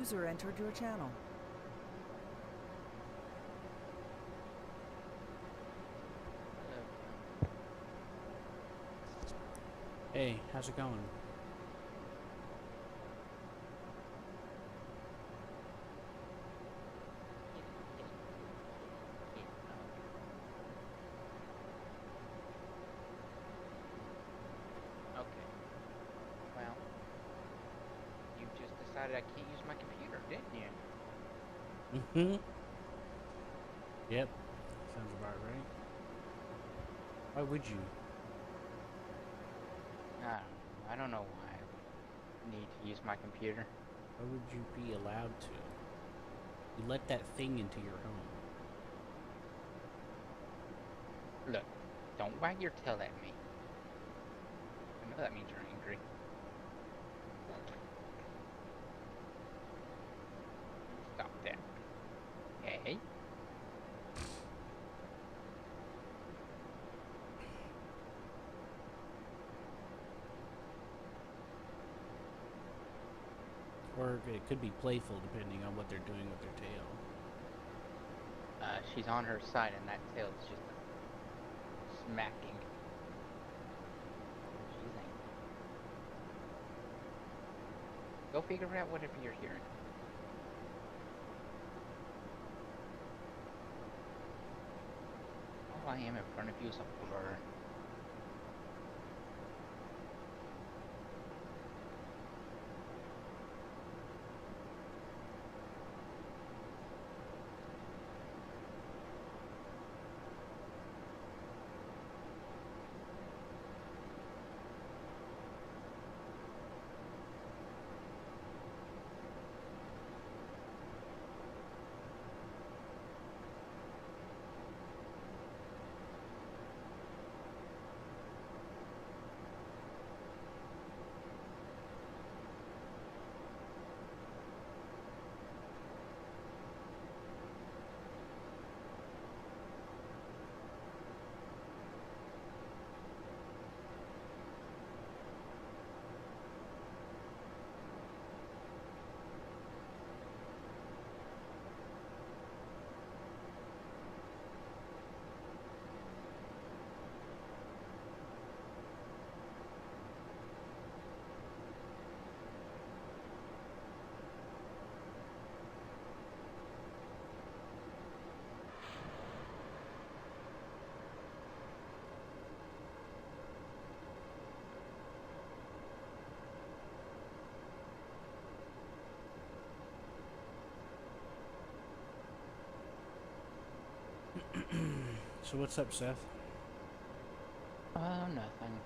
User entered your channel. Hey, how's it going? Okay. Well, you just decided I can't use my computer, didn't you? Mm-hmm. Yep. Sounds about right. Why would you? I don't know why I would need to use my computer. Why would you be allowed to? You let that thing into your home. Look, don't wag your tail at me. I know that means you're angry. Stop that. Hey? Or it could be playful depending on what they're doing with their tail. She's on her side and that tail is just smacking. She's angry. Go figure out whatever you're hearing. All I am in front of you is a blur. So what's up, Seth? Oh, nothing.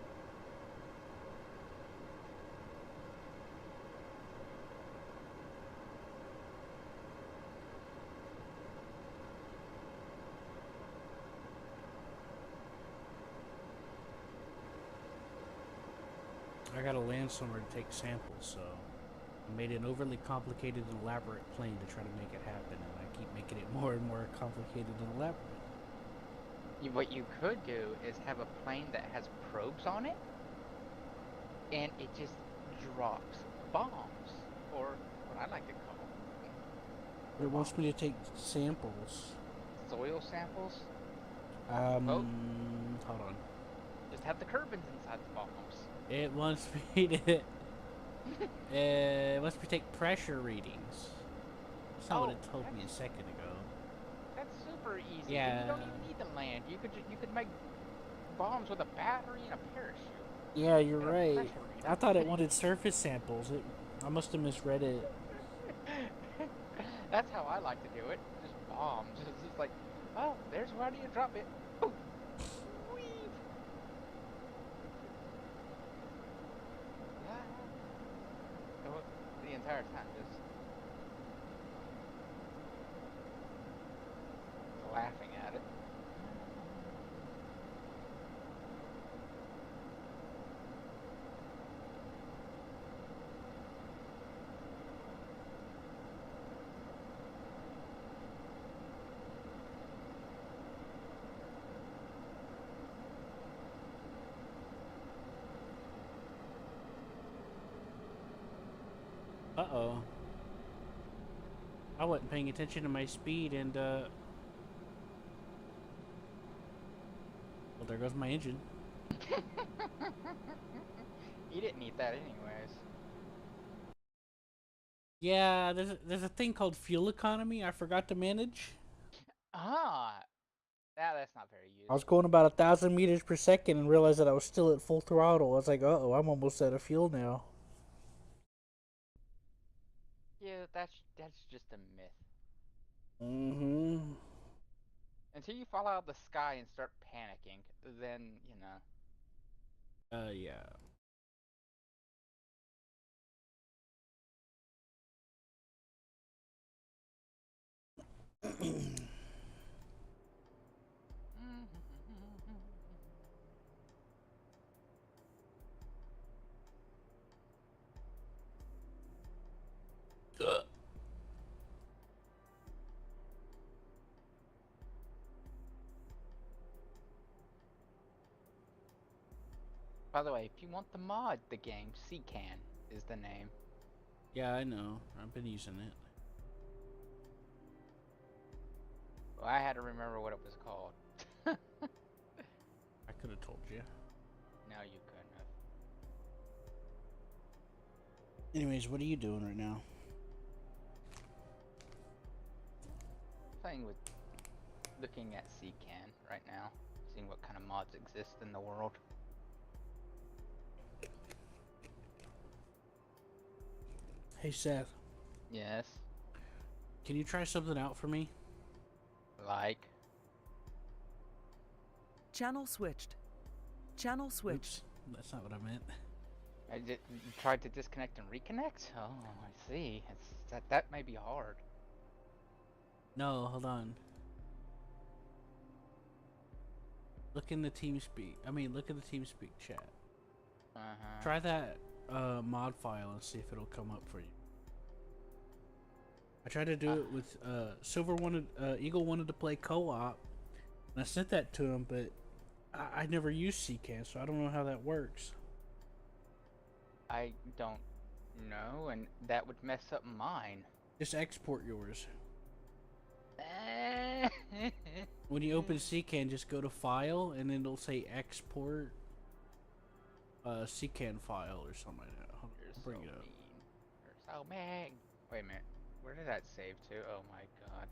I gotta land somewhere to take samples, so I made an overly complicated and elaborate plane to try to make it happen, and I keep making it more and more complicated and elaborate. What you could do is have a plane that has probes on it, and it just drops bombs, or what I like to call But it wants bombs, me to take samples. soil samples. Well, Hold on. just have the carbons inside the bombs. It wants me to, it wants me to take pressure readings. That's not what it Oh, told me a second ago. that's super easy. Then you don't Yeah, even need to land. You could make bombs with a battery and a parachute yeah, you're and a right. pressure I reader. thought it wanted surface samples. I must have misread it. That's how I like to do it. Just bombs. It's just like, oh, there's where I need to drop it. Boom. Weave. Yeah. The entire time, just laughing at it. Uh-oh. I wasn't paying attention to my speed, and well, there goes my engine. You didn't need that anyways. Yeah, there's a thing called fuel economy I forgot to manage. Ah, that's not very I was useful. going about 1,000 meters per second and realized that I was still at full throttle. I was like, uh oh, I'm almost out of fuel now. Yeah, that's just a myth. Mm-hmm. Until you fall out of the sky and start panicking, then, you know. Yeah. By the way, if you want the mod, the game, CCAN is the name. Yeah, I know. I've been using it. Well, I had to remember what it was called. I could have told you. No, you couldn't have. Anyways, what are you doing right now? Playing with, looking at CCAN right now, seeing what kind of mods exist in the world. Hey, Seth. Yes, Can you try something out for me? like. Channel switched. Channel switched. Oops, that's not what I meant. You tried to disconnect and reconnect? Oh, I see. That may be hard. No, hold on. Look in the TeamSpeak. Look at the TeamSpeak chat. Uh-huh. Try that mod file and see if it'll come up for you. I tried to do it with Eagle wanted to play co-op, and I sent that to him, but I never used CCAN, so I don't know how that works. I don't know, and that would mess up mine. Just export yours. When you open CCAN, just go to File, and then it'll say Export CCAN file or something like that. Hold on, You're I'll so bring it up. mean. You're so mean. Wait a minute. Where did that save to? Oh my god.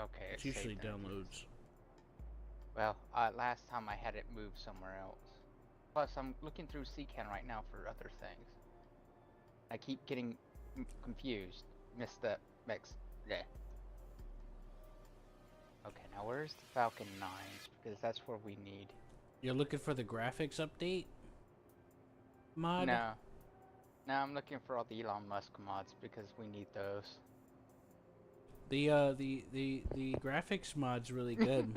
Okay, It it usually saved in downloads. Well, last time I had it moved somewhere else. Plus, I'm looking through CCAN right now for other things. I keep getting confused. Missed the mix. Yeah. Okay, now where's the Falcon 9s? Because that's where we need. You're looking for the graphics update mod? No. No, I'm looking for all the Elon Musk mods because we need those. The graphics mod's really good.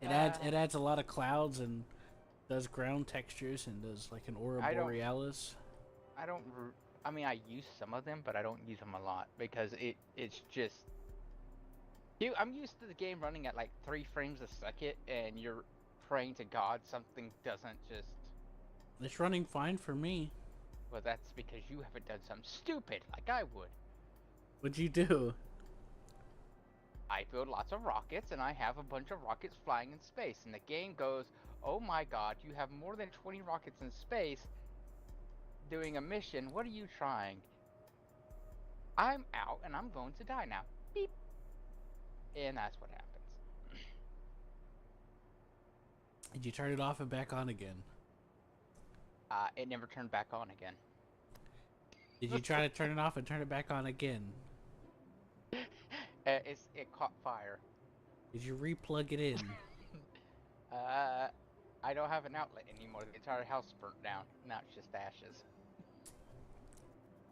It adds a lot of clouds and does ground textures and does like an aurora borealis. I don't. I mean, I use some of them, but I don't use them a lot because it's just. I'm used to the game running at like 3 frames a second, and you're praying to God something doesn't just. It's running fine for me. Well, that's because you haven't done something stupid like I would. What'd you do? I build lots of rockets, and I have a bunch of rockets flying in space, and the game goes, "Oh my God, you have more than 20 rockets in space doing a mission. What are you trying?" I'm out, and I'm going to die now. Beep. And that's what happens. Did you turn it off and back on again? It never turned back on again. Did you try to turn it off and turn it back on again? It caught fire. Did you replug it in? I don't have an outlet anymore. The entire house burnt down. Now it's just ashes.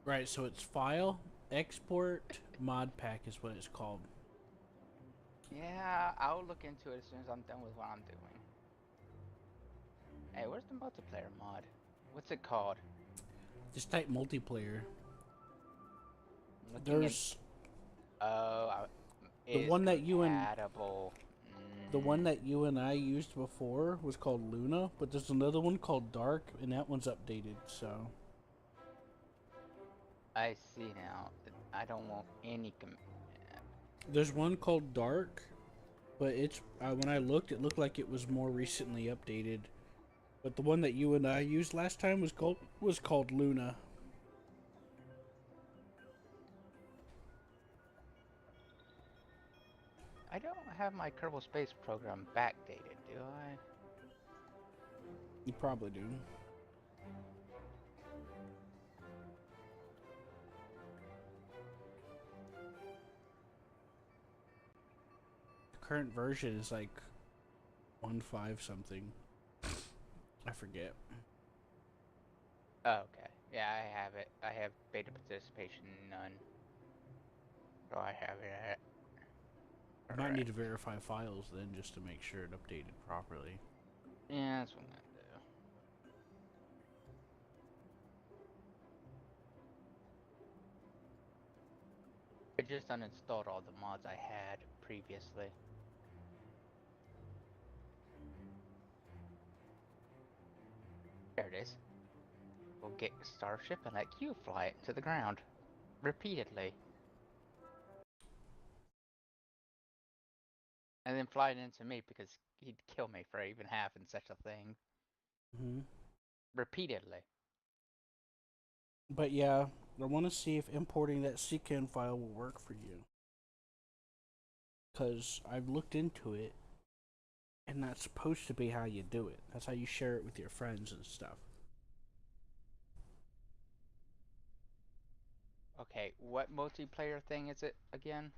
Right, so it's File, Export, Mod Pack is what it's called. Yeah, I'll look into it as soon as I'm done with what I'm doing. Hey, where's the multiplayer mod? What's it called? Just type multiplayer. I'm There's the one that you and the Mm. one that you and I used before was called Luna, but there's another one called Dark, and that one's updated. So I see now. I don't want any There's one called Dark, but it's when I looked, it looked like it was more recently updated. But the one that you and I used last time was called Luna. I don't have my Kerbal Space Program backdated, do I? You probably do. The current version is like 1.5 something. I forget. Oh, okay. Yeah, I have it. I have beta participation none. So I have it. You might need to verify files then just to make sure it updated properly. Yeah, that's what I'm gonna do. I just uninstalled all the mods I had previously. There it is. We'll get Starship and let you fly it to the ground. Repeatedly. And then fly it into me because he'd kill me for even having such a thing. Mm-hmm. Repeatedly. But yeah, I want to see if importing that CCAN file will work for you. Because I've looked into it, and that's supposed to be how you do it. That's how you share it with your friends and stuff. Okay, what multiplayer thing is it again?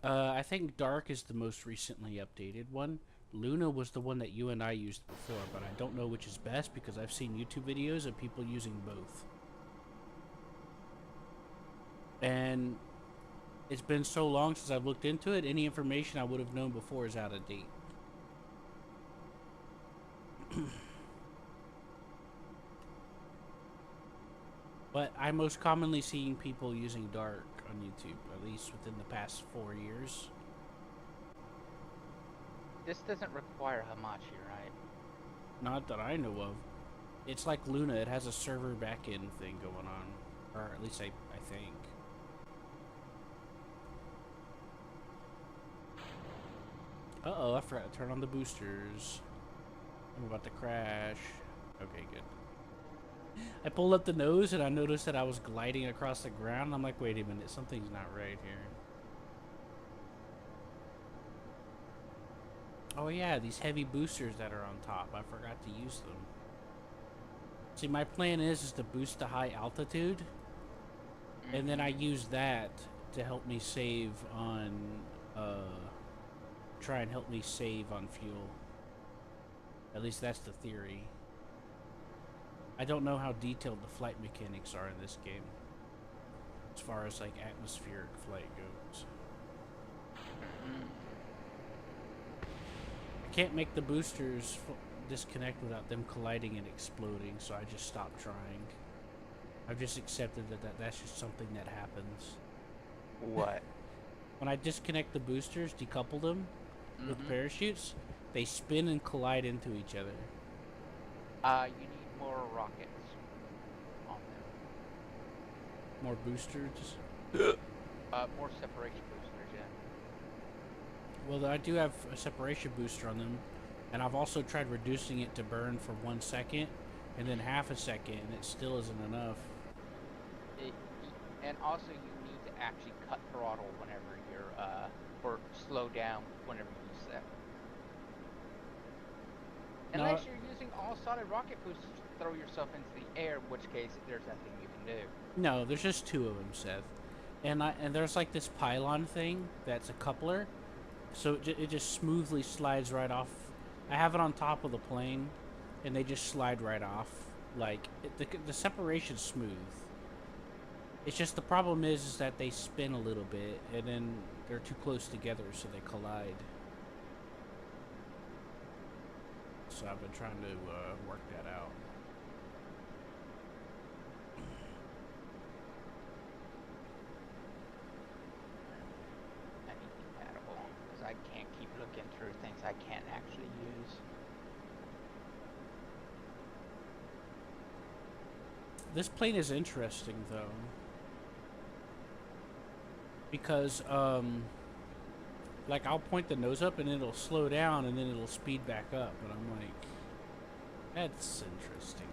I think Dark is the most recently updated one. Luna was the one that you and I used before, but I don't know which is best because I've seen YouTube videos of people using both. And it's been so long since I've looked into it, any information I would have known before is out of date. But I'm most commonly seeing people using Dark on YouTube, at least within the past 4 years. This doesn't require Hamachi, right? Not that I know of. It's like Luna, it has a server backend thing going on. Or at least I think. Uh-oh, I forgot to turn on the boosters. I'm about to crash. Okay, good. I pulled up the nose and I noticed that I was gliding across the ground. I'm like, wait a minute, something's not right here. Oh yeah, these heavy boosters that are on top. I forgot to use them. See, my plan is to boost to high altitude. And then I use that to help me save on, try and help me save on fuel. At least that's the theory. I don't know how detailed the flight mechanics are in this game, as far as like atmospheric flight goes. I can't make the boosters disconnect without them colliding and exploding, so I just stopped trying. I've just accepted that that's just something that happens. What? When I disconnect the boosters, decouple them with parachutes, they spin and collide into each other. You need more rockets on them. More boosters? More separation boosters, yeah. Well, I do have a separation booster on them, and I've also tried reducing it to burn for 1 second, and then half a second, and it still isn't enough. And also you need to actually cut throttle whenever you're, or slow down whenever you set. Unless you're using all solid rocket boosters to throw yourself into the air, in which case there's nothing you can do. No, there's just 2 of them, Seth. And there's like this pylon thing that's a coupler, so it just smoothly slides right off. I have it on top of the plane, and they just slide right off. Like, the separation's smooth. It's just the problem is that they spin a little bit, and then they're too close together, so they collide. So I've been trying to work that out. I need compatible, because I can't keep looking through things I can't actually use. This plane is interesting, though. because like I'll point the nose up and it'll slow down and then it'll speed back up, and I'm like, that's interesting.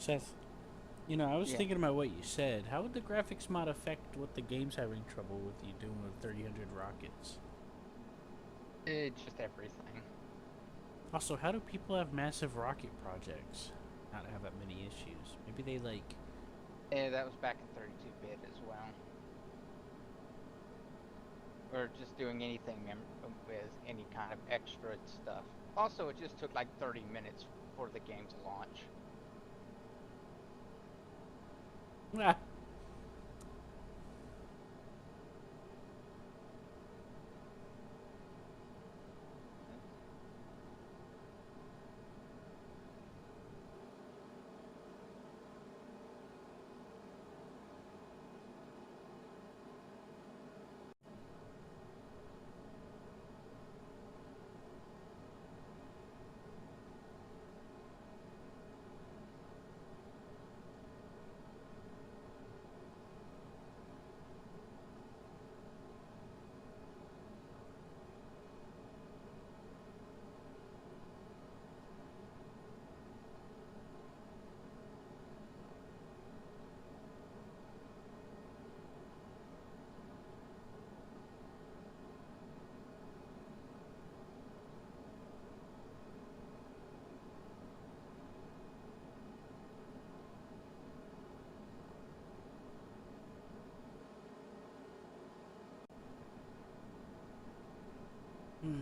Seth, you know, I was Yeah. thinking about what you said. How would the graphics mod affect what the game's having trouble with you doing with 300 rockets? It's just everything. Also, how do people have massive rocket projects not have that many issues? Maybe they like. Yeah, that was back in 32-bit as well. Or just doing anything with any kind of extra stuff. Also, it just took like 30 minutes for the game to launch. Ah. Hmm.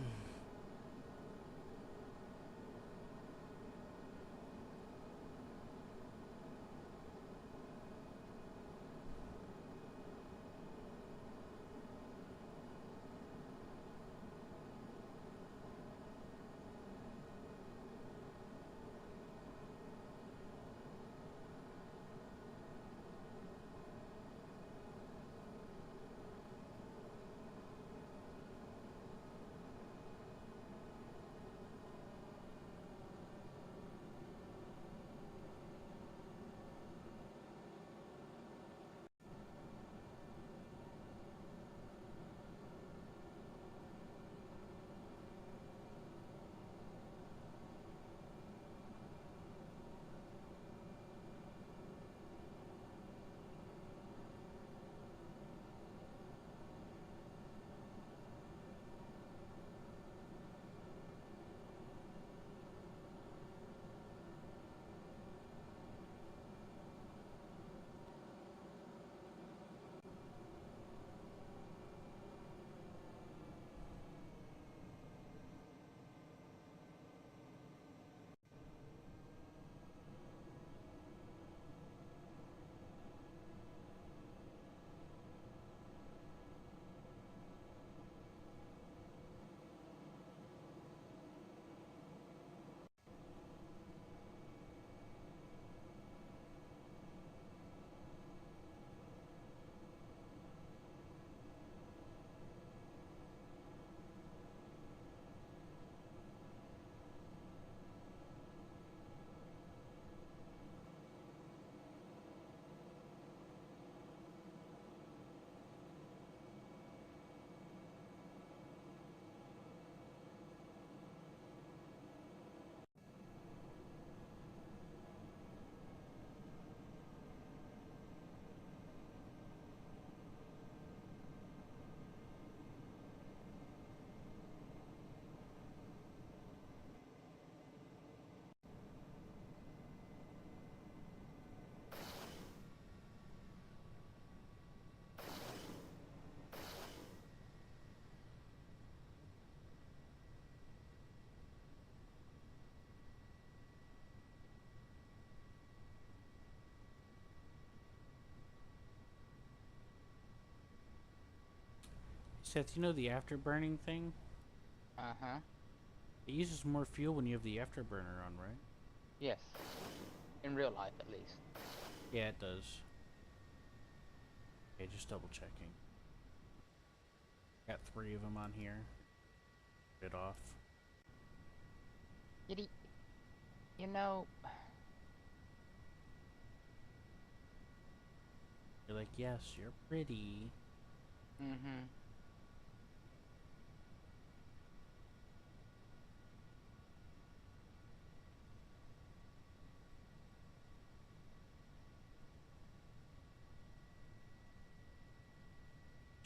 Seth, you know the afterburning thing? Uh-huh. It uses more fuel when you have the afterburner on, right? Yes. In real life, at least. Yeah, it does. Okay, just double checking. Got 3 of them on here. Bit off. Kitty, you know, You're like, yes, you're pretty. mm-hmm.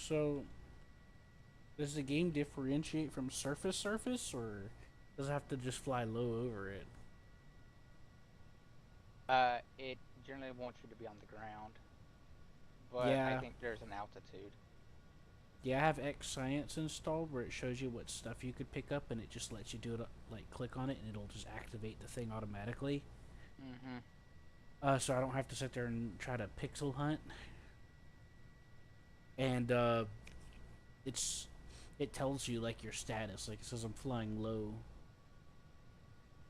So, does the game differentiate from surface, or does it have to just fly low over it? It generally wants you to be on the ground, but I Yeah, think there's an altitude. yeah. I have X Science installed where it shows you what stuff you could pick up, and it just lets you do it. Like click on it, and it'll just activate the thing automatically. Mm-hmm. So I don't have to sit there and try to pixel hunt. And it's it tells you like your status. Like it says I'm flying low,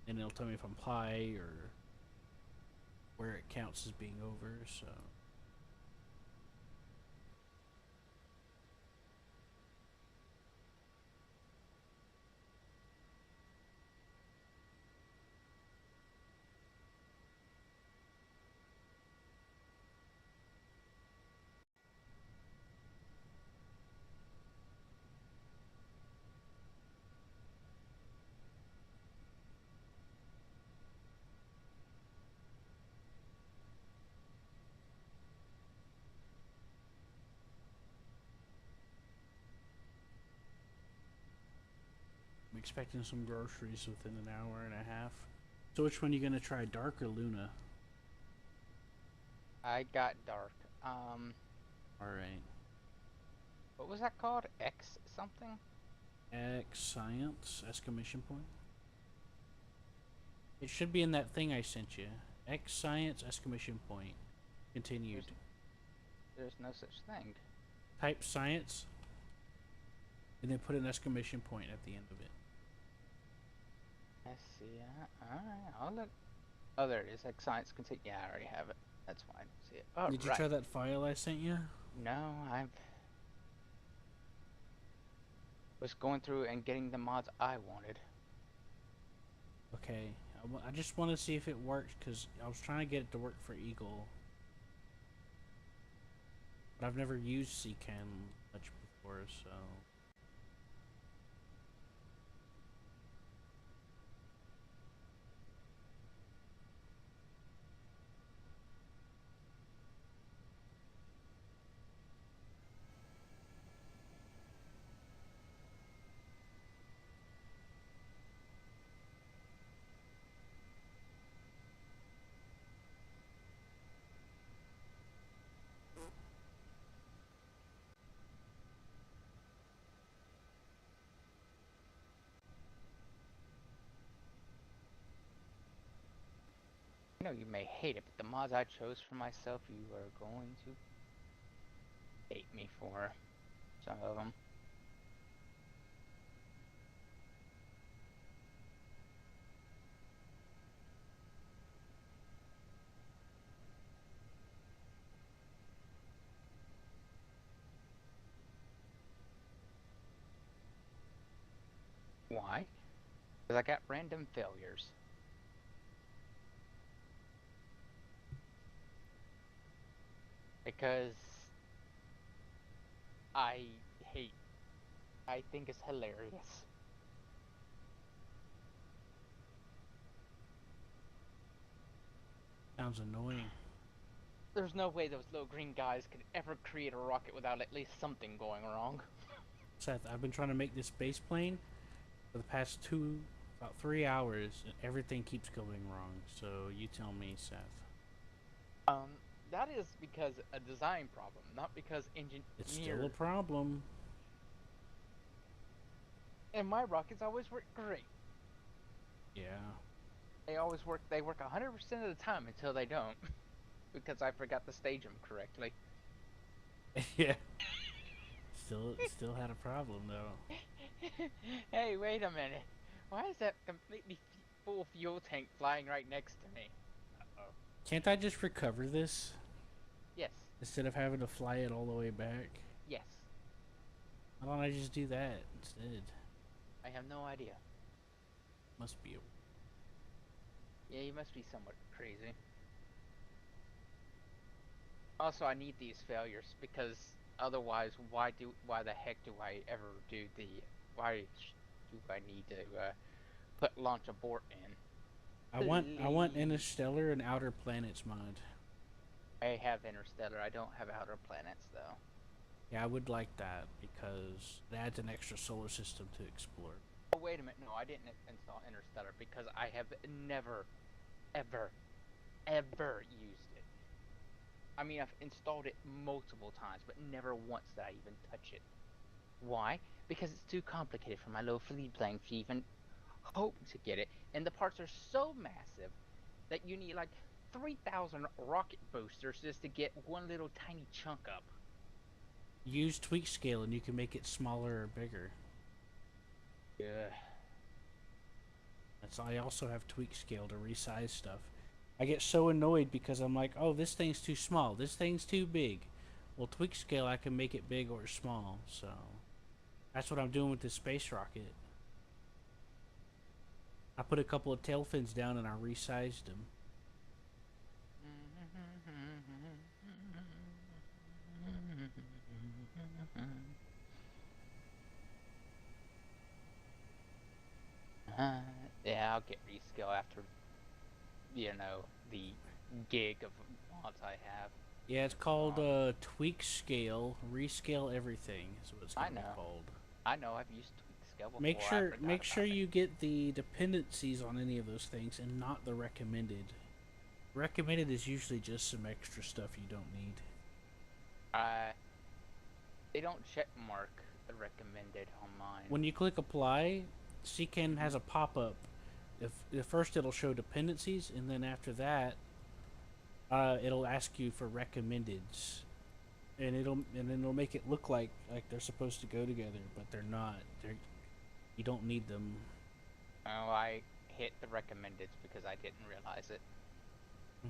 and it'll tell me if I'm high or where it counts as being over. So I'm expecting some groceries within an hour and a half. So which one are you gonna try, Dark or Luna? I got dark. All right, What was that called? X something? X Science exclamation point. It should be in that thing I sent you. X Science exclamation point. Continued. There's no such thing. Type science and then put an exclamation point at the end of it. Let's see. Alright, I'll look. Oh, there it is. Like science continue. Yeah, I already have it. That's fine. See it. All Did you right. try that file I sent you? No, I was going through and getting the mods I wanted. Okay, I just want to see if it works because I was trying to get it to work for Eagle, but I've never used CCAN much before, so. I know you may hate it, but the mods I chose for myself, you are going to hate me for some of them. Why? Because I got random failures. Because I hate. I think it's hilarious. Sounds annoying. There's no way those little green guys could ever create a rocket without at least something going wrong. Seth, I've been trying to make this base plane for the past about 3 hours, and everything keeps going wrong. So you tell me, Seth. That is because a design problem, not because It's still a engineer. problem. And my rockets always work great. Yeah. They always work. They work 100% of the time until they don't, because I forgot to stage them correctly. Yeah. Still had a problem though. Hey, wait a minute. Why is that completely full fuel tank flying right next to me? Uh-oh. Can't I just recover this Yes. instead of having to fly it all the way back? Yes. Why don't I just do that instead? I have no idea. Must be a. Yeah, you must be somewhat crazy. Also, I need these failures because otherwise, why the heck do I ever do the? Do I need to put launch abort in? I want Please. Interstellar and Outer Planets mod. I have Interstellar. I don't have Outer Planets though. Yeah, I would like that because it adds an extra solar system to explore. Oh, wait a minute. No, I didn't install Interstellar because I have never, ever, ever used it. I mean, I've installed it multiple times, but never once did I even touch it. Why? Because it's too complicated for my little flea plane to even hope to get it, and the parts are so massive that you need like 3,000 rocket boosters just to get one little tiny chunk up. Use tweak scale and you can make it smaller or bigger. Yeah. That's I also have tweak scale to resize stuff. I get so annoyed because I'm like, oh, this thing's too small. This thing's too big. Well, tweak scale, I can make it big or small. So that's what I'm doing with this space rocket. I put a couple of tail fins down and I resized them. Yeah, I'll get rescale after, the gig of mods I have. Yeah, it's called tweak scale, rescale everything is what it's I gonna be know. called. I know, I've used tweak scale before. Make I sure forgot make sure about it. you get the dependencies on any of those things and not the recommended. Recommended is usually just some extra stuff you don't need. They don't check mark the recommended on mine. When you click apply, CCAN has a pop-up. If first it'll show dependencies, and then after that, it'll ask you for recommendeds, and then it'll make it look like they're supposed to go together, but they're not. You don't need them. Oh, I hit the recommendeds because I didn't realize it.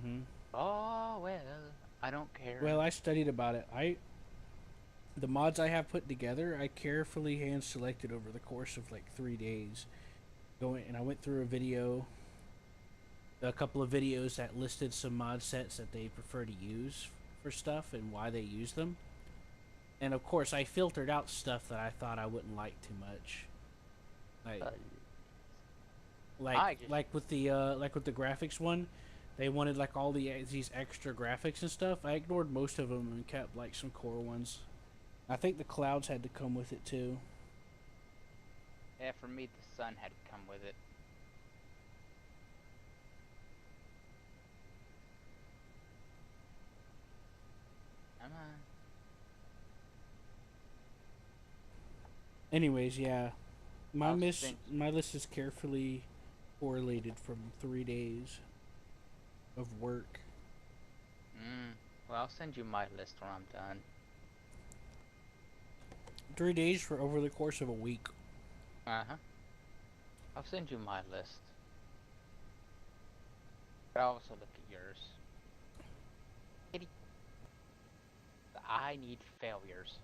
Hmm. Oh, well, I don't care. Well, I studied about it. The mods I have put together, I carefully hand selected over the course of like 3 days. I went through a couple of videos that listed some mod sets that they prefer to use for stuff and why they use them. And of course, I filtered out stuff that I thought I wouldn't like too much. Like with the graphics one, they wanted like all these extra graphics and stuff. I ignored most of them and kept like some core ones. I think the clouds had to come with it too. Yeah, for me, the sun had to come with it. Come on. Anyways, yeah, I'll send my list is carefully correlated from 3 days of work. Well, I'll send you my list when I'm done. 3 days for over the course of a week. Uh-huh. I'll send you my list. But I'll also look at yours. I need failures.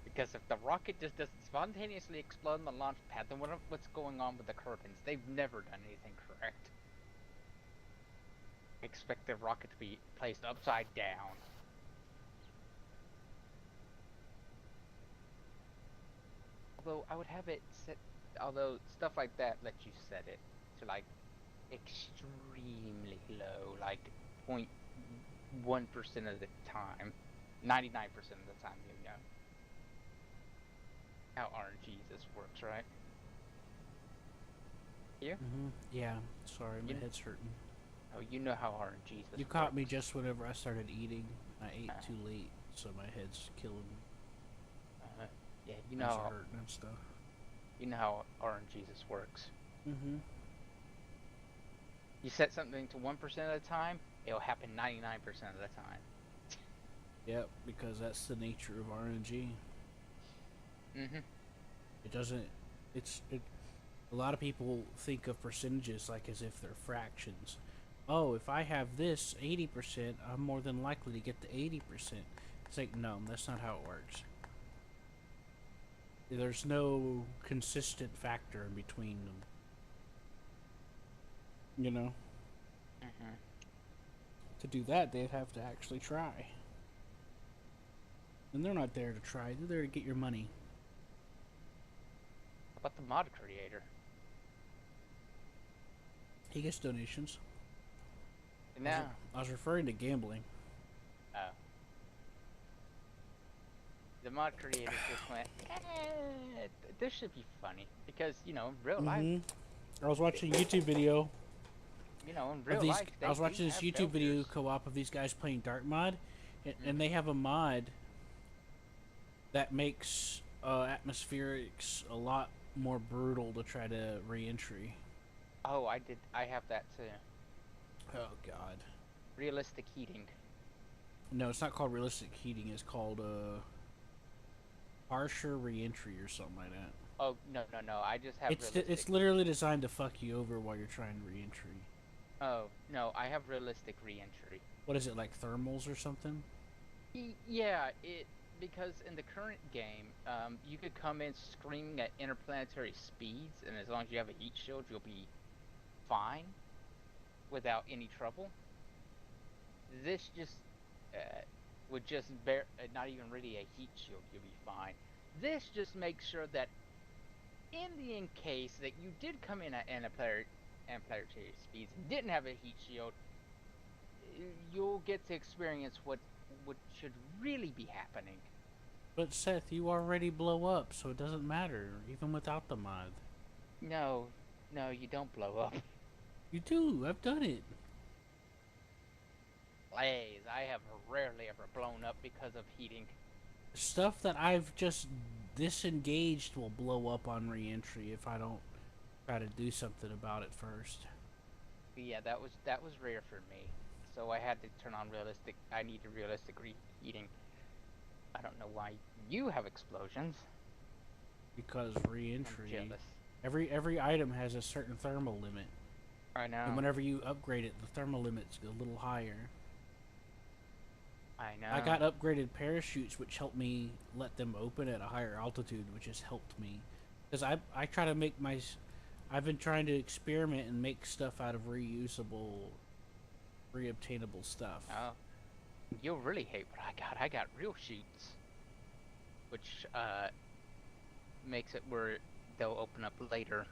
Because if the rocket just doesn't spontaneously explode on the launch pad, then what's going on with the curtains? They've never done anything correct. Expect the rocket to be placed upside down. Although I would have it set, although stuff like that lets you set it to like extremely low, like 0.1% of the time, 99% of the time, you know. How RNG this works, right? You? Mm-hmm. Yeah, sorry, my head's hurting. Oh, you know how RNG this You caught works. me just whenever I started eating. I ate too late, so my head's killing me. Yeah, you Eyes know are how, hurting and stuff. you know how RNG this works. Mm-hmm. You set something to 1% of the time, it'll happen 99% of the time. Yep, because that's the nature of RNG. Mm-hmm. It doesn't. A lot of people think of percentages like as if they're fractions. Oh, if I have this 80%, I'm more than likely to get the 80%. It's like, no, that's not how it works. There's no consistent factor in between them. You know? Mm-hmm. To do that, they'd have to actually try. And they're not there to try, they're there to get your money. How about the mod creator? He gets donations. Now, I was referring to gambling. Oh. The mod creators just went, this should be funny because in real life, I was watching a YouTube video in of real these. life, I they was do watching this have YouTube video failures. co-op of these guys playing Dark Mod, and they have a mod that makes atmospherics a lot more brutal to try to re-entry. Oh, I have that too. Oh God. Realistic heating. No, it's not called realistic heating. It's called harsher re-entry or something like that. Oh, no, no, no. I just have realistic. It's literally designed to fuck you over while you're trying to re-entry. Oh, no, I have realistic re-entry. What is it, like thermals or something? Yeah, because in the current game, you could come in screaming at interplanetary speeds, and as long as you have a heat shield, you'll be fine without any trouble. This just would just not even really a heat shield, you'll be fine. This just makes sure that in the case that you did come in at interplanetary speeds and didn't have a heat shield, you'll get to experience what should really be happening. But Seth, you already blow up, so it doesn't matter, even without the mod. No, no, you don't blow up. You do. I've done it. Blaze, I have rarely ever blown up because of heating. Stuff that I've just disengaged will blow up on re-entry if I don't try to do something about it first. Yeah, that was rare for me. So I had to turn on realistic. I needed realistic reheating. I don't know why you have explosions. Because re-entry, I'm jealous. every item has a certain thermal limit, I know. and whenever you upgrade it, the thermal limit's a little higher. I know. I got upgraded parachutes, which helped me let them open at a higher altitude, which has helped me. Because I try to make I've been trying to experiment and make stuff out of reusable, reobtainable stuff. Oh. You'll really hate what I got. I got real chutes. Which, makes it where they'll open up later.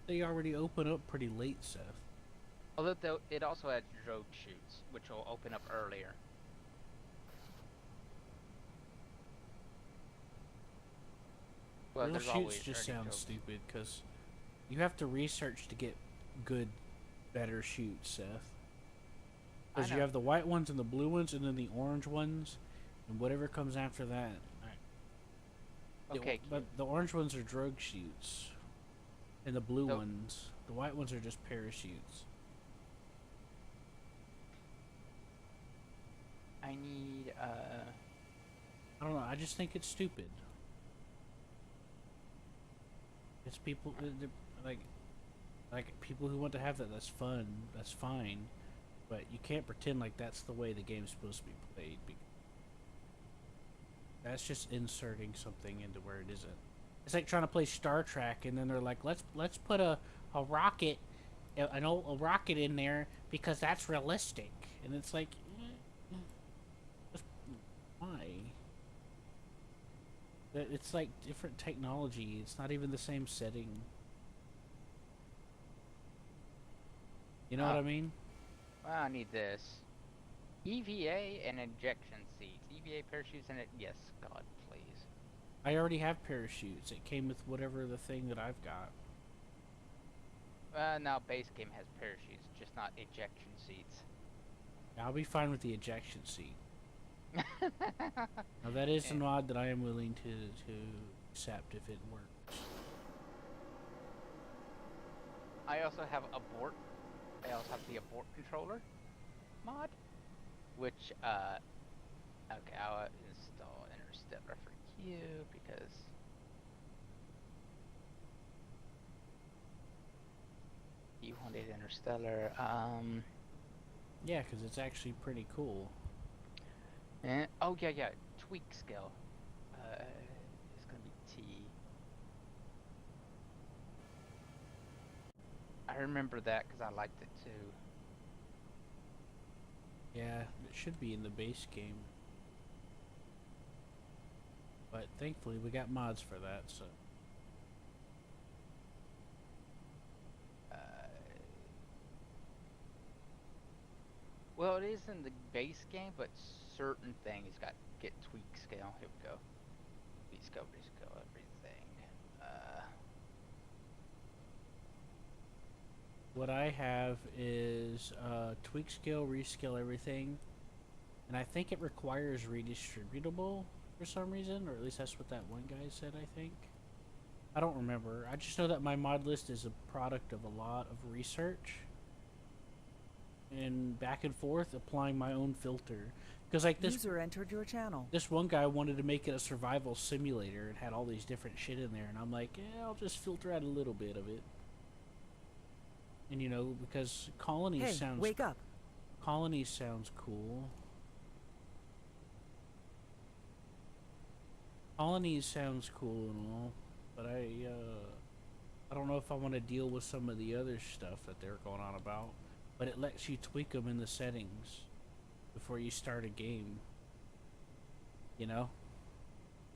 They already open up pretty late, Seth. Although it also has road chutes, which will open up earlier. Well, Real there's shoots always just early sound road. stupid, because you have to research to get good, better shoots, Seth. Because you know. have the white ones and the blue ones, and then the orange ones, and whatever comes after that. Okay, But the orange ones are drug shoots, and the blue ones, the white ones are just parachutes. I need, I don't know. I just think it's stupid. It's people like people who want to have that. That's fun. That's fine, but you can't pretend like that's the way the game's supposed to be played. That's just inserting something into where it isn't. It's like trying to play Star Trek, and then they're like, let's put a rocket, a rocket in there because that's realistic, and it's like, why? It's like different technology. It's not even the same setting. You know what I mean? well, I need this. EVA and injection seats. EVA parachutes and it. Yes, God, please. I already have parachutes. It came with whatever the thing that I've got. Now base game has parachutes, just not ejection seats. I'll be fine with the ejection seat. Now that is an mod that I am willing to accept if it works. I also have abort. I also have the abort controller mod, which okay, I'll install Interstellar for you because you wanted Interstellar. Yeah, because it's actually pretty cool. And, oh yeah, tweak skill. It's gonna be T. I remember that because I liked it too. Yeah, it should be in the base game. But thankfully we got mods for that, so. Well, it is in the base game, but certain things got get tweak scale. Here we go. Tweak scale, rescale, everything. Uh, What I have is tweak scale, rescale everything, and I think it requires redistributable for some reason, or at least that's what that one guy said, I think. I don't remember. I just know that my mod list is a product of a lot of research and back and forth applying my own filter. Because like User entered your channel. this one guy wanted to make it a survival simulator and had all these different shit in there, and I'm like, yeah, I'll just filter out a little bit of it. And you know, because colonies Hey, wake up. colonies sounds cool. Colonies sounds cool and all, but I don't know if I want to deal with some of the other stuff that they're going on about. But it lets you tweak them in the settings before you start a game. You know?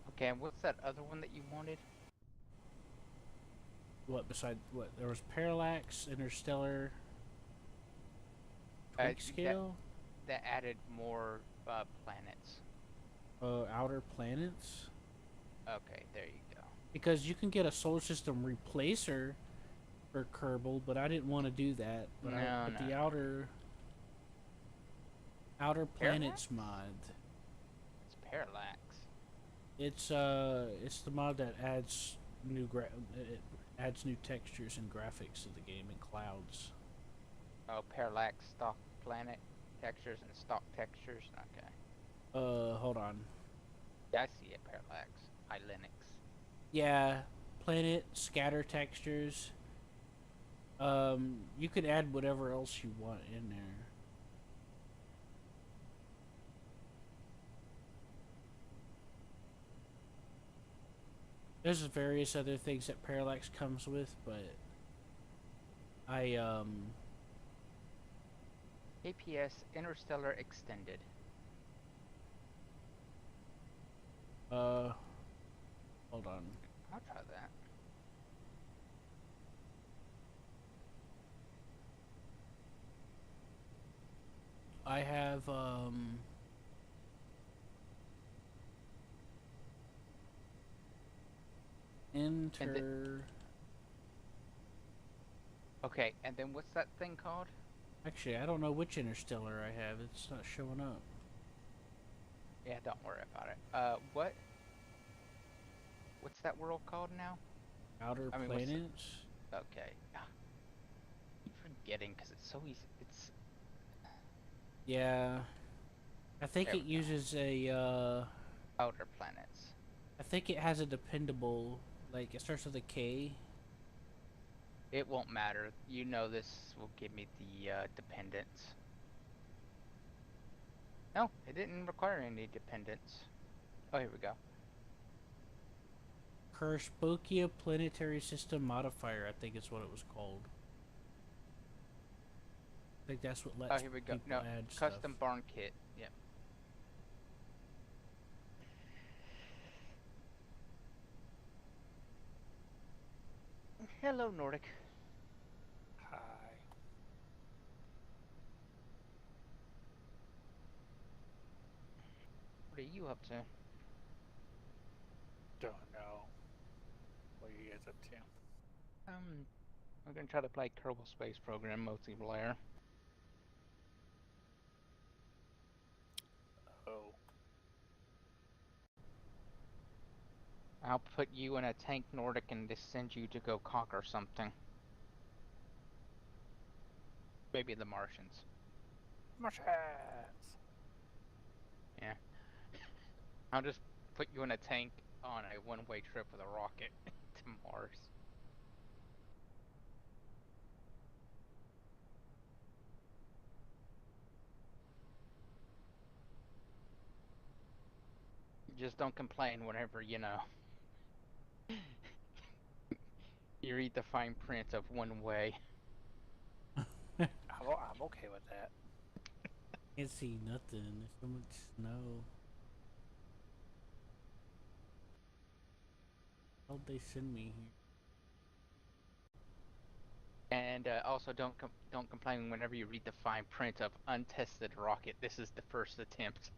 okay, and what's that other one that you wanted? What beside what? There was Parallax, Interstellar, Tweak Scale, That added more planets. Outer Planets. Okay, there you go. Because you can get a solar system replacer for Kerbal, but I didn't want to do that. But, No, the Outer Planets mod. It's Parallax. It's the mod that adds it adds new textures and graphics to the game and clouds. Oh, Parallax stock planet textures and stock textures. Okay. Hold on. Yeah, I see it. Parallax. High Linux. Yeah, planet scatter textures. You could add whatever else you want in there. There's various other things that Parallax comes with, but APS Interstellar Extended. hold on. I'll try that. I have Okay, and then what's that thing called? Actually, I don't know which Interstellar I have. It's not showing up. Yeah, don't worry about it. What's that world called now? Outer I mean, Planets? Okay. Keep forgetting because it's so easy. It's Yeah. I think There it we go. uses a, Outer Planets. I think it has a dependable, like, it starts with a K. It won't matter. You know this will give me the dependence. No, it didn't require any dependence. Oh, here we go. Kerspokia Planetary System Modifier, I think is what it was called. I think that's what lets Oh, here we go. people No, add custom stuff. barn kit. Yep. Hello, Nordic. Hi. What are you up to? Don't know. What are you guys up to? I'm gonna try to play Kerbal Space Program multiplayer. Oh. I'll put you in a tank, Nordic, and just send you to go conquer something. Maybe the Martians. Martians! Yeah. I'll just put you in a tank on a one-way trip with a rocket to Mars. Just don't complain whenever, you know, you read the fine print of one way. I'm okay with that. Can't see nothing. There's so much snow. How'd they send me here? And also, don't complain whenever you read the fine print of untested rocket. This is the first attempt.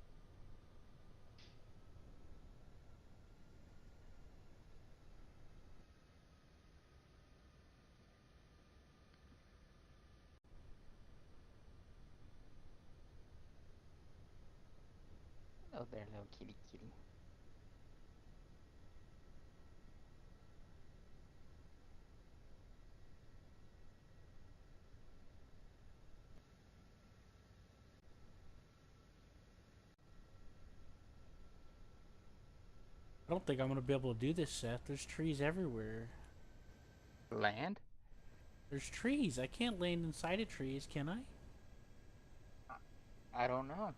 Hello there, little kitty kitty. I don't think I'm gonna be able to do this, Seth. There's trees everywhere. Land? There's trees. I can't land inside of trees, can I? I don't know.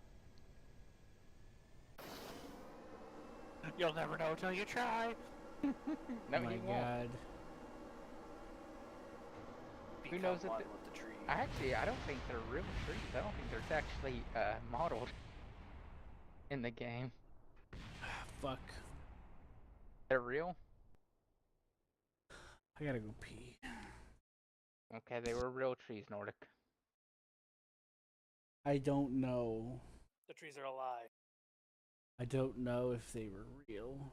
You'll never know until you try. No, Oh my you won't. god. Who knows Become if one it- with the tree. I don't think they're real trees. I don't think there's actually modeled in the game. Fuck. They're real? I gotta go pee. Okay, they were real trees, Nordic. I don't know. The trees are a lie. I don't know if they were real.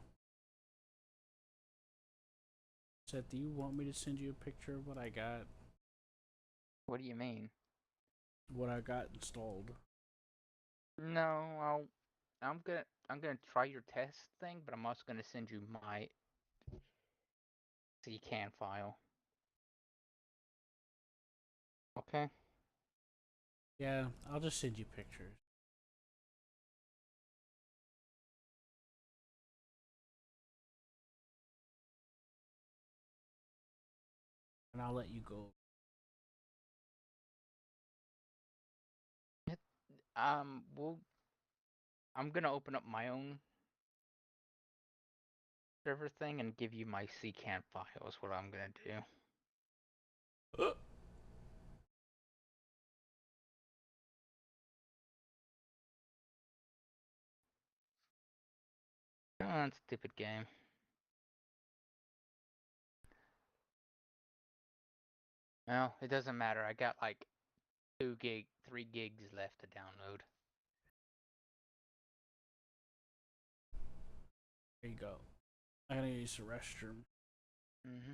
Seth, do you want me to send you a picture of what I got? What do you mean? What I got installed? No, I'm gonna try your test thing, but I'm also gonna send you my CCAN file. Okay? Yeah, I'll just send you pictures. And I'll let you go. Well, I'm gonna open up my own server thing and give you my CCAN file is what I'm gonna do. Oh, stupid game. Well, it doesn't matter. I got like 3 gigs left to download. There you go. I gotta use the restroom. Mm-hmm.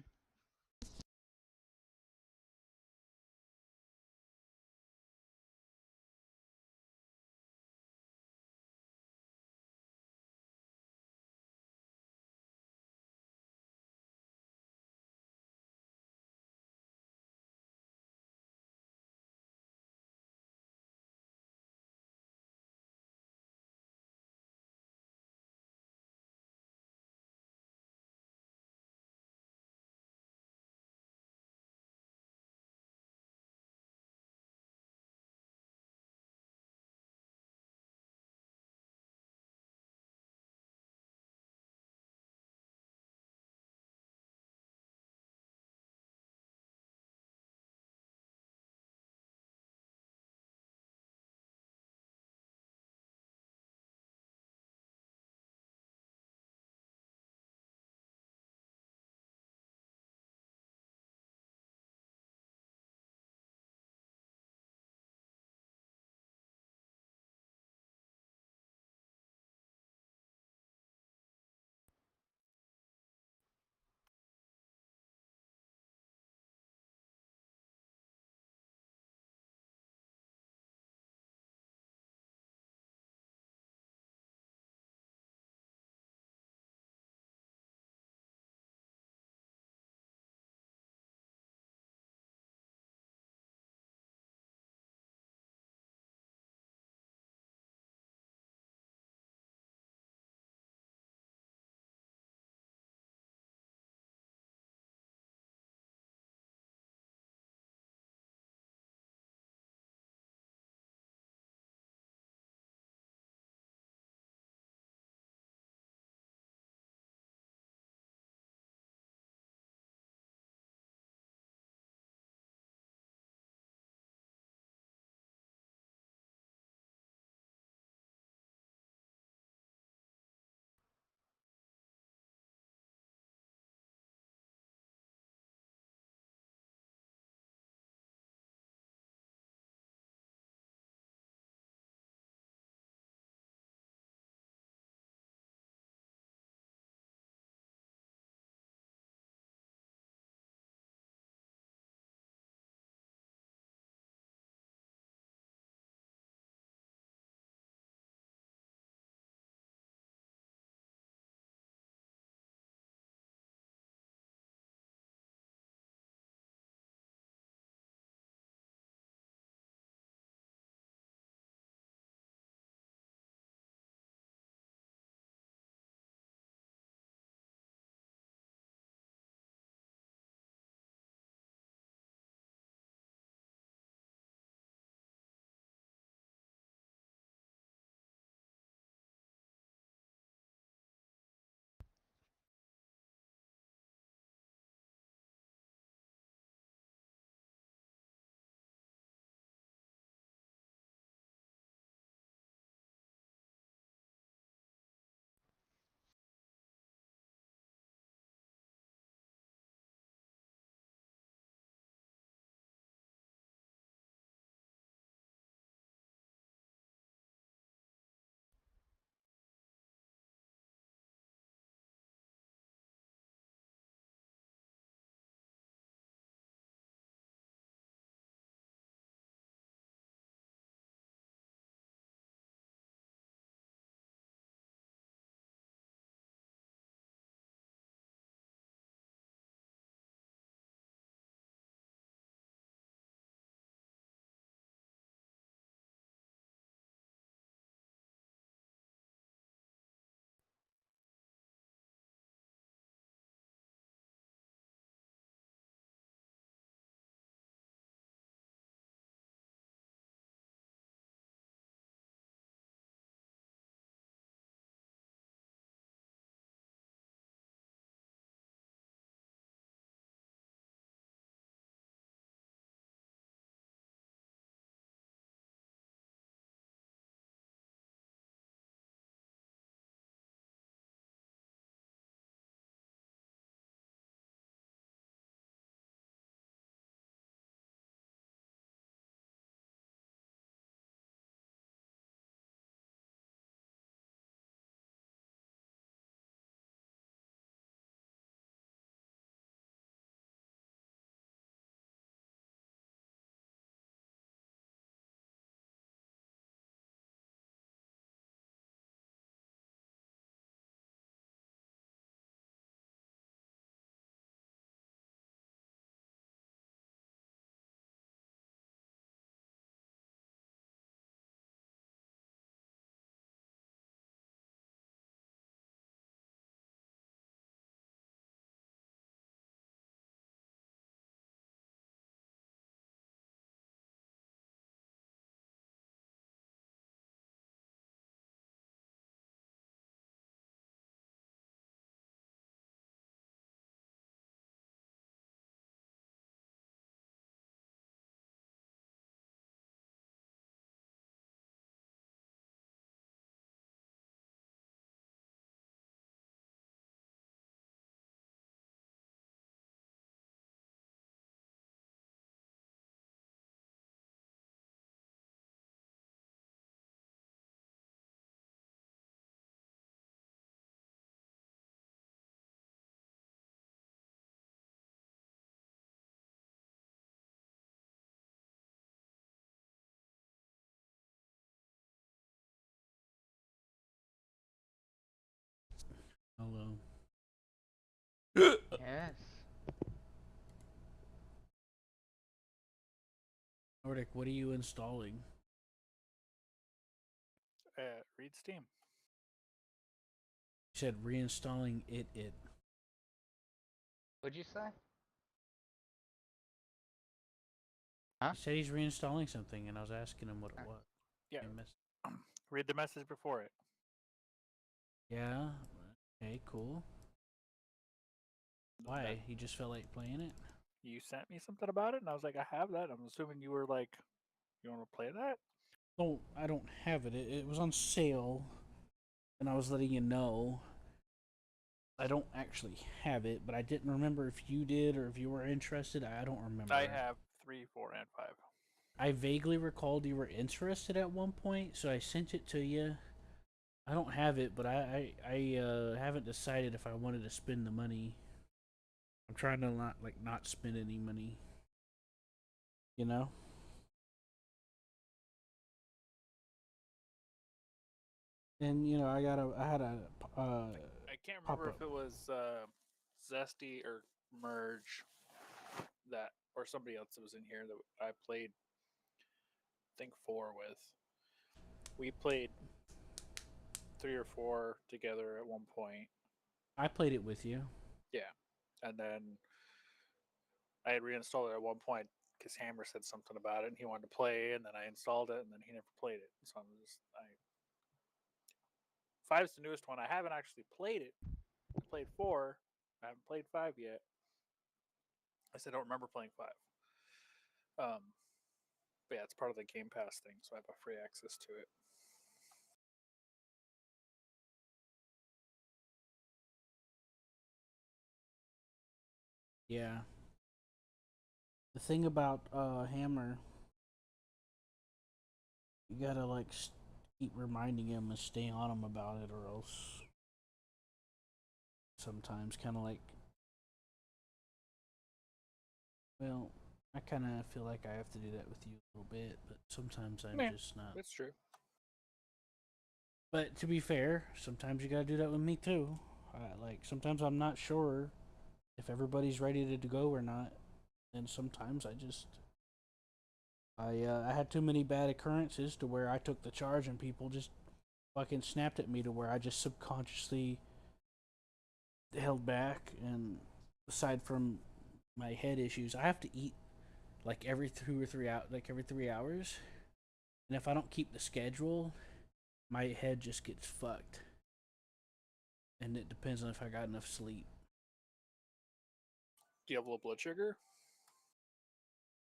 Hello. Yes. Nordic, what are you installing? Read Steam. You said reinstalling it. What'd you say? Huh? He said he's reinstalling something, and I was asking him what it was. Yeah. I missed. Read the message before it. Yeah. Okay, cool. Why? That He just felt like playing it? you sent me something about it, and I was like, I have that. I'm assuming you were like, you want to play that? Oh, I don't have it. It was on sale, and I was letting you know. I don't actually have it, but I didn't remember if you did or if you were interested. I don't remember. I have 3, 4, and 5. I vaguely recalled you were interested at one point, so I sent it to you. I don't have it, but I haven't decided if I wanted to spend the money. I'm trying to not spend any money. You know? And I had a I can't remember pop-up. if it was Zesty or Merge that, or somebody else that was in here that I played, I think 4 with. We played 3 or 4 together at one point. I played it with you. Yeah, and then I had reinstalled it at one point because Hammer said something about it and he wanted to play, and then I installed it and then he never played it. So I'm just 5's the newest one. I haven't actually played it. I played 4. I haven't played 5 yet. I said I don't remember playing 5. But yeah, it's part of the Game Pass thing, so I have a free access to it. Yeah. The thing about Hammer, you gotta keep reminding him and stay on him about it, or else sometimes kind of like, well, I kind of feel like I have to do that with you a little bit, but sometimes I'm just not. That's true. But to be fair, sometimes you gotta do that with me too. Sometimes I'm not sure if everybody's ready to go or not, and sometimes I had too many bad occurrences to where I took the charge and people just fucking snapped at me to where I just subconsciously held back. And aside from my head issues, I have to eat like every 3 hours, and if I don't keep the schedule, my head just gets fucked. And it depends on if I got enough sleep. Do you have low blood sugar?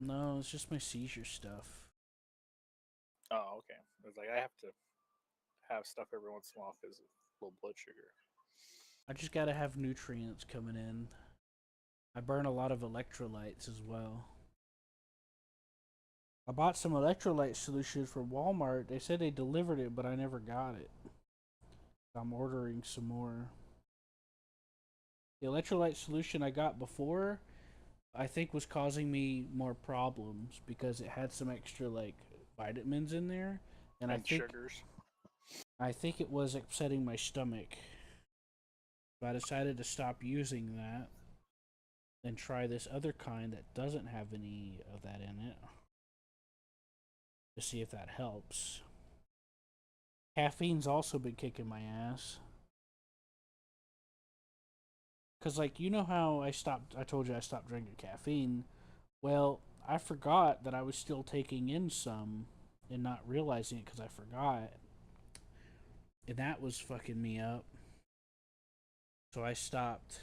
No, it's just my seizure stuff. Oh, okay. It's like I have to have stuff every once in a while because of low blood sugar. I just gotta have nutrients coming in. I burn a lot of electrolytes as well. I bought some electrolyte solution from Walmart. They said they delivered it, but I never got it. I'm ordering some more. The electrolyte solution I got before, I think, was causing me more problems because it had some extra vitamins in there, and sugars. I think it was upsetting my stomach. So I decided to stop using that and try this other kind that doesn't have any of that in it to see if that helps. Caffeine's also been kicking my ass. Cause you know how I told you I stopped drinking caffeine. Well, I forgot that I was still taking in some and not realizing it because I forgot. And that was fucking me up. So I stopped.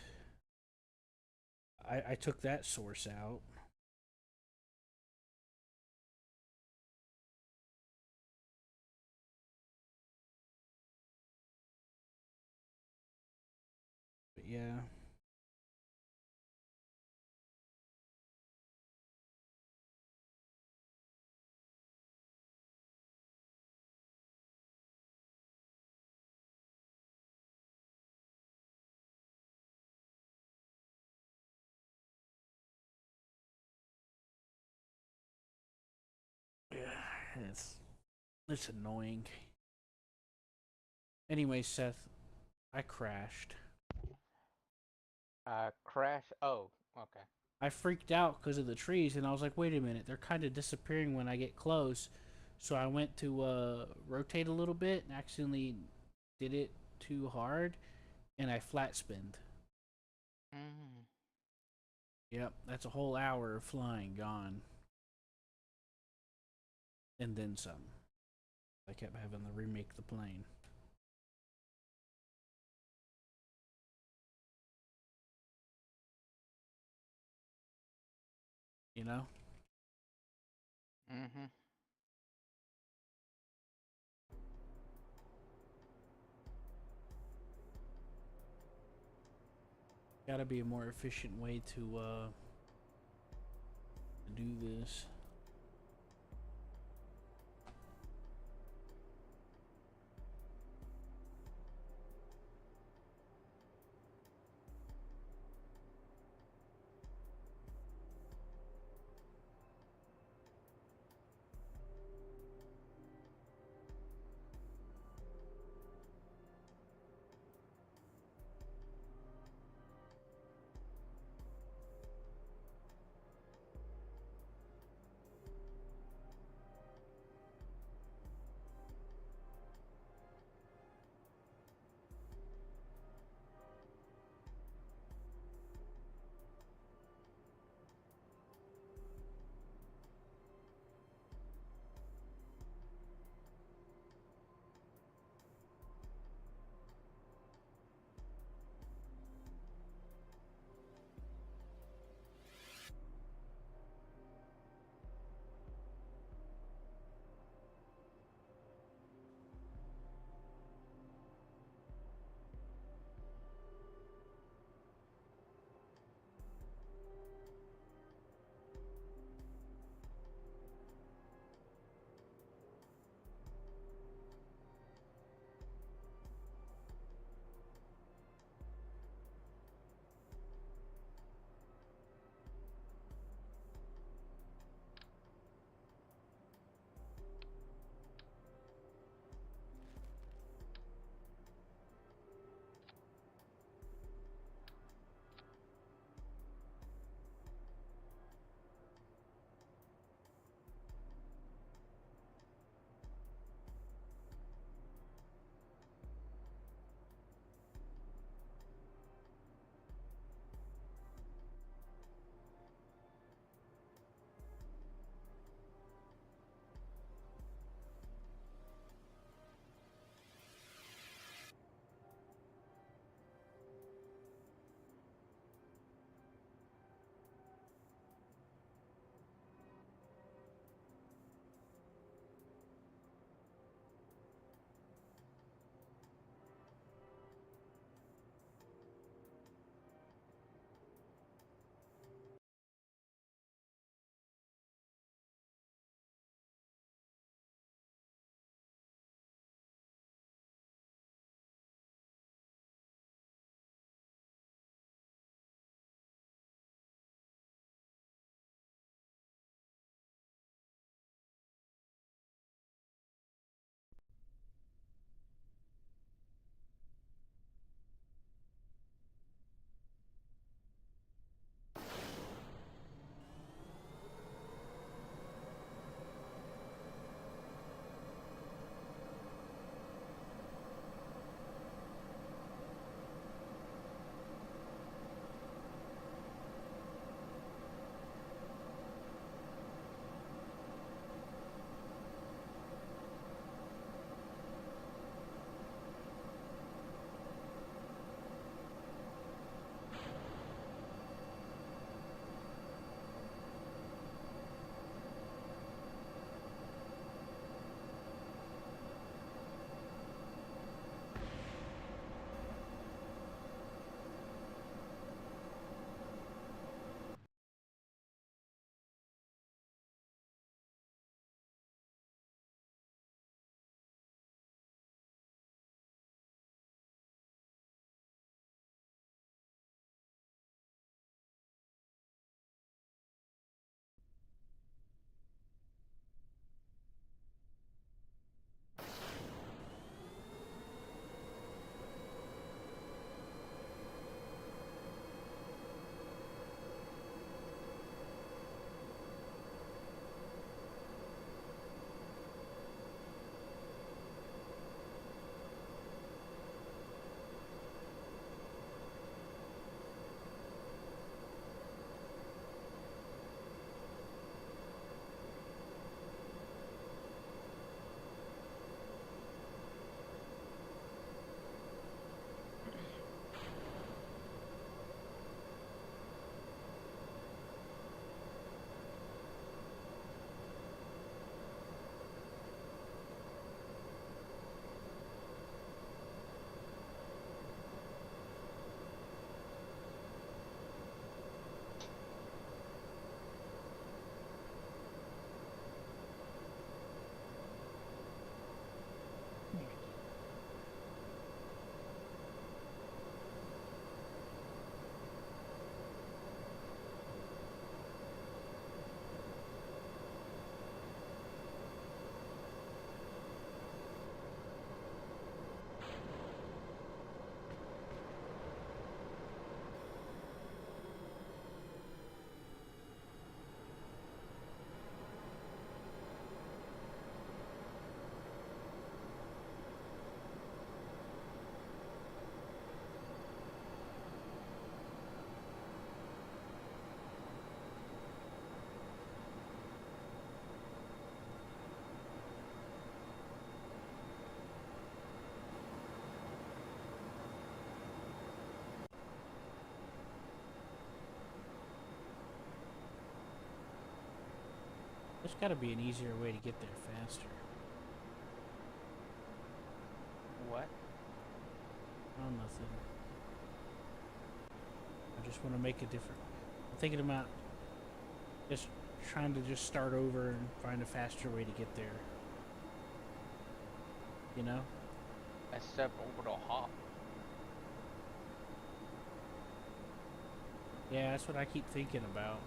I took that source out. But yeah. Yeah, it's annoying. Anyway, Seth, I crashed. Crash. Oh, okay. I freaked out because of the trees, and I was like, wait a minute, they're kind of disappearing when I get close. So I went to rotate a little bit and accidentally did it too hard, and I flat spinned. Mm. Yep, that's a whole hour of flying gone. And then some. I kept having to remake the plane. You know? Mhm. Gotta be a more efficient way to do this. There's got to be an easier way to get there faster. What? Oh, nothing. I just want to make a different. I'm thinking about just trying to just start over and find a faster way to get there. You know? A suborbital hop. Yeah, that's what I keep thinking about.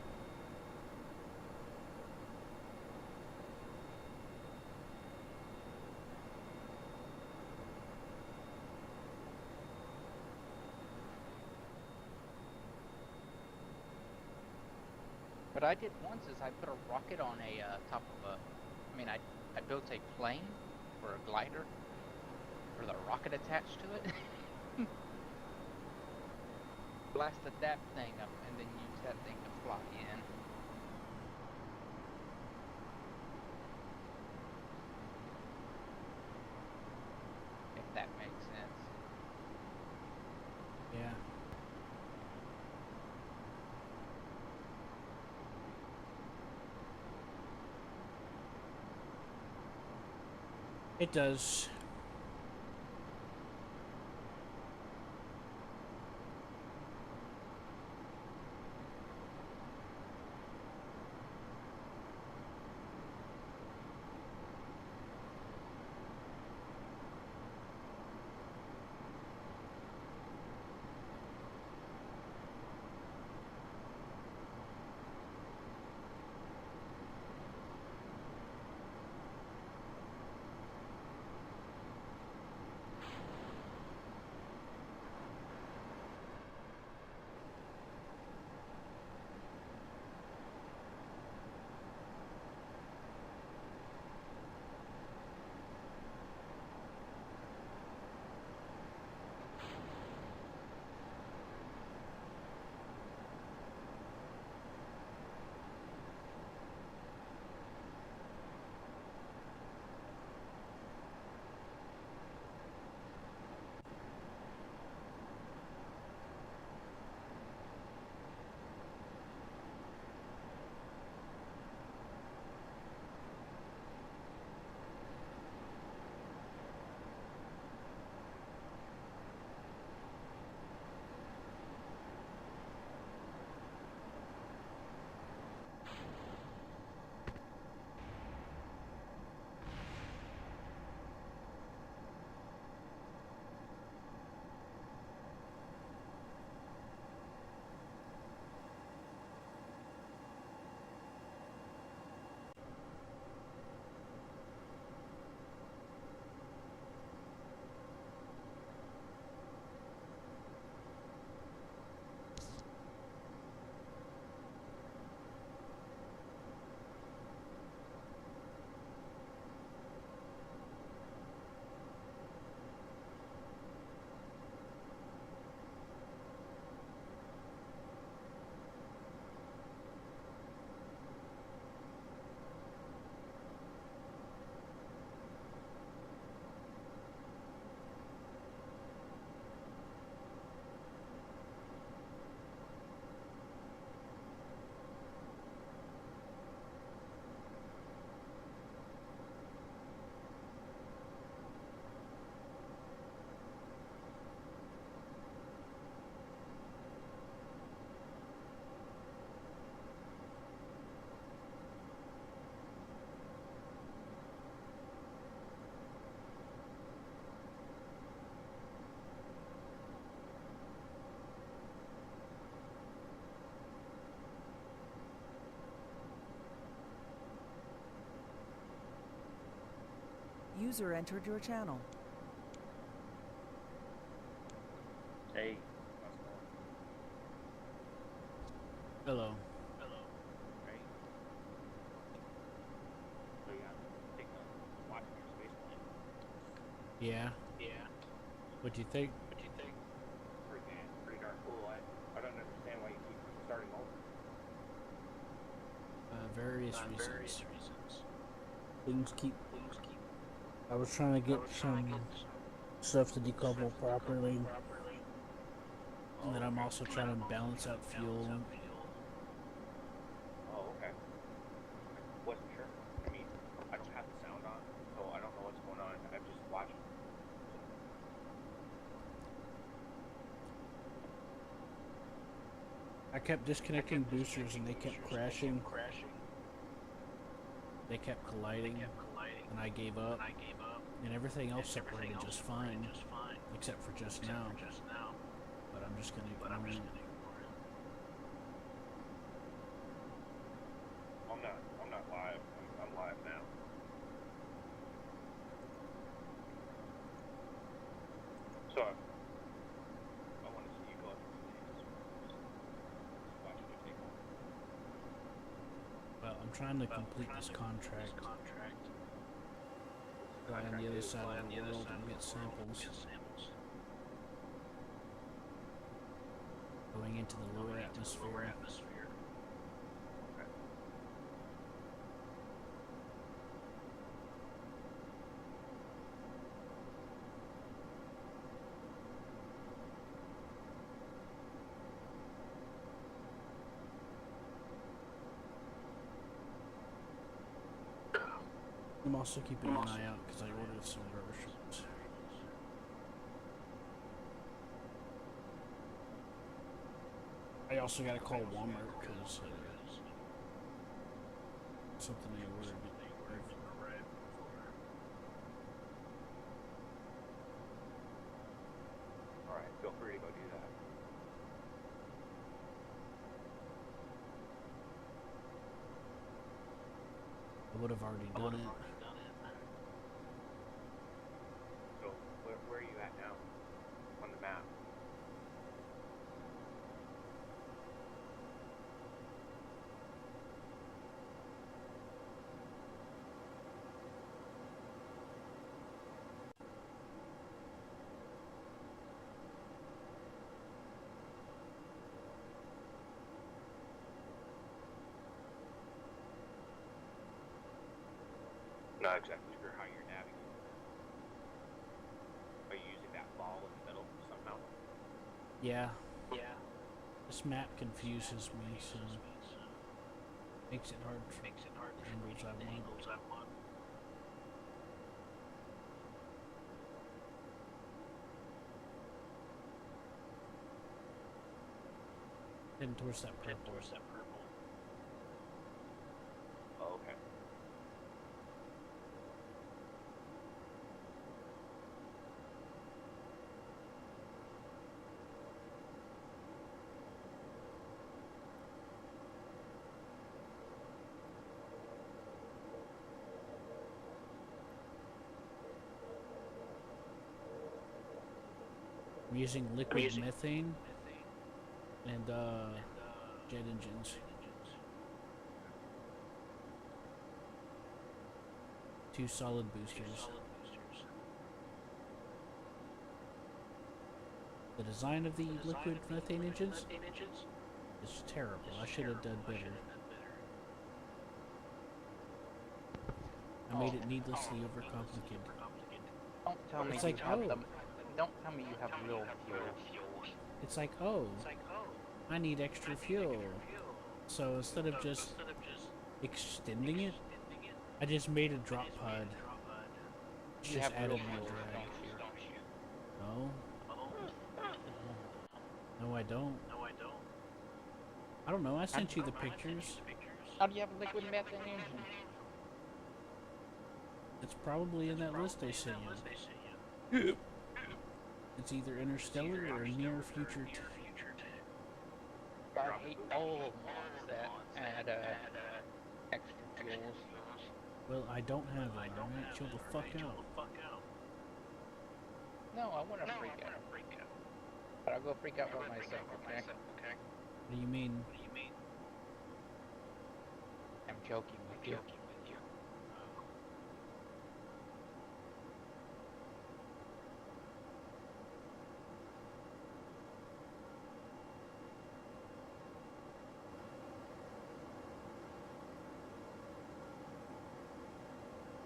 What I did once is I put a rocket on a top of a. I built a plane for a glider with a rocket attached to it. Blasted that thing up and then used that thing to fly in. If that makes sense. Yeah. It does. User entered your channel. Hey. Hello. Right? So yeah, taking a watching your space plane. Yeah. Yeah. What'd you think? Pretty darn cool. I don't understand why you keep starting over. Various reasons. Things keep. I was trying to get some stuff to decouple properly, and then I'm also trying to balance out fuel. Oh, okay. Wasn't sure. I kept disconnecting boosters and they kept crashing. They kept colliding, and I gave up. And everything else separated just fine, except for just now. But I'm just gonna ignore it. I'm not live. I'm live now. So I want to see you go up to watch you take one. Well, I'm trying to complete this contract. Fly on the other side of the world and get samples. Going into the lower atmosphere. I'm also keeping an eye out because I ordered some rubber shirts. I also gotta call Walmart because something I ordered. Alright, feel free to go do that. I would have already done it. So, where are you at now? On the map? Not exactly sure how you're navigating that. Are you using that ball in the middle somehow? Yeah. This map confuses me, so makes it hard for the angles I want. Heading towards that purple. Oh, okay. I'm using liquid methane and jet engines. 2 solid boosters. The design of the liquid methane engines is terrible. I should have done better. I made it needlessly overcomplicated. Don't tell me It's you like, have oh. them. Don't tell me you have real fuel. It's like, oh, I need extra fuel. So instead of just extending it, I just made a drop pod. It's You just have real added more fuel, drag. don't you? No, I don't. I don't know. I sent you the pictures. How do you have a liquid methane engine? It's probably in that list I sent you. It's either interstellar or near future. I hate all mods that add extra fuels. Well, I don't have one. Alright, chill the fuck out. No, I want to freak out. But I'll go freak out by myself, okay? What do you mean? I'm joking with you.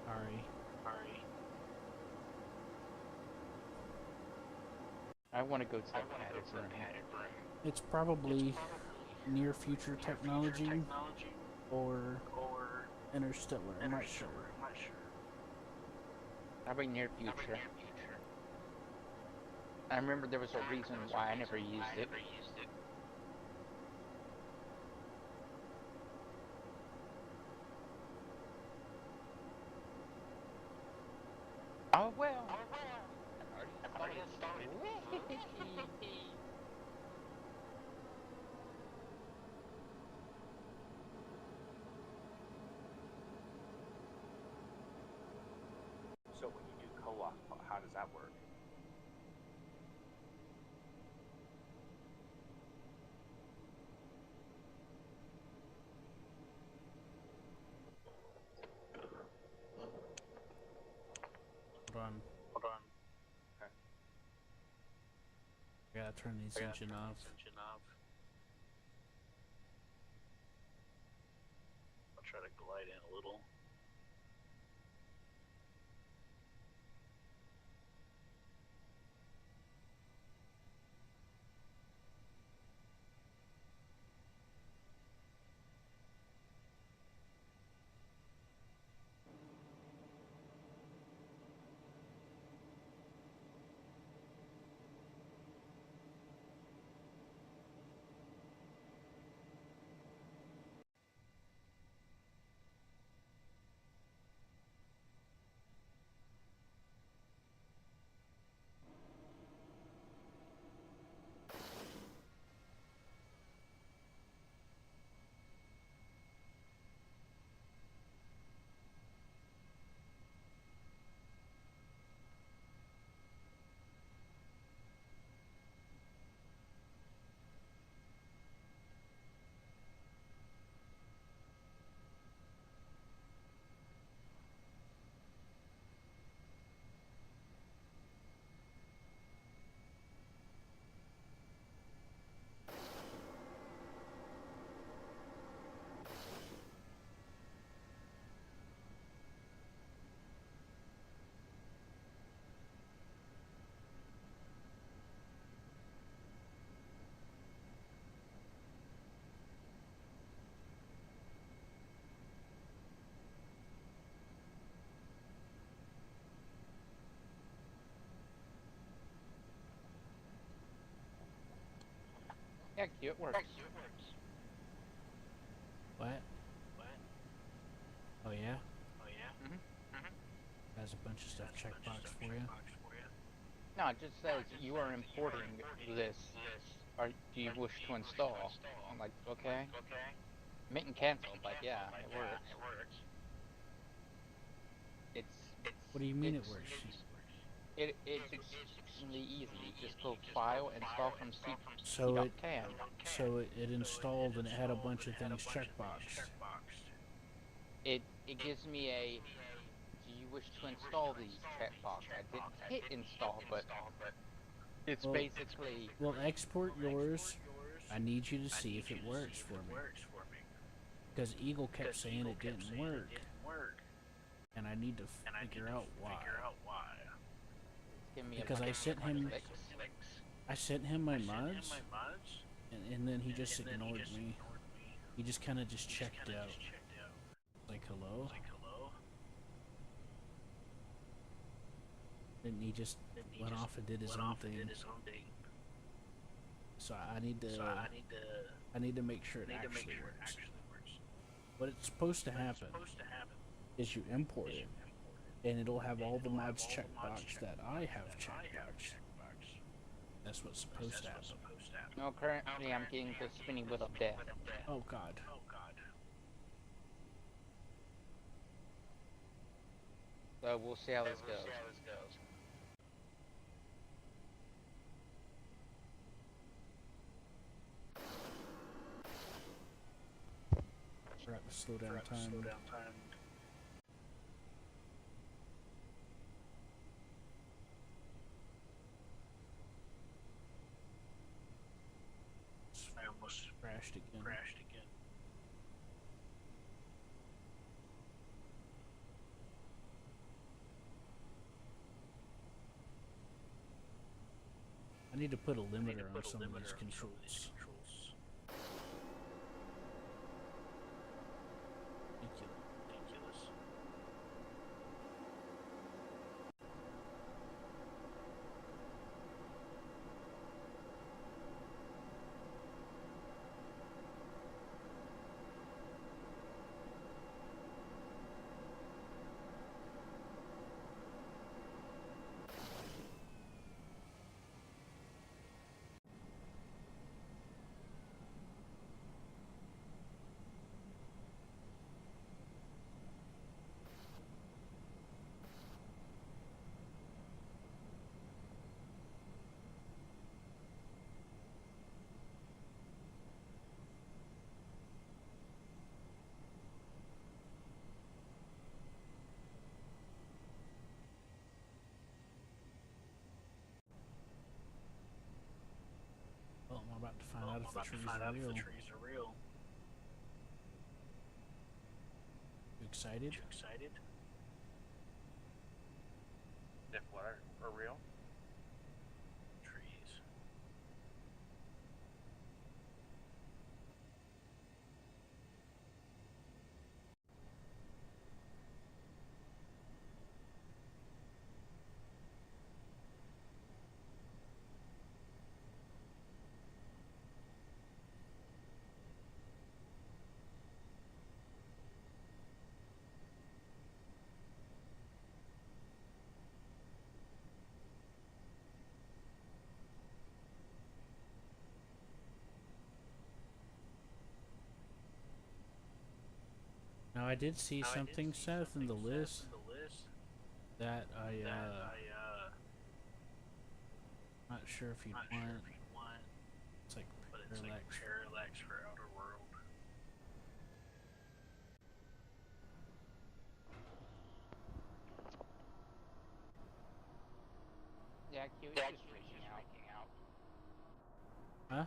Sorry. I want to go to the padded room. It's probably near future technology or interstellar. I'm not sure. Probably near future. I remember there was a reason why I never used it. Oh well. I already installed it. Whee! So when you do co-op, how does that work? Hold on. Okay. I gotta turn these engine off. I'll try to glide in a little. Yeah, Q, it works. What? Oh yeah? Hmm. Has a bunch of stuff checkbox for you. No, it just says you are importing this. Or do you wish to install? I'm like, okay. Make and cancel, but yeah, it works. It's What do you mean it it's works? it's extremely easy. You just go File, Install from So it C.can. it installed and it had a bunch of things checkboxed. It gives me a do you wish to install these checkbox? I didn't hit install, but it's Well, basically well, export yours. I need you to see if it works for me. Because Eagle kept saying it didn't work. And I need to figure out why. give me Because a bunch I sent him my clicks. mods, and then he just ignored me. He just kind of just checked out. Like, hello? Then he just went off and did his own thing. So I need to make sure it actually works. What it's supposed to happen is you import it, and it'll have all the mods checkboxed that I have checkboxed. That's what's supposed to happen. No, currently I'm getting the spinning wheel of death. Oh god. So we'll see how this goes. We're at the slow down time. I almost crashed again. I need to put a limiter on some of these controls. Ridiculous. if the trees are real. You excited? If what are real? Trees. Now I did see something, Seth, in the list that not sure if you'd want. It's like Parallax for Outer World. Yeah, Q is just freaking out. Huh?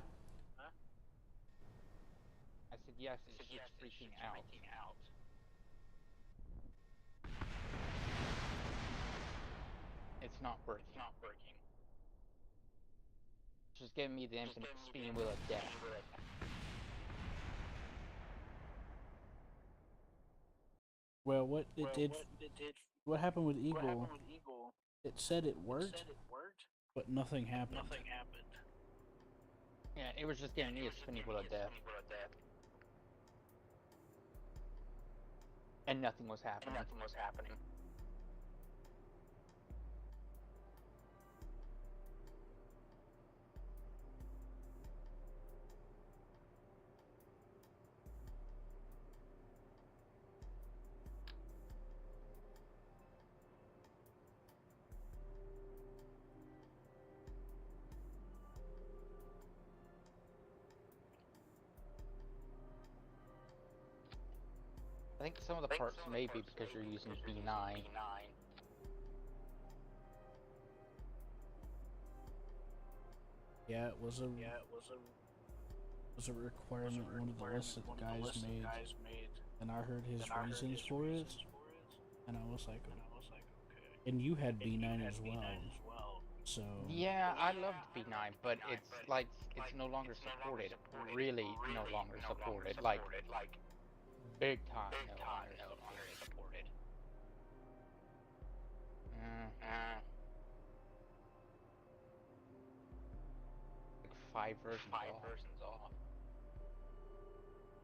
I said yes, it's just freaking out. It's not working. It's just giving me the infinite spinning wheel of death. Well, what happened with Eagle? It said it worked, but nothing happened. Yeah, it was just giving me a spinning wheel of death. And nothing was happening. I think some of the parts may be because you're using B9. Yeah, it was a requirement one of the lists that the guys made, and I heard his reasons for it, and I was like, and you had B9 as well, so Yeah, I loved B9, but it's like, it's no longer supported. Really no longer supported. Like, big time no longer supported. Like 5 versions off.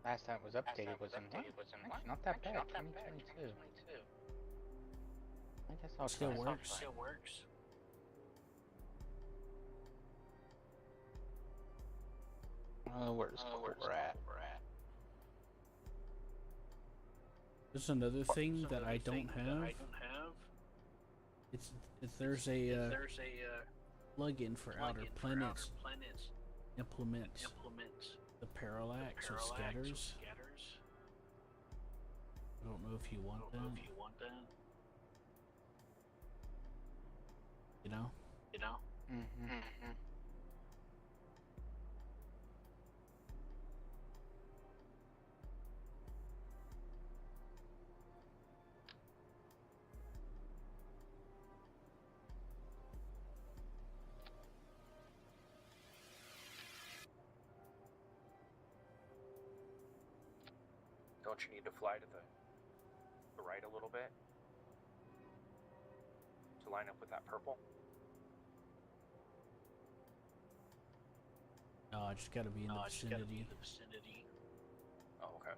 Last time it was updated was in what? Actually, not that bad. 2022. I guess I'll still try. works. Where's we're at? There's another thing that I don't have. It's there's a plugin for Outer Planets implements the parallax or scatters. I don't know if you want that. You know? Don't you need to fly to the right a little bit to line up with that purple? No, I just gotta be in the vicinity. Oh, okay.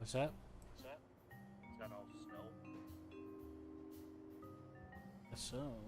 What's that? Is that all snow? Guess so.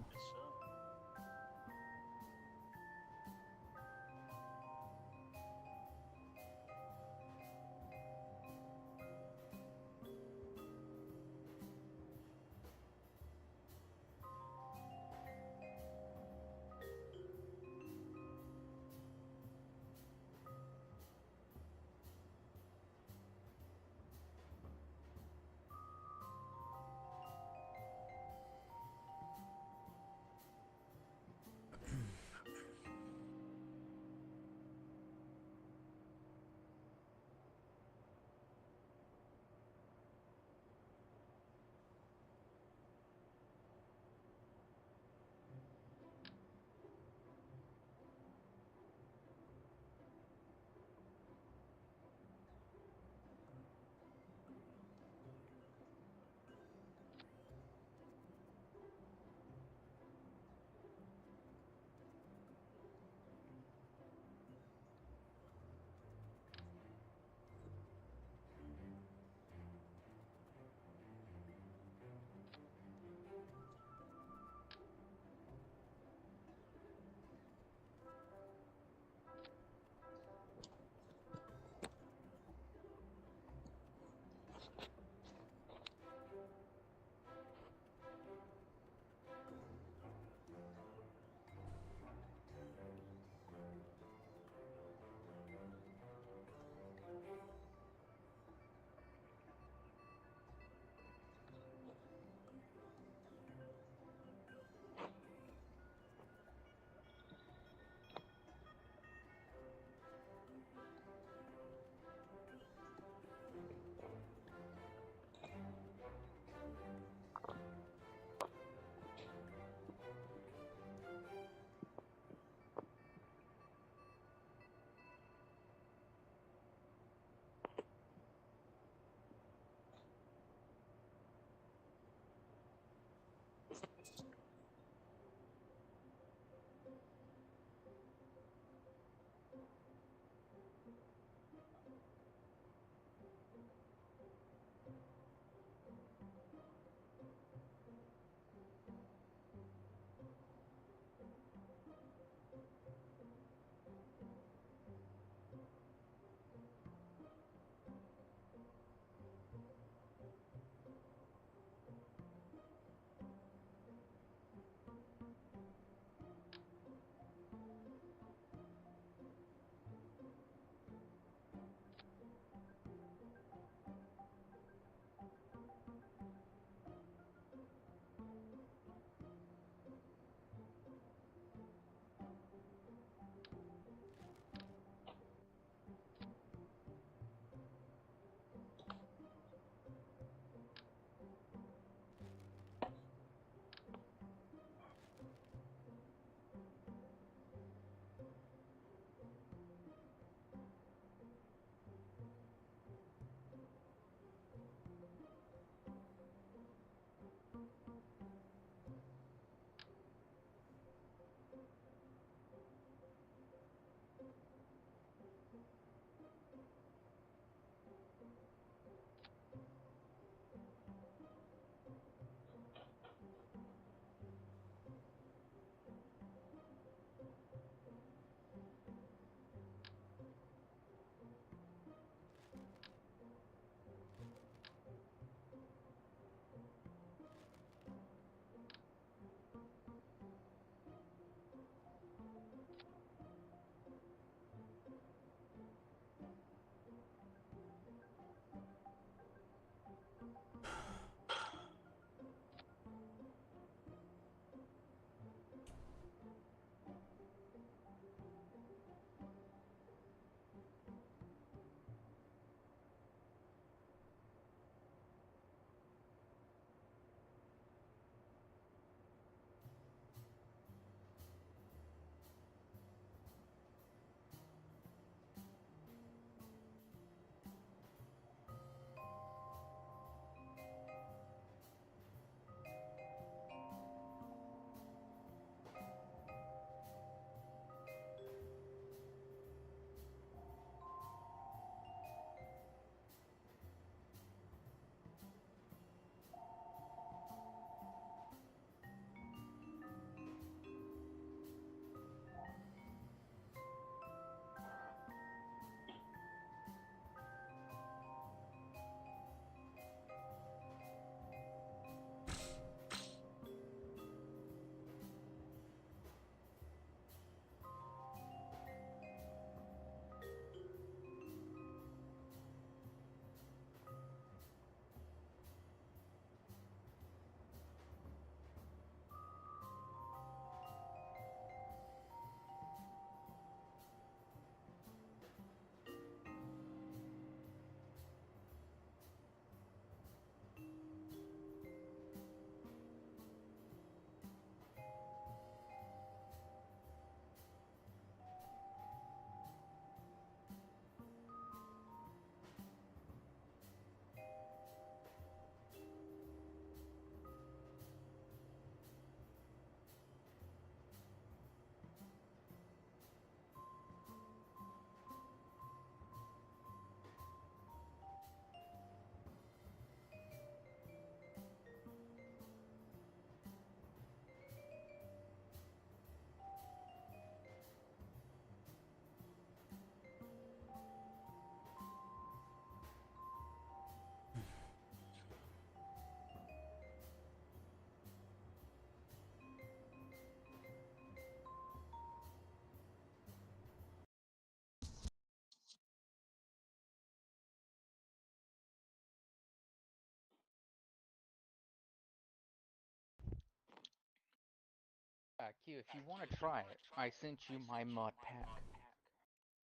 Q, if you want to try it, I sent you my mod pack.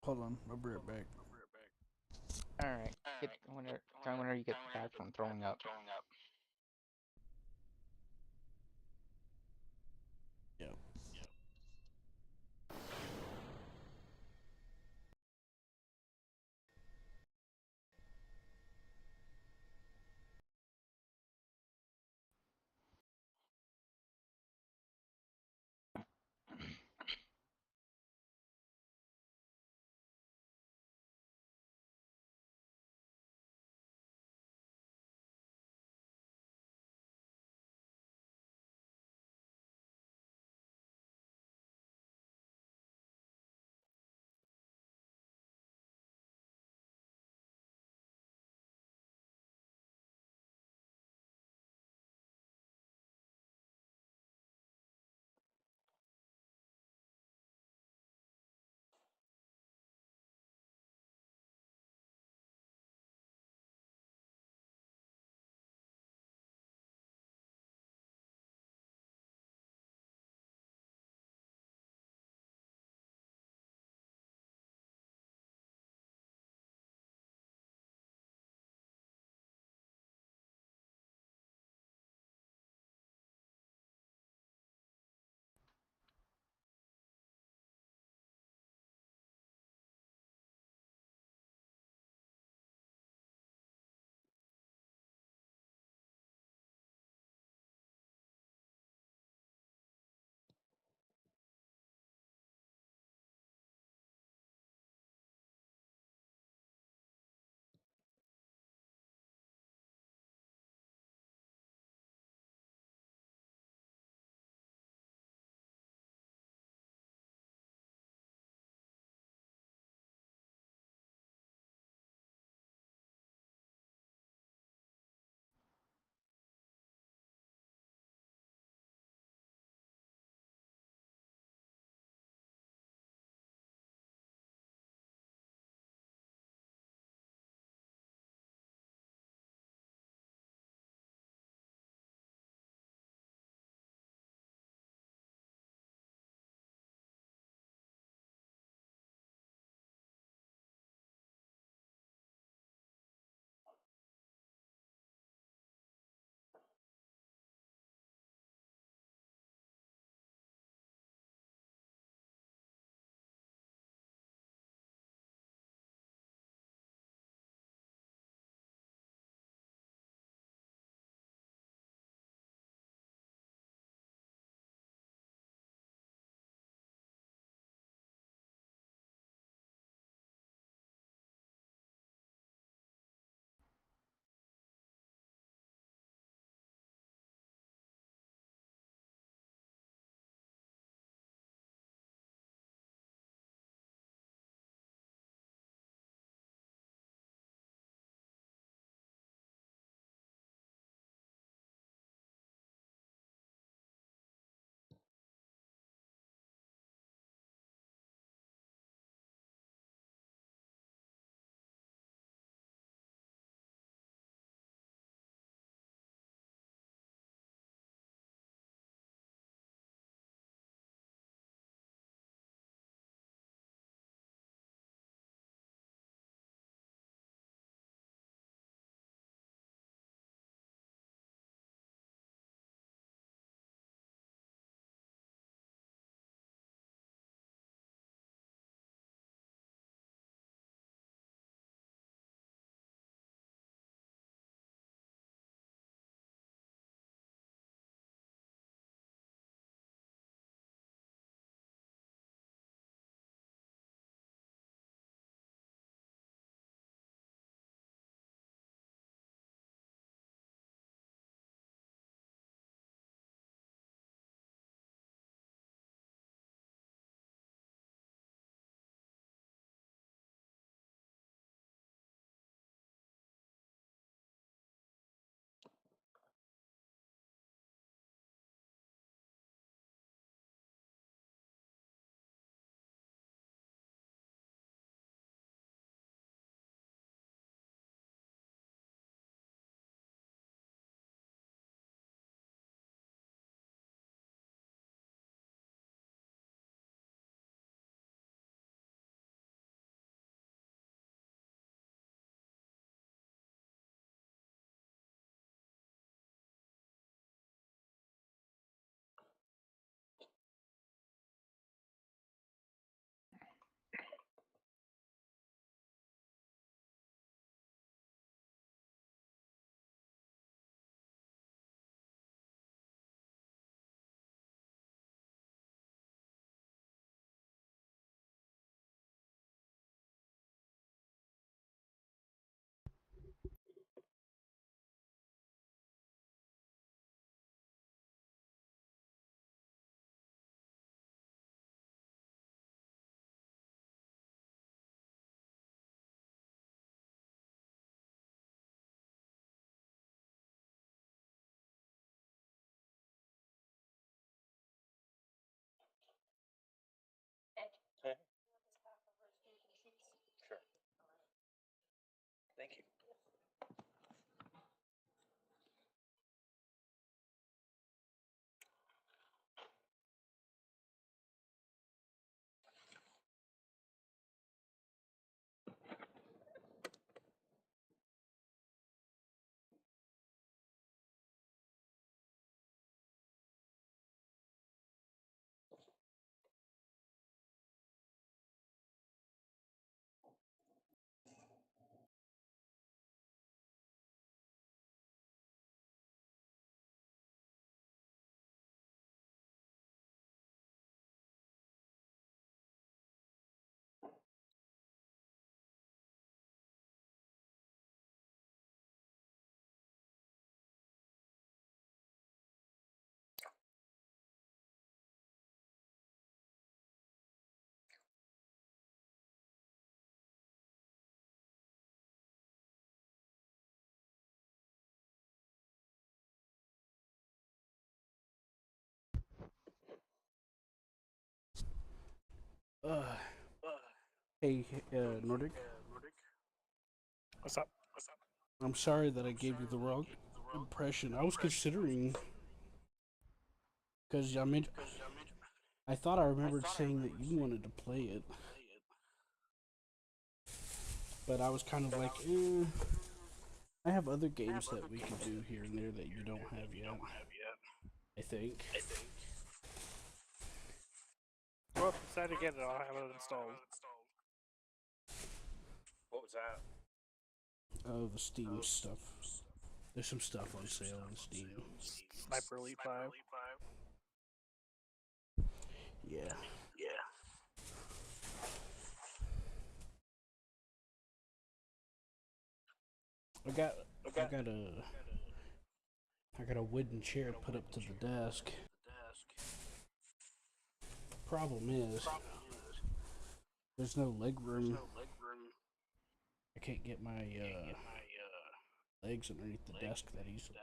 Hold on, I'll be right back. All right, try whenever you get back from throwing up. Yep. Uh, hey, Nordic. What's up? I'm sorry that I gave you the wrong impression. I was considering, because I thought I remembered saying that you wanted to play it, but I was kind of like, I have other games that we could do here and there that you don't have yet. I think. Well, decided to get it. I'll have it installed. What was that? Oh, the Steam stuff. There's some stuff on sale on Steam. Sniper Elite 5. Yeah. I got a wooden chair put up to the desk. Problem is, there's no leg room. I can't get my legs underneath the desk that easily.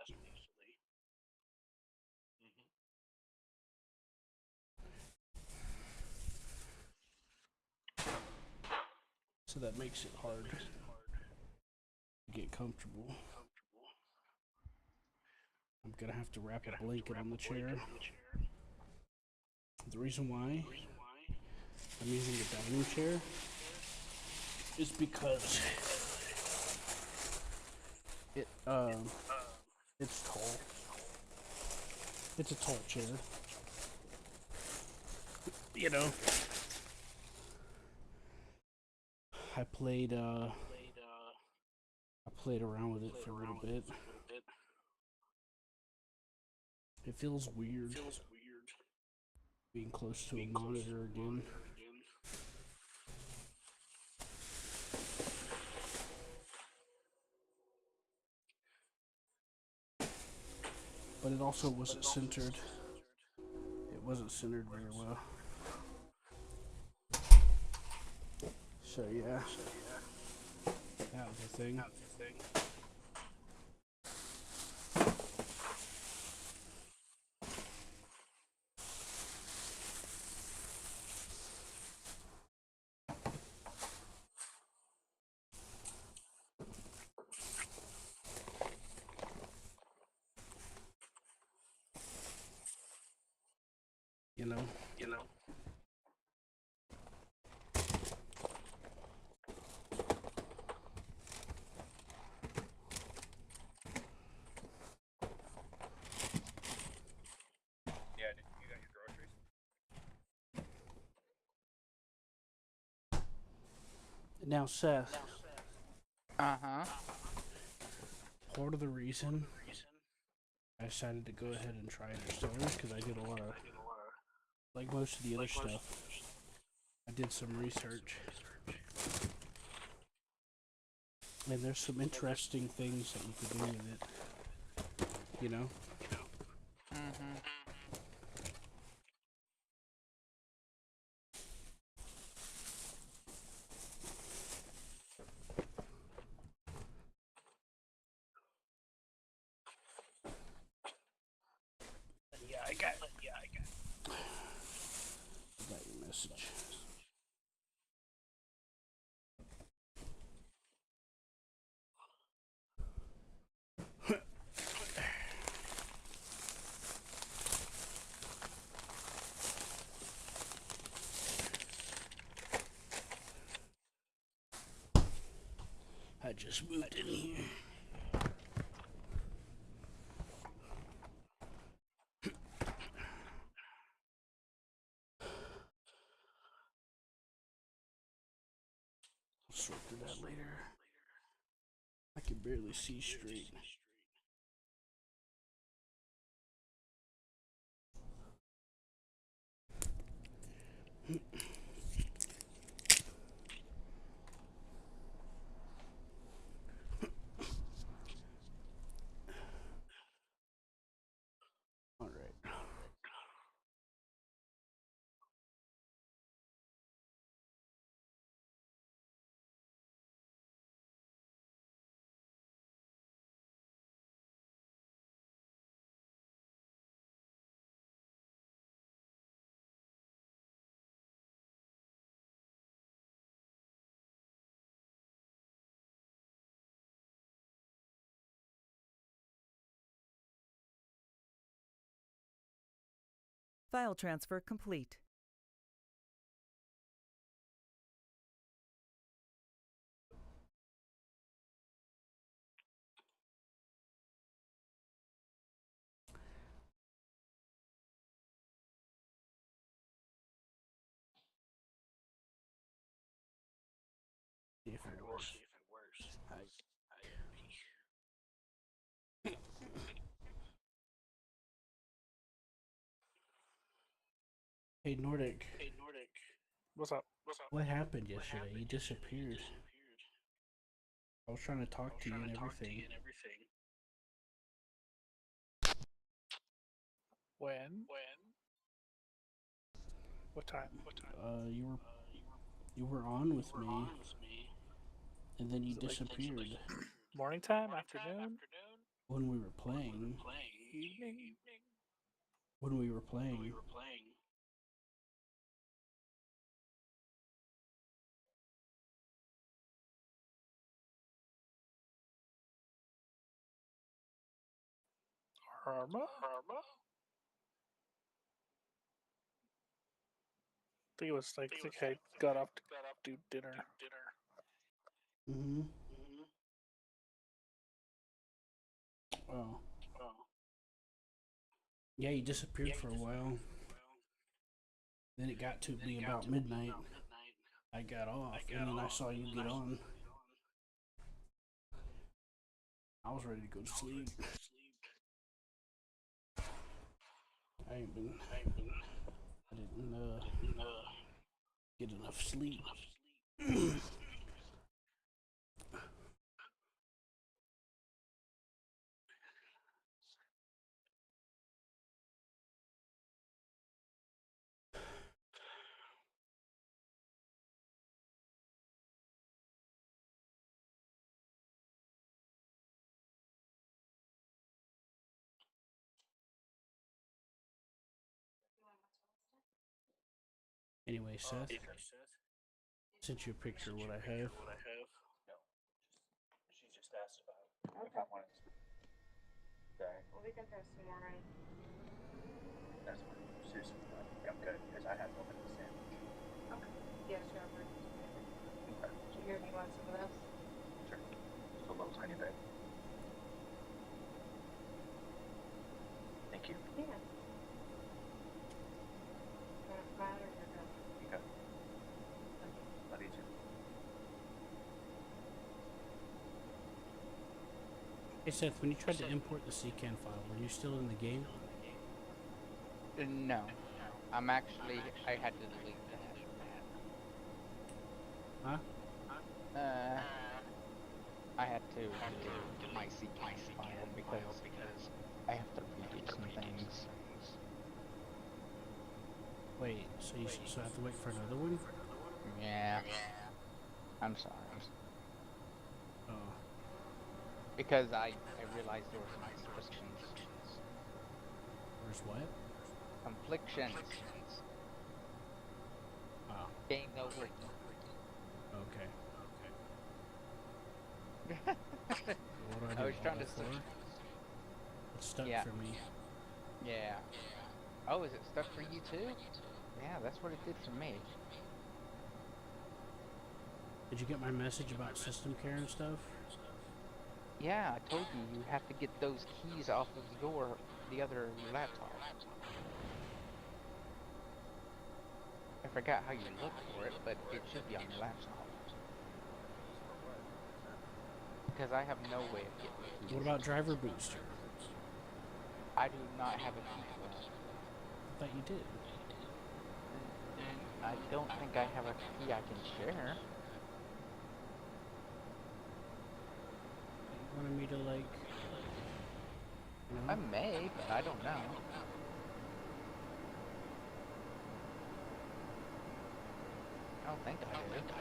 So that makes it hard to get comfortable. I'm gonna have to wrap a blanket on the chair. The reason why I'm using the dining chair is because it's tall. It's a tall chair. You know. I played around with it for a little bit. It feels weird being close to a monitor again. But it also wasn't centered. It wasn't centered very well. So yeah, that was the thing. You know. Yeah, you got your groceries? Now, Seth, Uh-huh. part of the reason I decided to go ahead and try Interstellars because I did a lot of, like most of the other stuff, I did some research. And there's some interesting things that you could do with it. You know? Mm-hmm. Yeah, I got your message. I just moved in here. I'll sort through that later. I can barely see straight. File transfer complete. See if it works. Hey Nordic, What's up? what happened yesterday? You disappeared. I was trying to talk to you and everything. When? What time? You were on with me, and then you Is it like disappeared morning time? Afternoon? when we were playing. Evening? When we were playing. Arma? I think it was like, I think I got off to do dinner. Mm-hmm. Oh. Yeah, you disappeared for a while. Then it got to be about midnight. I got off, and then I saw you get on. I was ready to go to sleep. I didn't get enough sleep. Anyway, Seth, sent you a picture of what I have. She just asked about if I wanted to. Okay. Well, we can throw some more in. That's fine. She's, I'm good because I had one in the sandwich. Okay. Yeah, sure. Okay. Do you hear me want some of this? Sure. Just a little tiny bit. Thank you. Yeah. Matter, you're good. You got it. Love you too. Hey Seth, when you tried to import the CCAN file, were you still in the game? No. I had to delete that. Huh? I had to delete my CCAN file because I have to redo some things. Wait, so I have to wait for another one? Yeah. I'm sorry. Oh. Because I realized there were some conflictions. There's what? Conflictions. Oh. Game over. Okay. What do I do? I was trying to Alt F4? It's stuck Yeah. for me. Yeah. Oh, is it stuck for you too? Yeah, that's what it did for me. Did you get my message about system care and stuff? Yeah, I told you have to get those keys off of the other laptop. I forgot how you look for it, but it should be on your laptop. Because I have no way of getting the keys. What about driver booster? I do not have a key for that. I thought you did. I don't think I have a key I can share. You wanted me to like... You know? I may, but I don't know. I don't think I do.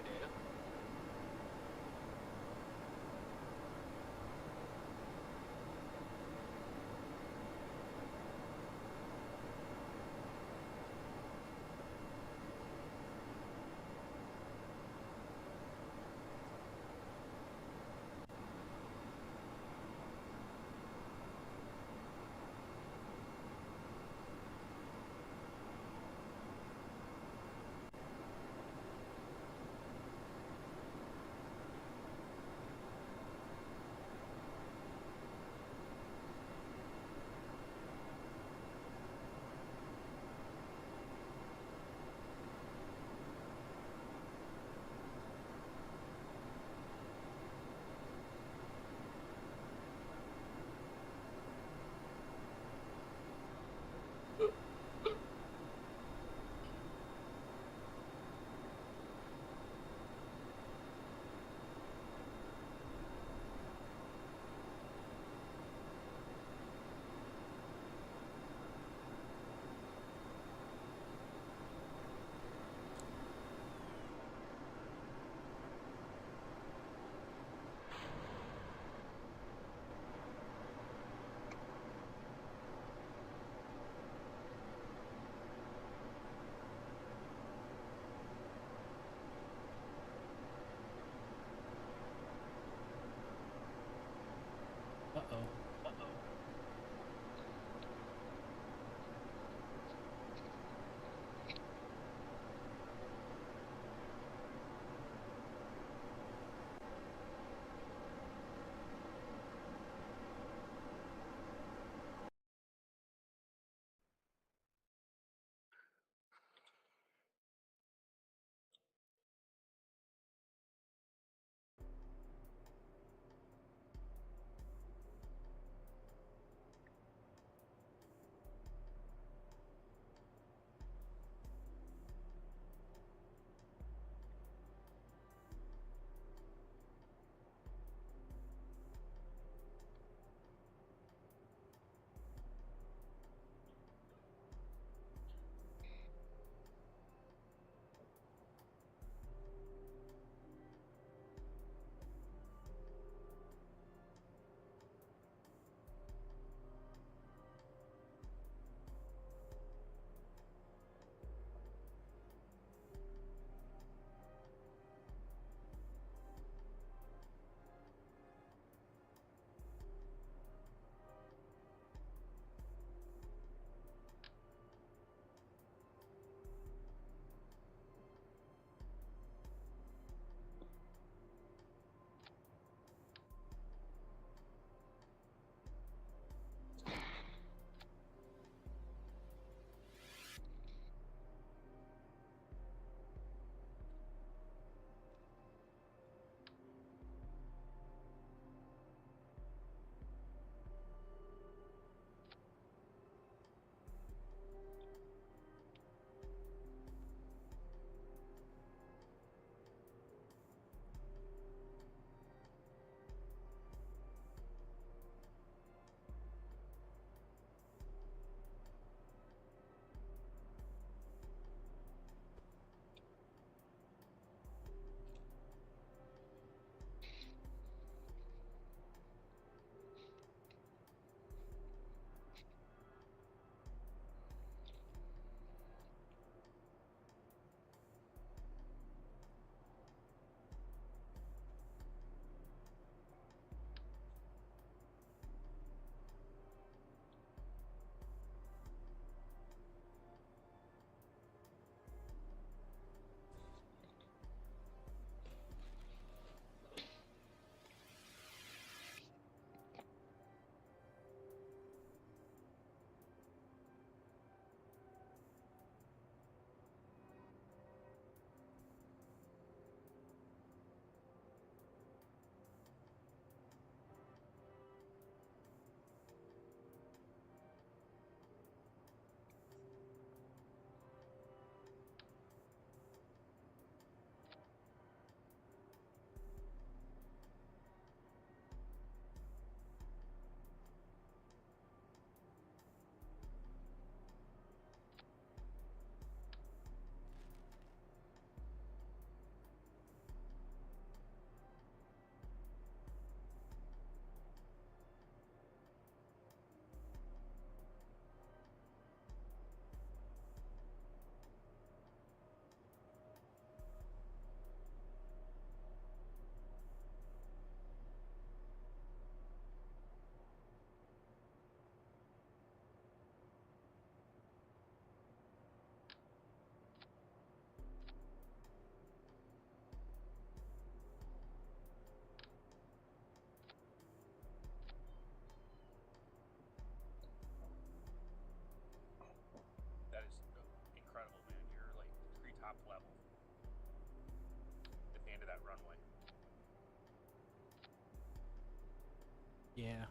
Yeah.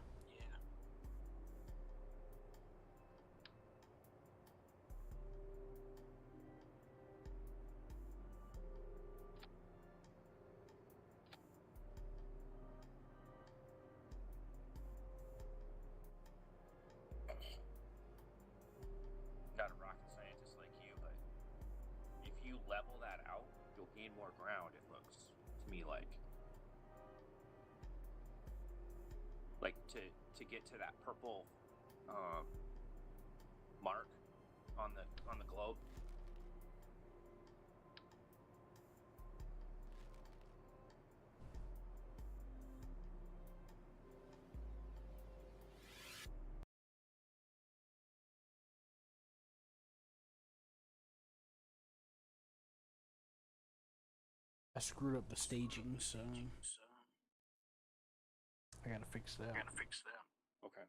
Not a rocket scientist like you, but if you level that out, you'll gain more ground. It looks to me like to get to that purple mark on the globe. I screwed up the staging, so I gotta fix that. Okay.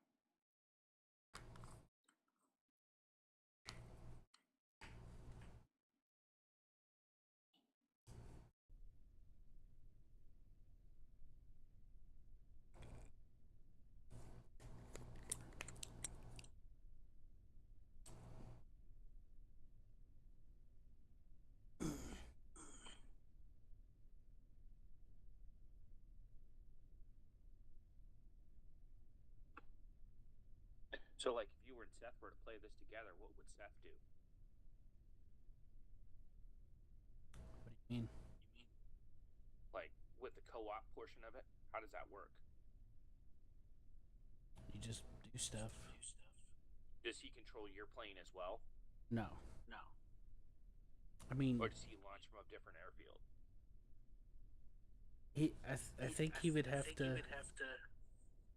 So, like, if you and Seth were to play this together, what would Seth do? What do you mean? Like, with the co-op portion of it, how does that work? You just do stuff. Does he control your plane as well, No. I mean, or does he launch from a different airfield? I think he would have to.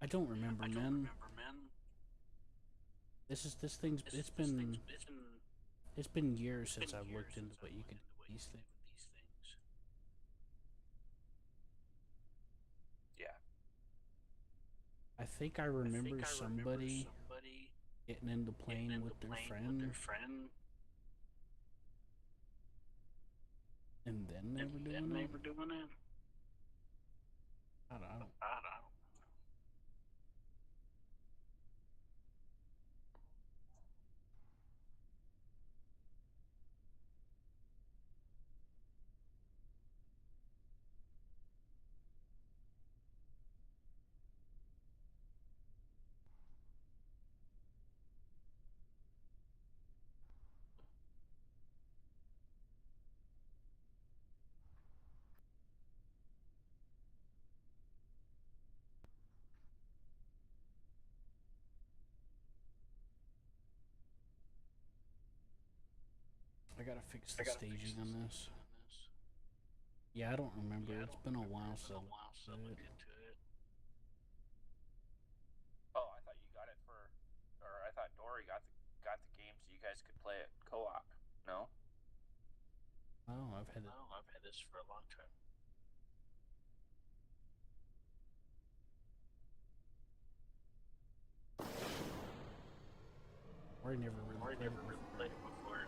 I don't remember, man. This thing's it's been years since I've looked into what you could do with these things. Yeah. I think I remember somebody getting into playing with their friend, and then they were doing it. I don't know. I gotta fix the staging on this. Yeah, I don't remember. It's been a while since I looked at it. Oh, I thought you got it for, or I thought Dory got the game so you guys could play it co-op. No. Oh, I've had it. Or I never really played it before.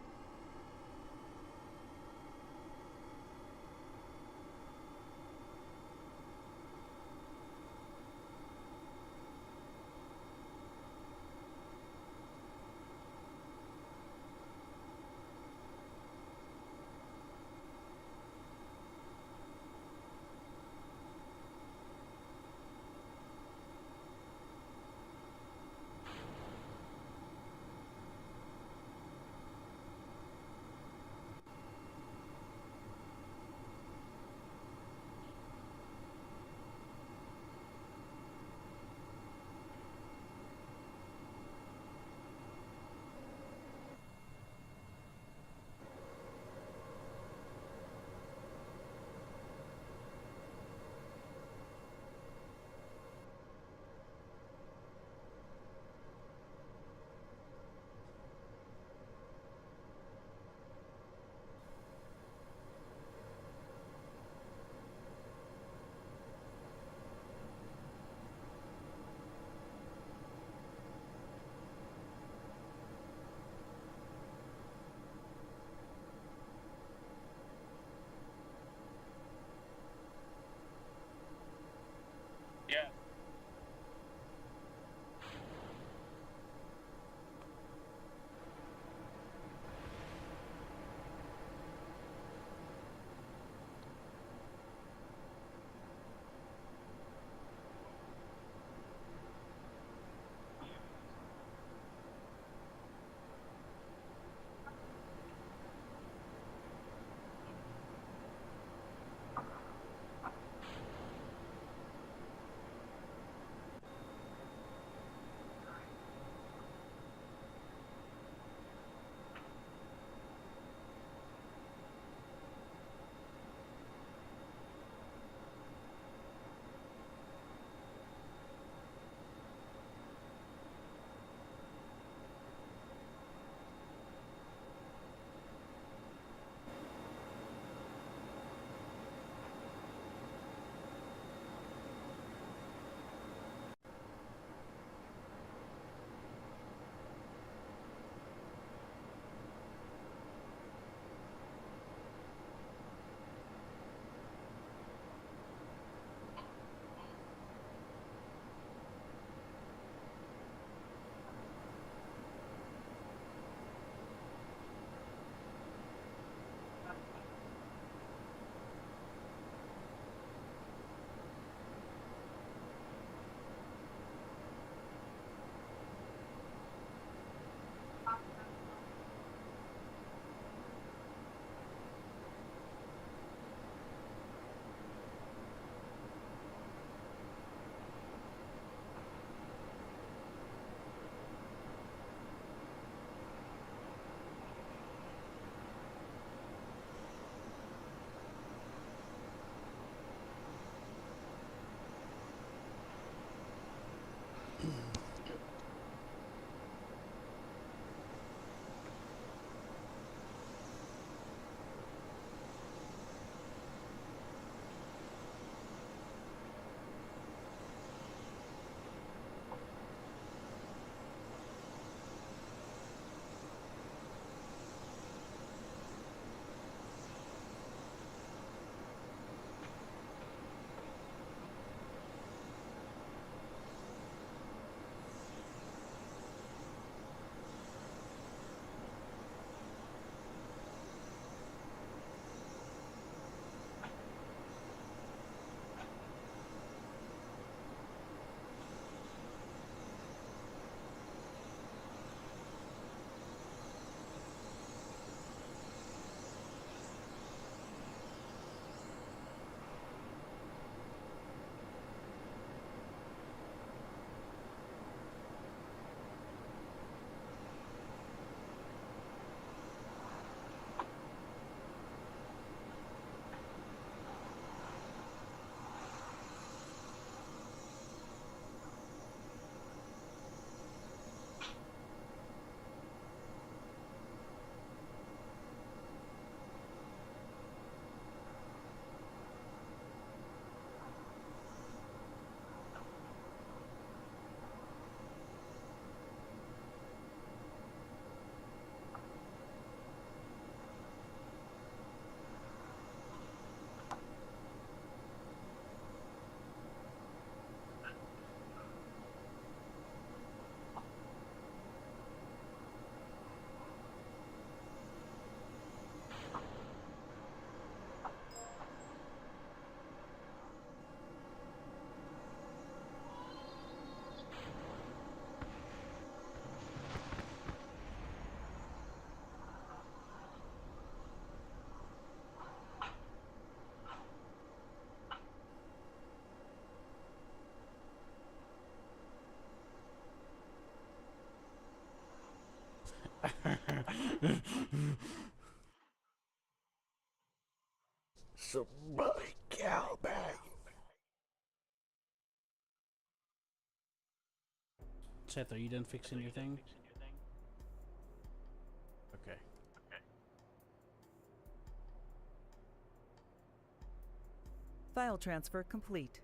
Somebody cowbag. Seth, are you done fixing your thing? Okay. File transfer complete.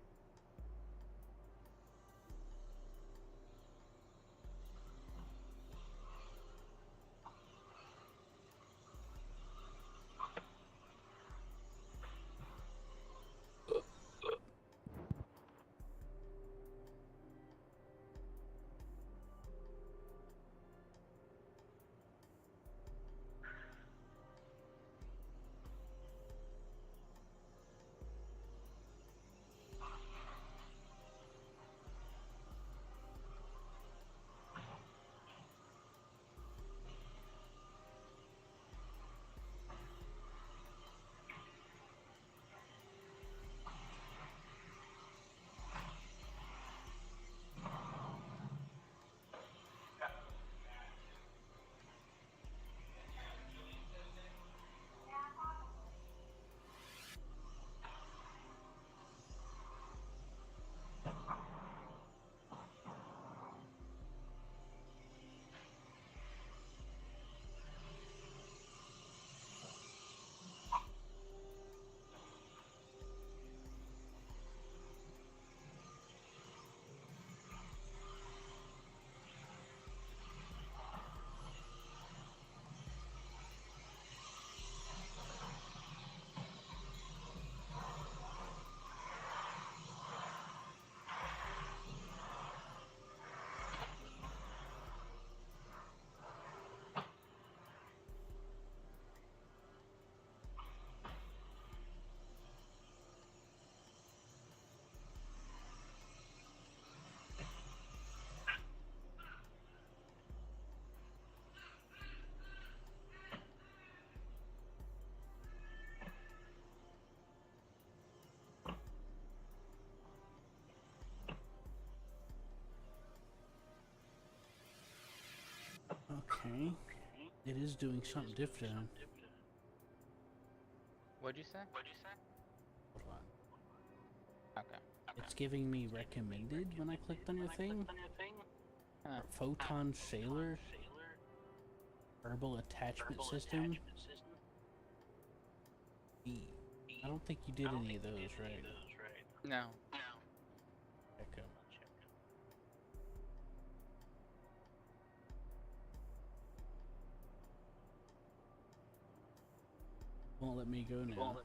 Okay. It is doing something different. What'd you say? Hold on. Okay. It's giving me recommended when I clicked on your thing. Huh. Photon Sailor. Herbal Attachment System. I don't think you did any of those, right? No. Check 'em. Won't let me go now.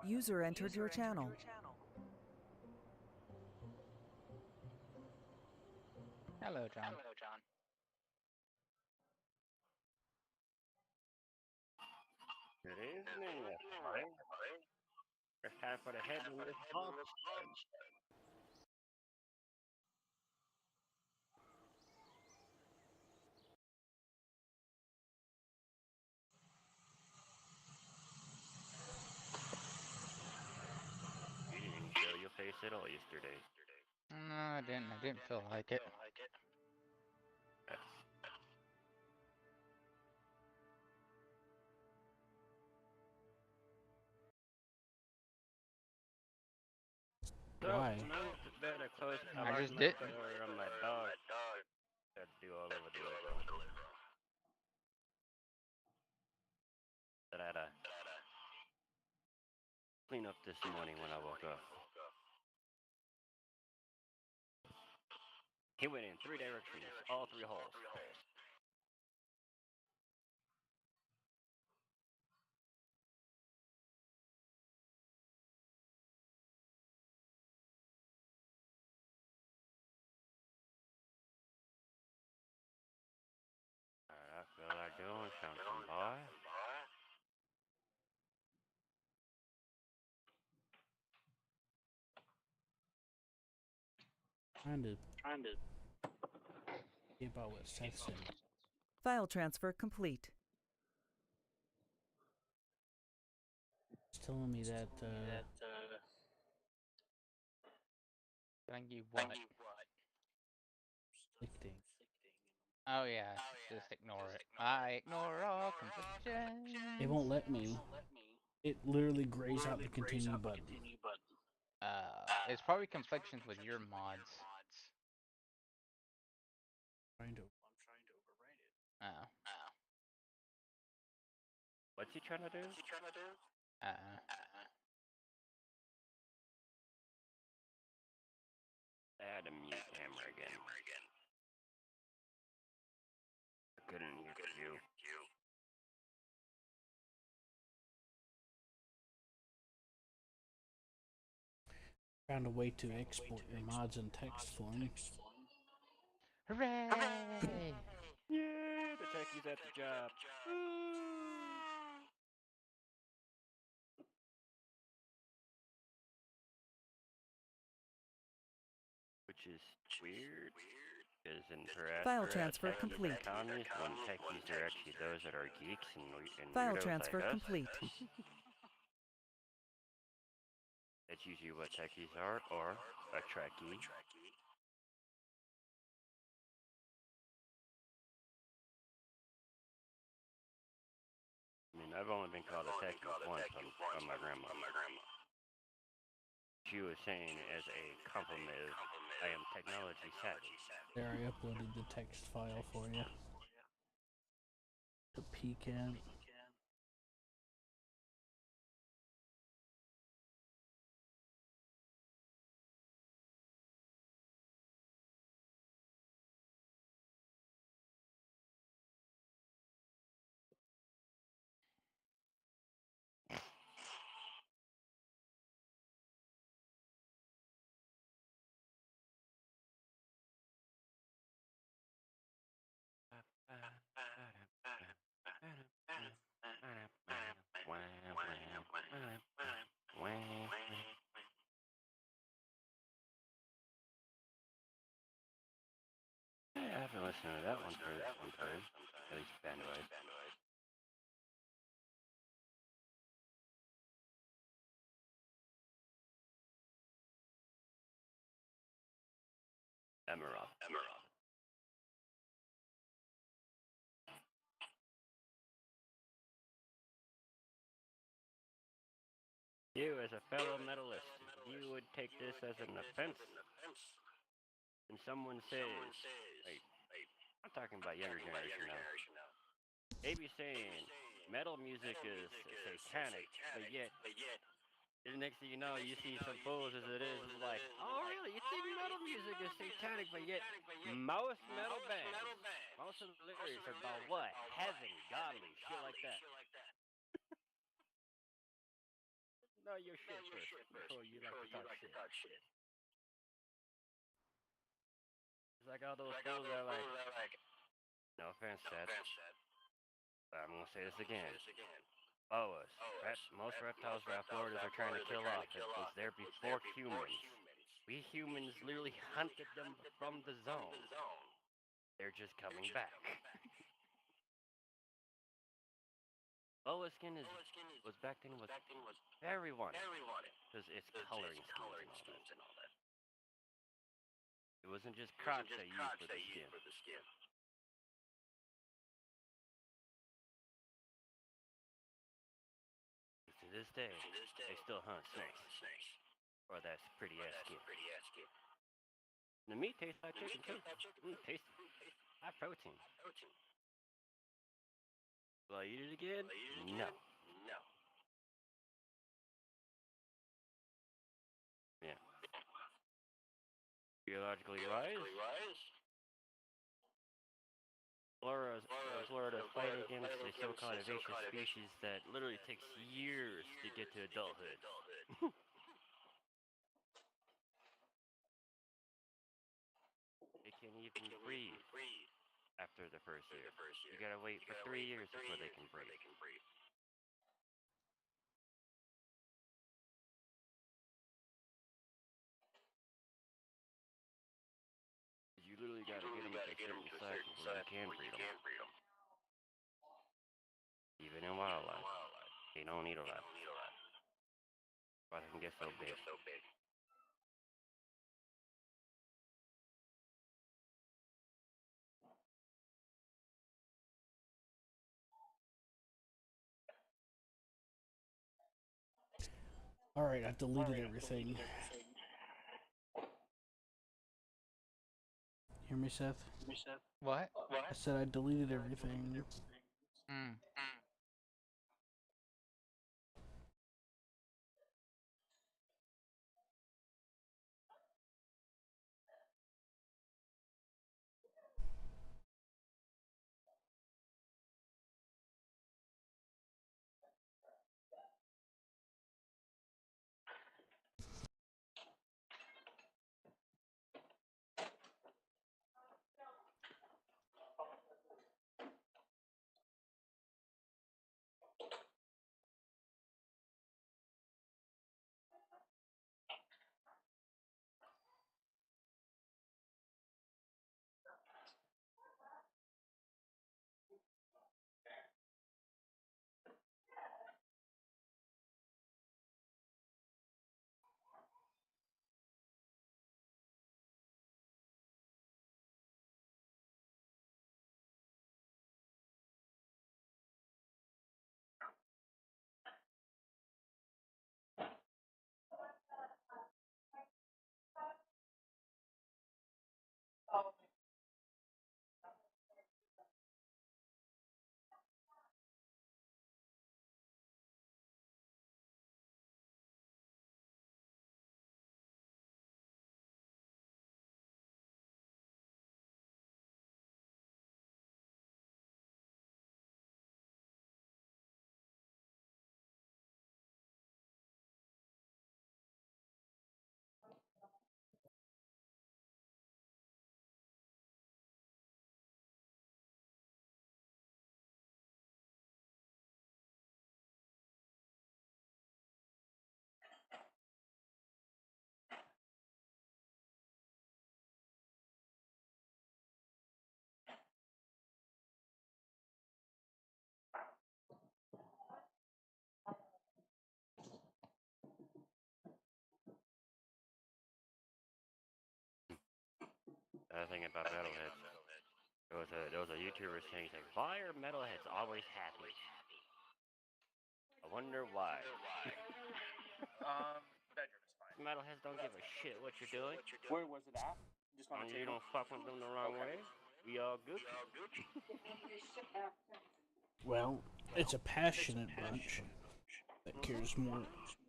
User entered your channel. Hello, John. Good evening, everybody. It's time for the headless box. You didn't show your face at all yesterday. No, I didn't. I didn't feel like it. So, Why? tonight, better close I just my didn't. door on my dog. Had to do all over the living room. That I had to clean up this morning when I woke up. He went in 3 directions, all 3 holes. I feel like doing something, boy. Trying to see about what Seth said. File transfer complete. He's telling me that Telling you what? conflicting. Oh yeah, just ignore it. I ignore all conflictions. It won't let me. It literally grays out the continue button. It's probably conflictions with your mods. I'm trying to override it. Oh. What's he trying to do? I had to mute camera again. I couldn't hear you. Found a way to export your mods in text form. Hooray! Yay, the techie's at the job. Which is weird, because in File transfer techies complete. and commies, when techies are actually those that are geeks and File weirdos transfer like us. complete. That's usually what techies are, or a Trekkie. I mean, I've only been called a techie once from my grandma. She was saying as a compliment, I am technology savvy. There, I uploaded the text file for you. To Pecan. I haven't listened to that one for some time. At least bandwidth. Emerald. You, as a fellow medalist, you would take this as an offense. And someone says, wait, I'm talking about younger generation now. They be saying metal music is satanic, but yet, the next thing you know, you see some fools as it is like, oh really, you think metal music is satanic, but yet most metal bands, most of the lyrics are about what? Heaven, godly, shit like that. No, your shit first. Before you like to talk shit. It's like all those fools that are like, no offense, Seth, but I'm gonna say this again. Boas, most reptiles Raptors are trying to kill off it was there before humans. We humans literally hunted them from the zone. They're just coming back. Boa skin was back then was very wanted because it's coloring schemes and all that. It wasn't just crocs they used for the skin. To this day, they still hunt snakes. Or that's pretty ass skin. The meat tastes like chicken too. Tasty. High protein. Will I eat it again? No. Yeah. Biologically wise? Florida's fighting against a so-called invasive species that literally takes years to get to adulthood. They can't even breathe after the first year. You gotta wait for 3 years before they can breathe. You literally gotta get them to a certain size before you can breed them. Even in wildlife, they don't need a lot. But they can get so big. Alright, I've deleted everything. Hear me, Seth? What? I said I deleted everything. Hmm. Another thing about metalheads, there was a YouTuber saying, like, why are metalheads always happy? I wonder why. Bedroom is fine. Metalheads don't give a shit what you're doing. Where was it at? Just on the You table? don't fuck with them the wrong way. We all good. Well, it's a passionate bunch that cares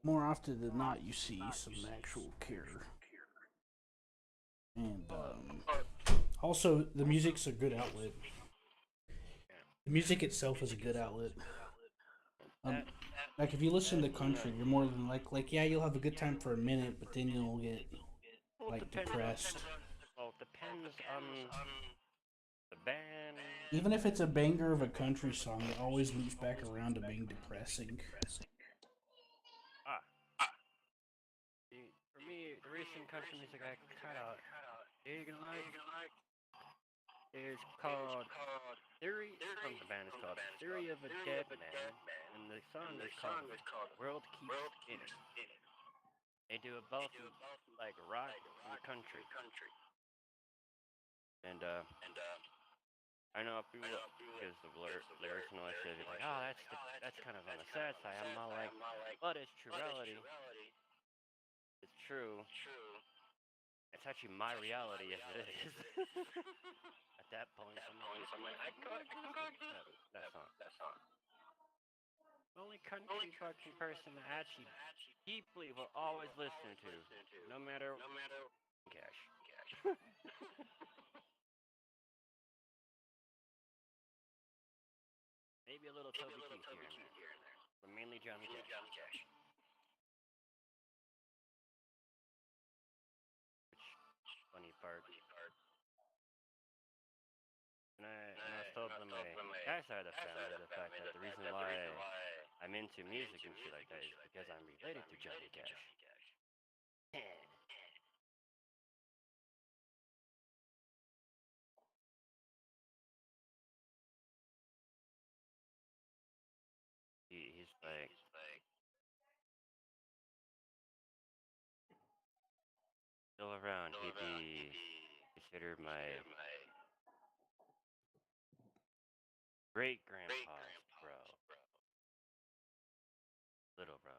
more often than not. You see some actual care, and also the music's a good outlet. The music itself is a good outlet. Like if you listen to country, you're more than like yeah, you'll have a good time for a minute, but then you'll get Well, like depressed. depends on the band. Even if it's a banger of a country song, it always loops back around to being depressing. Ah, for me, the recent country music I kind of dig and like is called Theory. From the band is called Theory of a Dead Man, and the song is called World Keeps Spinning. They do it both in, like rock and country, and I know people because of lyrics and all that shit. They're like, oh, that's kind of on the sad side. I'm not like, but it's true reality. It's true. It's actually my reality as it is. At that point, I'm like, I could that song. The only country fucking person that actually deeply will always listen to, no matter cash. Maybe a little Toby Keith here and there, but mainly Johnny Cash. Which funny part. And I told them my guy side of the family the fact that the reason why I'm into music and shit like that is because I'm related to Johnny Cash. He's like still around. He'd be considered my great grandpa's bro. Little bro.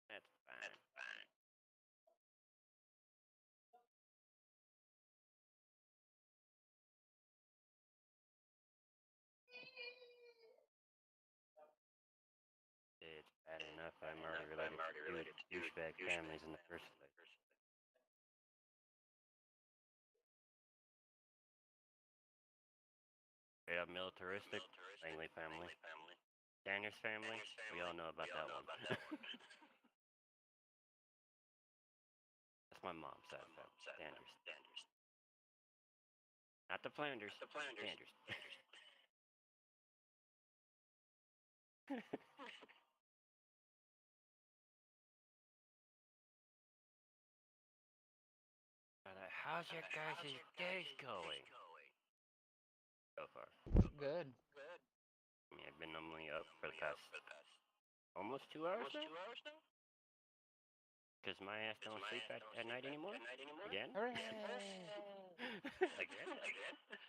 That's fine. It's bad enough I'm already related to douchebag families in the first place. Straight up militaristic, Langley family. Daniels family, we all know about that one. That's my mom's side of family, Sanders. Not the Flanders, Sanders. How's your guys' days going? So far. Good. Yeah, I've been only up for the past almost 2 hours now? Because my ass don't sleep at night anymore? Again? Hooray! Again?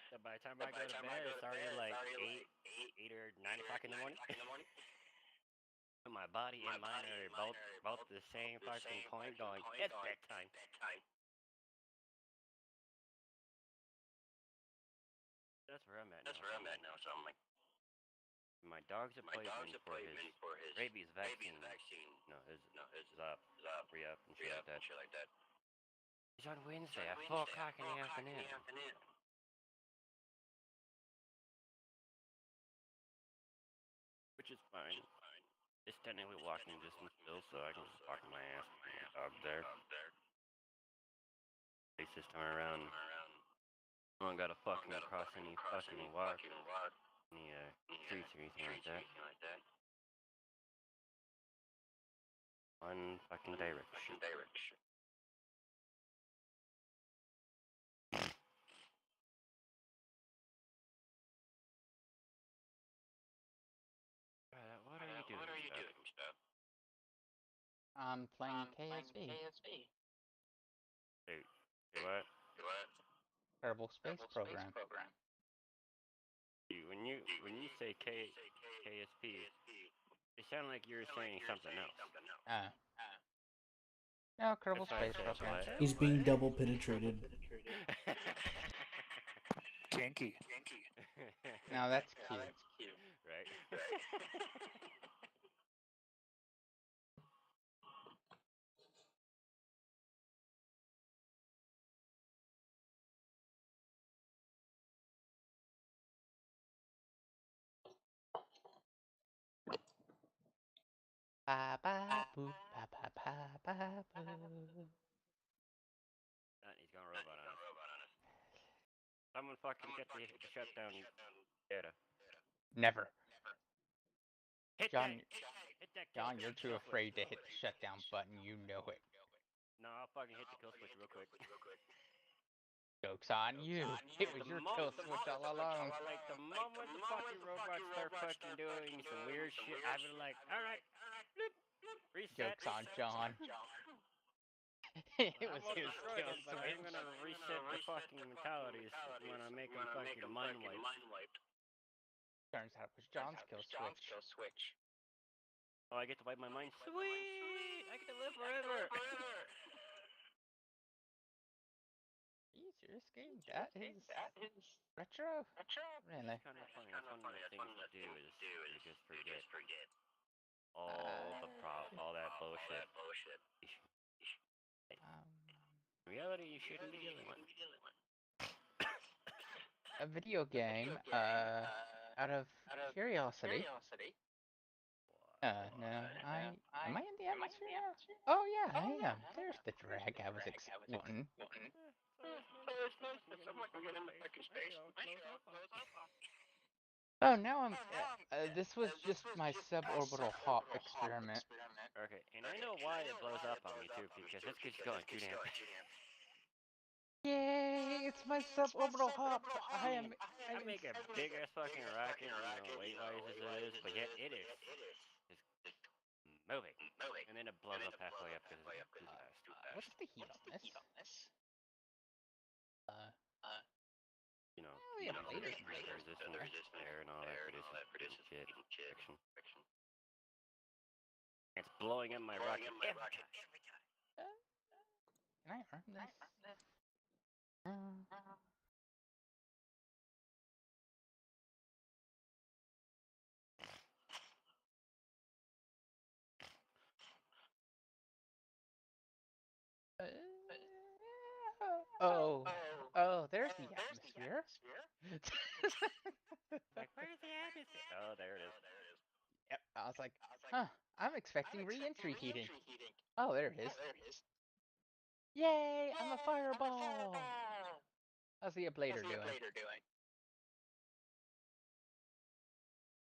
So by the time I go to bed, it's already like 8 or 9 o'clock in the morning. My body and mind are both the same fucking point going, it's bedtime. That's where I'm at now, so I'm like, my dog's appointment for his rabies vaccine. No, his up, re-up, and shit like that. It's on Wednesday at 4 o'clock in the afternoon. Which is fine. It's technically walking distance still, so I can just walk my ass with my dog there. At least this time around, I don't gotta fucking cross any fucking walk, any streets or anything like that. One fucking direction. What are you doing, Steph? I'm playing KSV. Hey, what? Kerbal Space Program. When you say KSP, it sounded like you were saying something else. No, Kerbal That's why I Space said Program. what? He's being double penetrated. Kinky. Now that's cute. Right? Ba ba boo, ba ba ba ba boo. He's going robot on us. Someone fucking get the shutdown data. Never. Hit John, hit that John, kill you're too switch. afraid to hit the shutdown button. You know it. No, I'll fucking hit the kill switch real quick. Joke's on you. It was your kill switch all along. Like the moment the fucking robots start fucking doing some weird shit, I've been like, alright, reset. Joke's on John. It I was won't his destroy kill them, but I'm switch. gonna reset the fucking mentalities when I make them fucking mind wiped. Turns out it was John's kill switch. Oh, I get to wipe my mind. Sweet! I get to live forever! Are you serious, game? That is retro? Really? It's kind of funny. It's one of the things to do is you just forget all that bullshit. In reality, you shouldn't be dealing with. A video game, out of curiosity. No, am I in the atmosphere now? Oh yeah, I am. There's the drag I was wanting. Oh, now I'm, this was just my suborbital hop experiment. Okay, and I know why it blows up on me too, because it's because you're going too damn fast. Yay, it's my suborbital hop. I make a big ass fucking rocket, weight wise as it is, but yet it is just moving. And then it blows up halfway up because it's too fast. What's the heat on this? We have lasers resistance, air, and all that produces shit. Friction. It's blowing up my rocket every time. Can I arm this? Oh, there's the atmosphere. Like, where's the atmosphere? Oh, there it is. Yep, I was like, huh, I'm expecting re-entry heating. Oh, there it is. Yay, I'm a fireball! How's the ablator doing?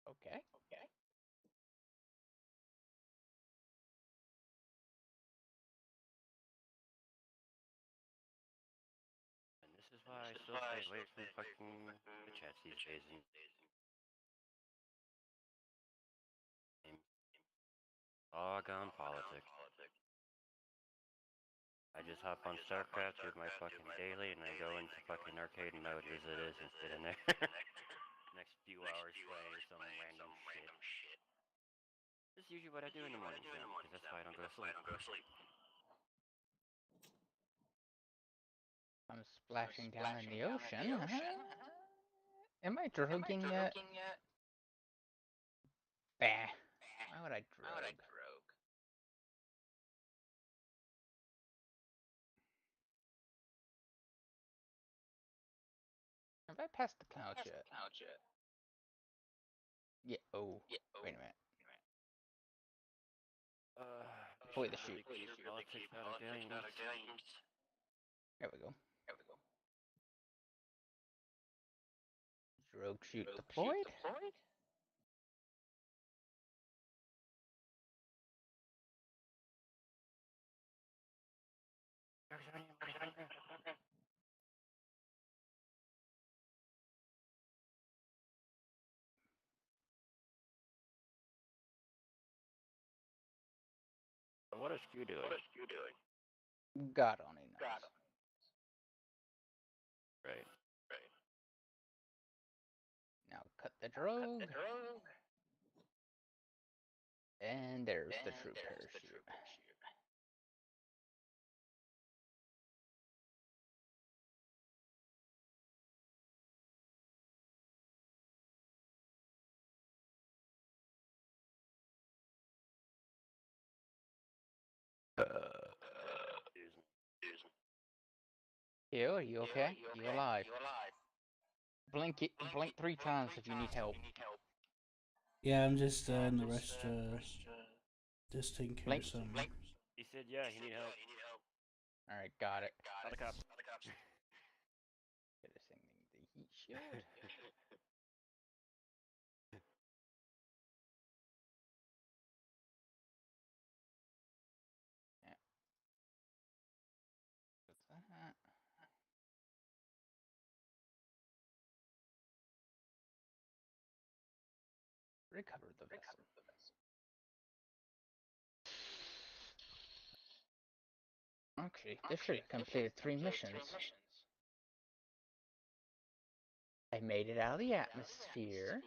Okay. And this is why I still stay away from fucking the chats these days. Doggone politics. I just hop on StarCraft with my fucking daily, and I go into fucking arcade mode as it is, and sit in there. Next few hours playing some random shit. This is usually what I do in the morning, because that's why I don't go to sleep. I'm splashing down in the ocean. Am I droguing yet? Bah. Why would I drogue? Have I passed the clouds yet? Yeah. Oh. Wait a minute. Boy, the shoot. Politics out of aliens. There we go. Drogue shoot deployed. What is Q doing? God only knows. Right. Now cut the drogue. And there's the true parachute. Yo, are you okay? You alive? Blink 3 times if you need help. Yeah, I'm just in the just taking care Blink. of some. He said, yeah, he need help. All right, got it. Call the cops. Get this thing the heat shield. Yeah. What's that? Recover the vessel. Okay, this ship completed 3 missions. I made it out of the atmosphere.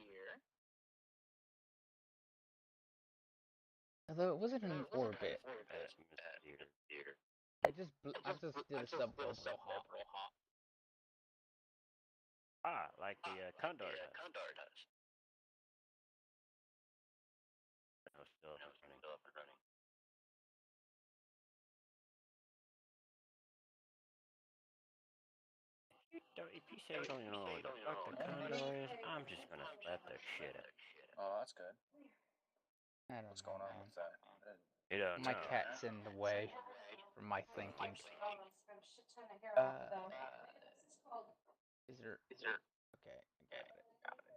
Although it wasn't in orbit. Atmosphere. I just did a suborbital hop. Ah, like the Condor does. No, still up and running. If you say you don't even know what the fuck the Condor is, I'm just gonna slap the shit out. Oh, that's good. I don't What's know, going on man. with that? You don't My know. cat's in the way for my thinking. Is there? Okay, I got it.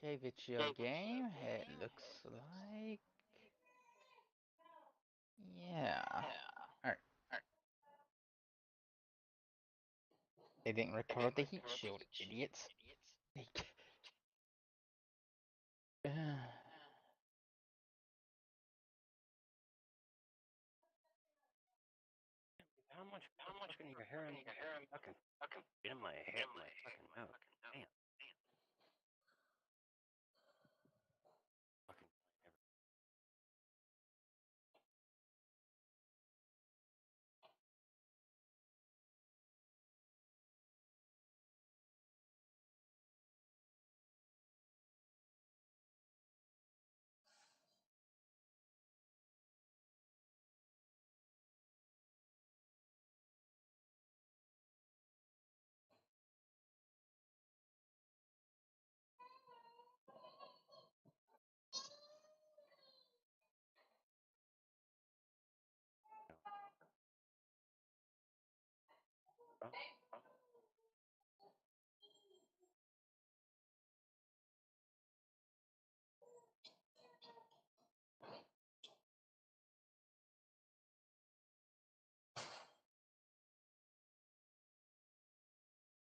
Okay, video game. It looks like. Yeah. Alright. They didn't recover the heat shield, idiots. How much can your hair in fucking get in my head, my fucking mouth? Damn. Fucking.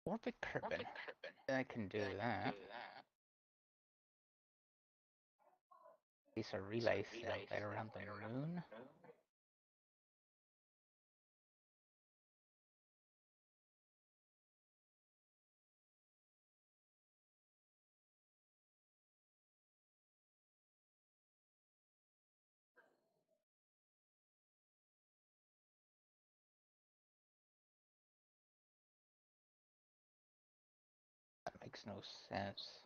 Orbit Kerbin. I can do that. These are relays that around the moon. That makes no sense.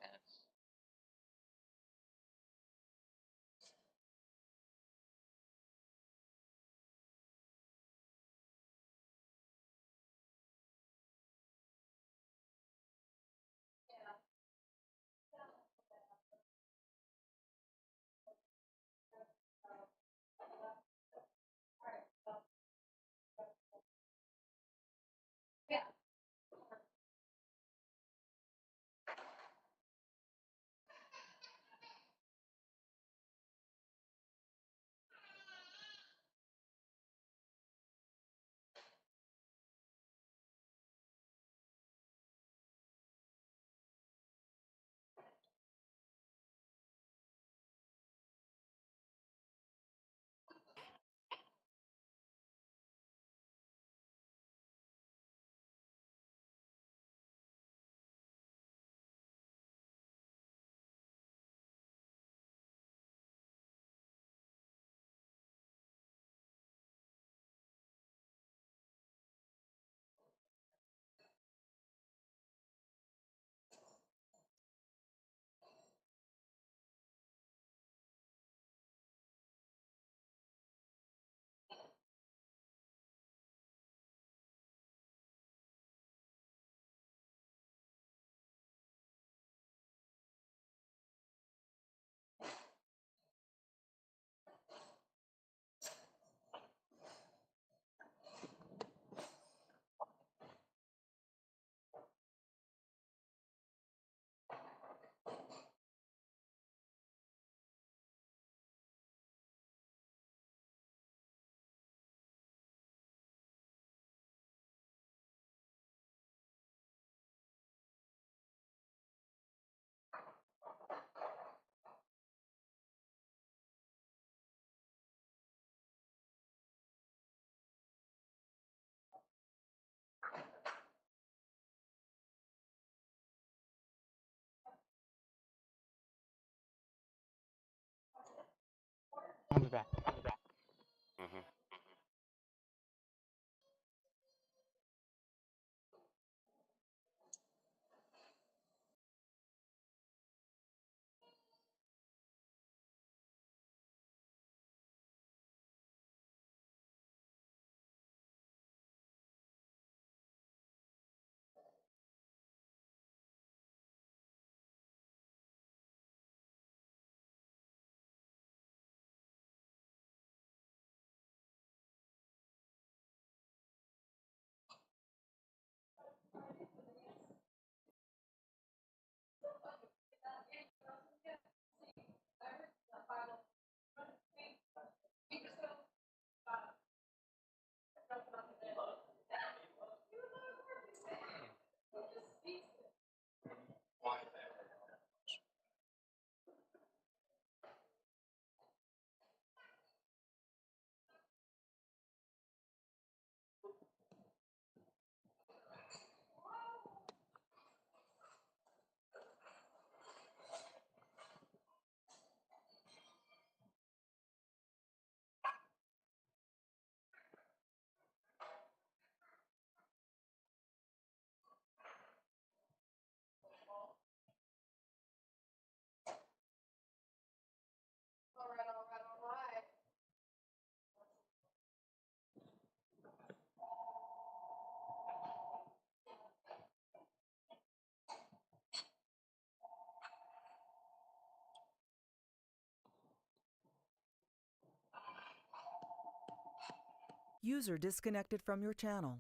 I'll be back. Mm-hmm. User disconnected from your channel.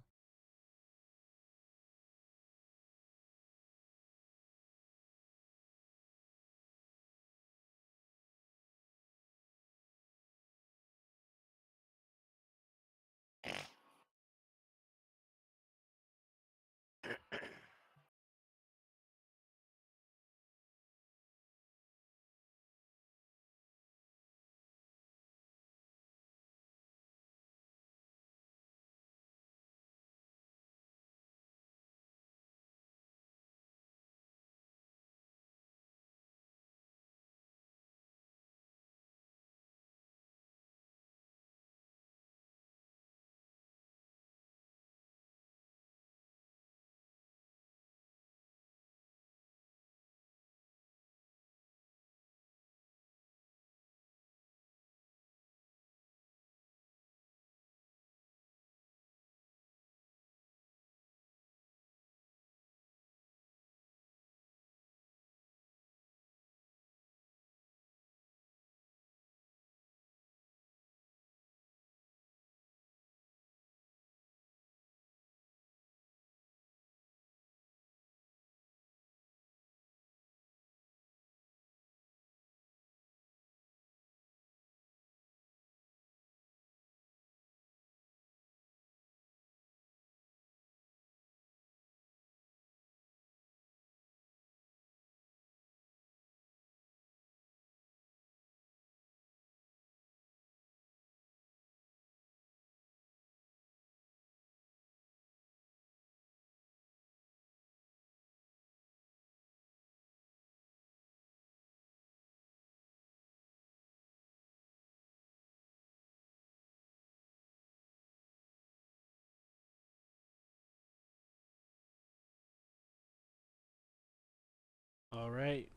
All right.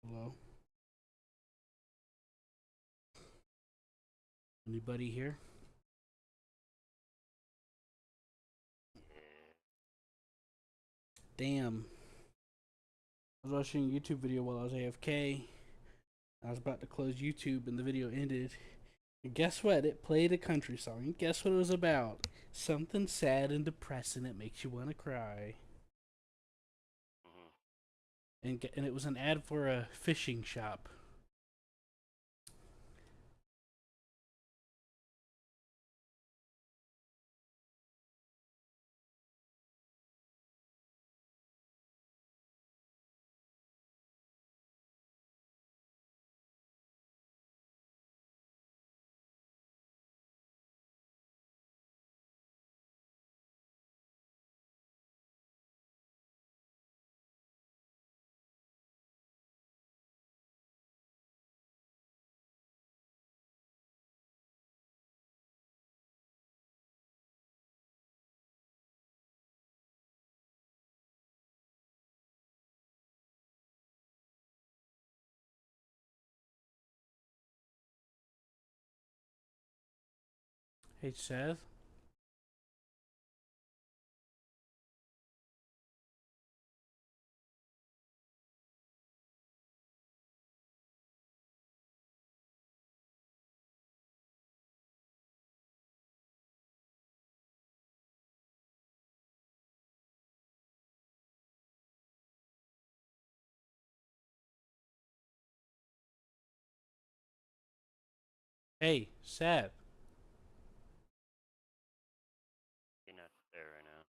Hello. Anybody here? Damn. I was watching a YouTube video while I was AFK. I was about to close YouTube and the video ended. And guess what? It played a country song. And guess what it was about? Something sad and depressing that makes you want to cry. Mm-hmm. And it was an ad for a fishing shop. Hey, Seth. Hey, Seth. You're not there right now.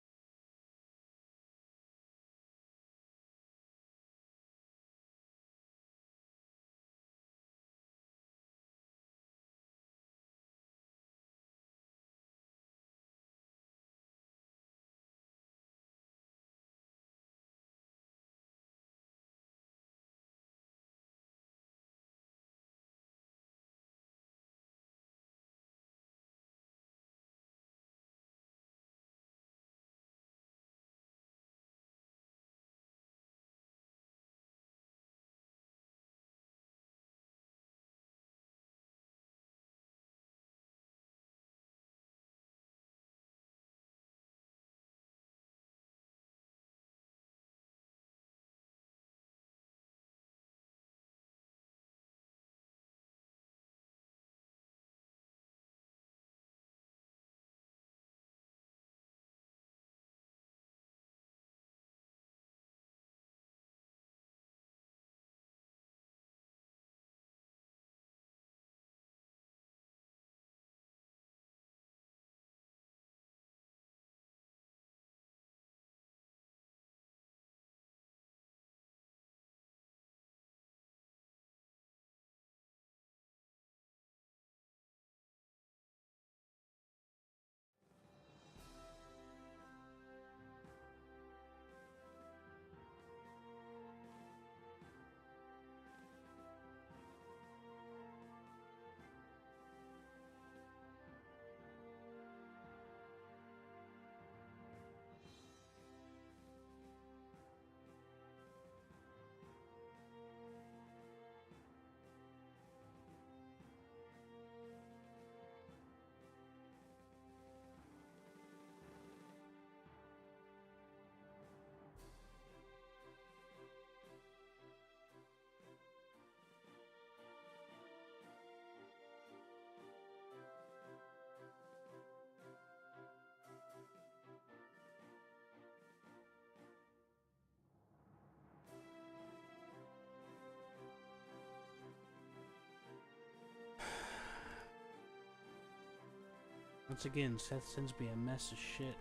Once again, Seth sends me a mess of shit.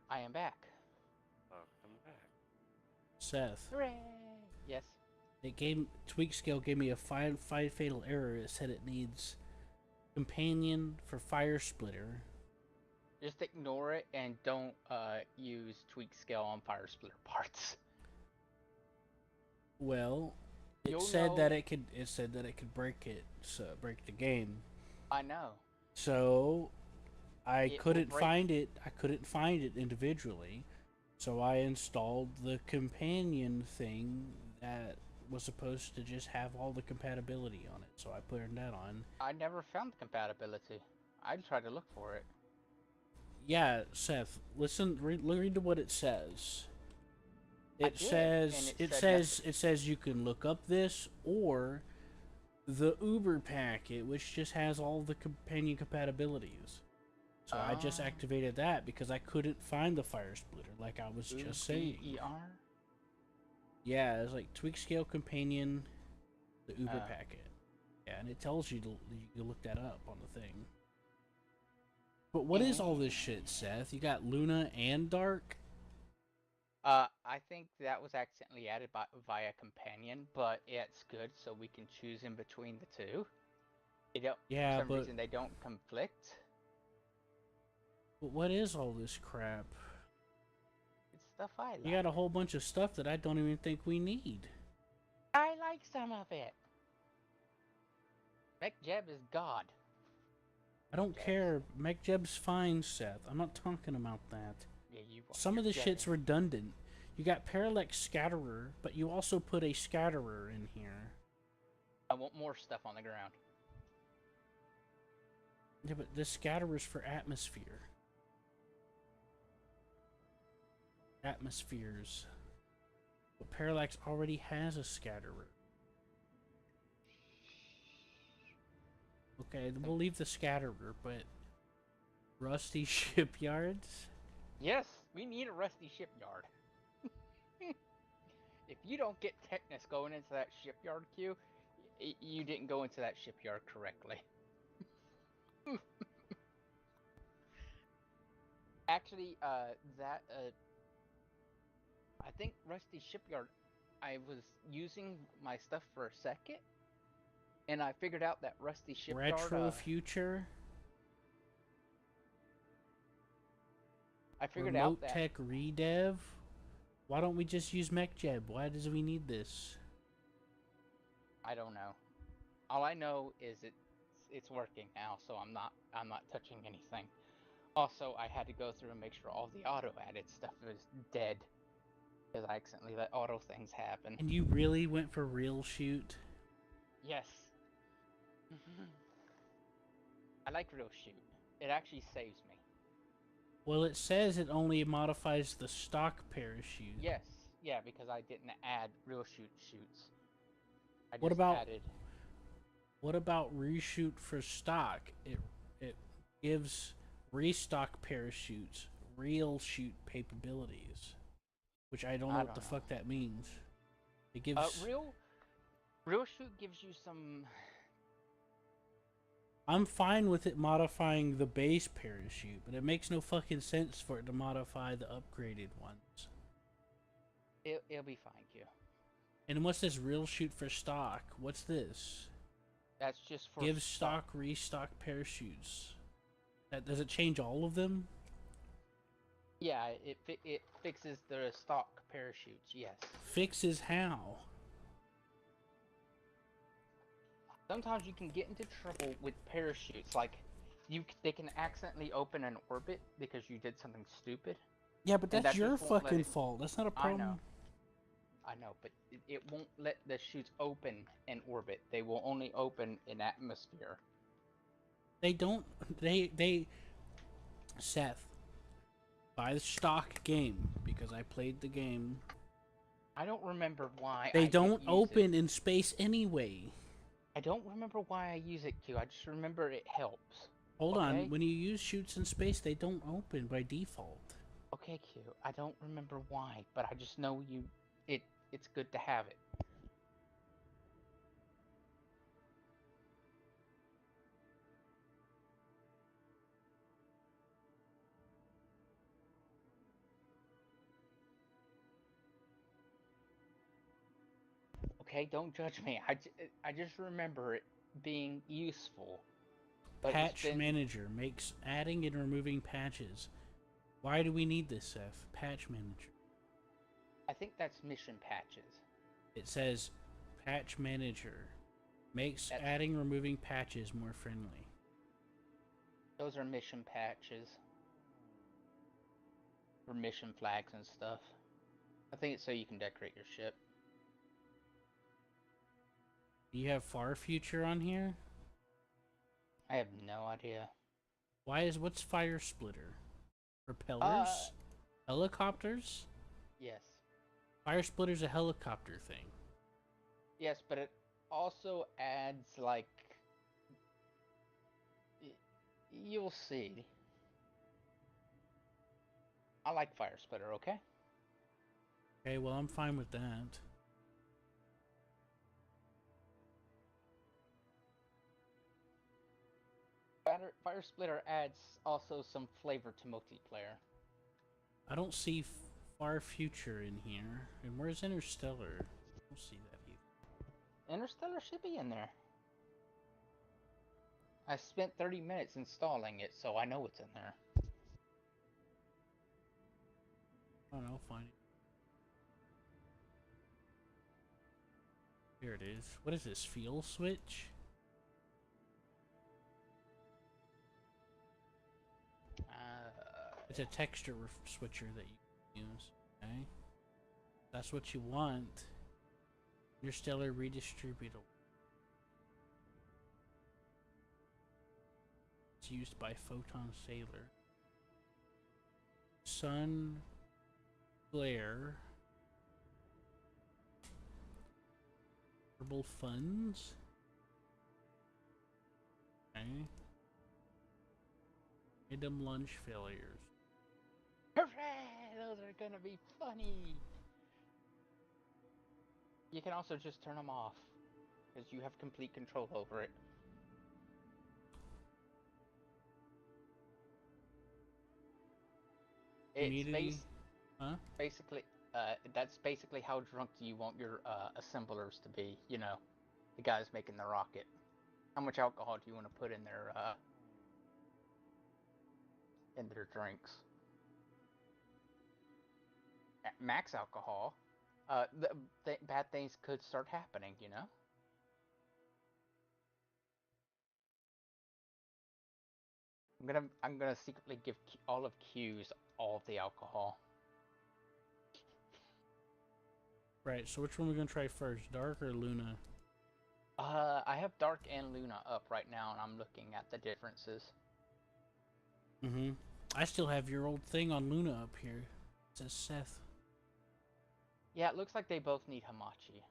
I am back. Welcome back. Seth. Hooray! Yes. Tweak Scale gave me a five fatal error. It said it needs companion for fire splitter. Just ignore it and don't use tweak scale on fire splitter parts. Well, it You'll said know. that it could. It said that it could break it, so break the game. I know. So I It will couldn't break- find it. I couldn't find it individually. So I installed the companion thing that was supposed to just have all the compatibility on it. So I put that on. I never found compatibility. I tried to look for it. Yeah, Seth, listen, read to what it says. I It did, and says it said nothing. it says you can look up this or the Uber packet, which just has all the companion compatibilities. So I just Oh. activated that because I couldn't find the fire splitter, like I was just saying. UBER? Yeah, it's like tweak scale companion, the Uber Oh. packet. Yeah, and it tells you to you look that up on the thing. But what is all this shit, Seth? You got Luna and Dark? I think that was accidentally added via companion, but it's good so we can choose in between the two. They don't, for Yeah, some but reason, they don't conflict. what is all this crap? It's stuff I like. You got a whole bunch of stuff that I don't even think we need. I like some of it. Jeb is God. I don't Jeb's- care. MechJeb's fine, Seth. I'm not talking about that. Yeah, you. Some of you're the shit's Jeb. redundant. You got Parallax Scatterer, but you also put a Scatterer in here. I want more stuff on the ground. Yeah, but the Scatterer's for Atmosphere. Atmospheres. But Parallax already has a Scatterer. Okay, we'll leave the Scatterer, but Rusty Shipyards? Yes, we need a rusty shipyard. If you don't get Technus going into that shipyard queue, you didn't go into that shipyard correctly. Actually, I think Rusty Shipyard, I was using my stuff for a second, and I figured out that Rusty Shipyard. Retro Future? I figured Remote out that Tech Redev? Why don't we just use MechJeb? Why does we need this? I don't know. All I know is it's working now, so I'm not touching anything. Also, I had to go through and make sure all the auto added stuff is dead, because I accidentally let auto things happen. And you really went for real shoot? Yes. I like real shoot. It actually saves me. Well, it says it only modifies the stock parachute. Yes. Yeah, because I didn't add real shoots. I just What about added. what about reshoot for stock? It gives restock parachutes real shoot capabilities, which I don't know what the fuck that means. It gives Real shoot gives you some. I'm fine with it modifying the base parachute, but it makes no fucking sense for it to modify the upgraded ones. It'll be fine, Q. And what's this real shoot for stock? What's this? That's just for Give stock restock parachutes. That does it change all of them? Yeah, it fixes the stock parachutes. Yes. Fixes how? Sometimes you can get into trouble with parachutes, like they can accidentally open an orbit because you did something stupid. Yeah, but And that's that your just won't let fucking it- fault. That's not a problem. I know, but it won't let the chutes open in orbit. They will only open in atmosphere. They don't. They. Seth. Buy the stock game because I played the game. I don't remember why. They I don't use open It. in space anyway. I don't remember why I use it, Q. I just remember it helps. Hold Okay? on. When you use shoots in space, they don't open by default. Okay, Q. I don't remember why, but I just know it's good to have it. Okay, don't judge me. I just remember it being useful. But Patch Manager makes adding and removing patches. Why do we need this, Seth? Patch Manager. I think that's mission patches. It says Patch Manager makes adding removing patches more friendly. Those are mission patches. for mission flags and stuff. I think it's so you can decorate your ship. Do you have Far Future on here? I have no idea. What's Fire Splitter? Propellers? Helicopters? Yes. Fire Splitter's a helicopter thing. Yes, but it also adds, like... You'll see. I like Fire Splitter, okay? Okay, well, I'm fine with that. Fire Splitter adds also some flavor to multiplayer. I don't see Far Future in here. And where's Interstellar? I don't see that either. Interstellar should be in there. I spent 30 minutes installing it, so I know it's in there. I don't know, I'll find it. Here it is. What is this? Fuel switch? It's a texture switcher that you use. Okay. That's what you want. Interstellar redistributable. It's used by Photon Sailor. Sun glare. Herbal funds. Okay. Random lunch failures. Hooray! Those are gonna be funny! You can also just turn them off, because you have complete control over it. Community? Huh? Basically, that's basically how drunk do you want your assemblers to be, you know, the guys making the rocket. How much alcohol do you want to put in their drinks? At max alcohol, bad things could start happening, you know? I'm gonna secretly give all of Q's all of the alcohol. Right, so which one are we gonna try first? Dark or Luna? I have Dark and Luna up right now, and I'm looking at the differences. Mm-hmm. I still have your old thing on Luna up here. It says Seth. Yeah, it looks like they both need Hamachi.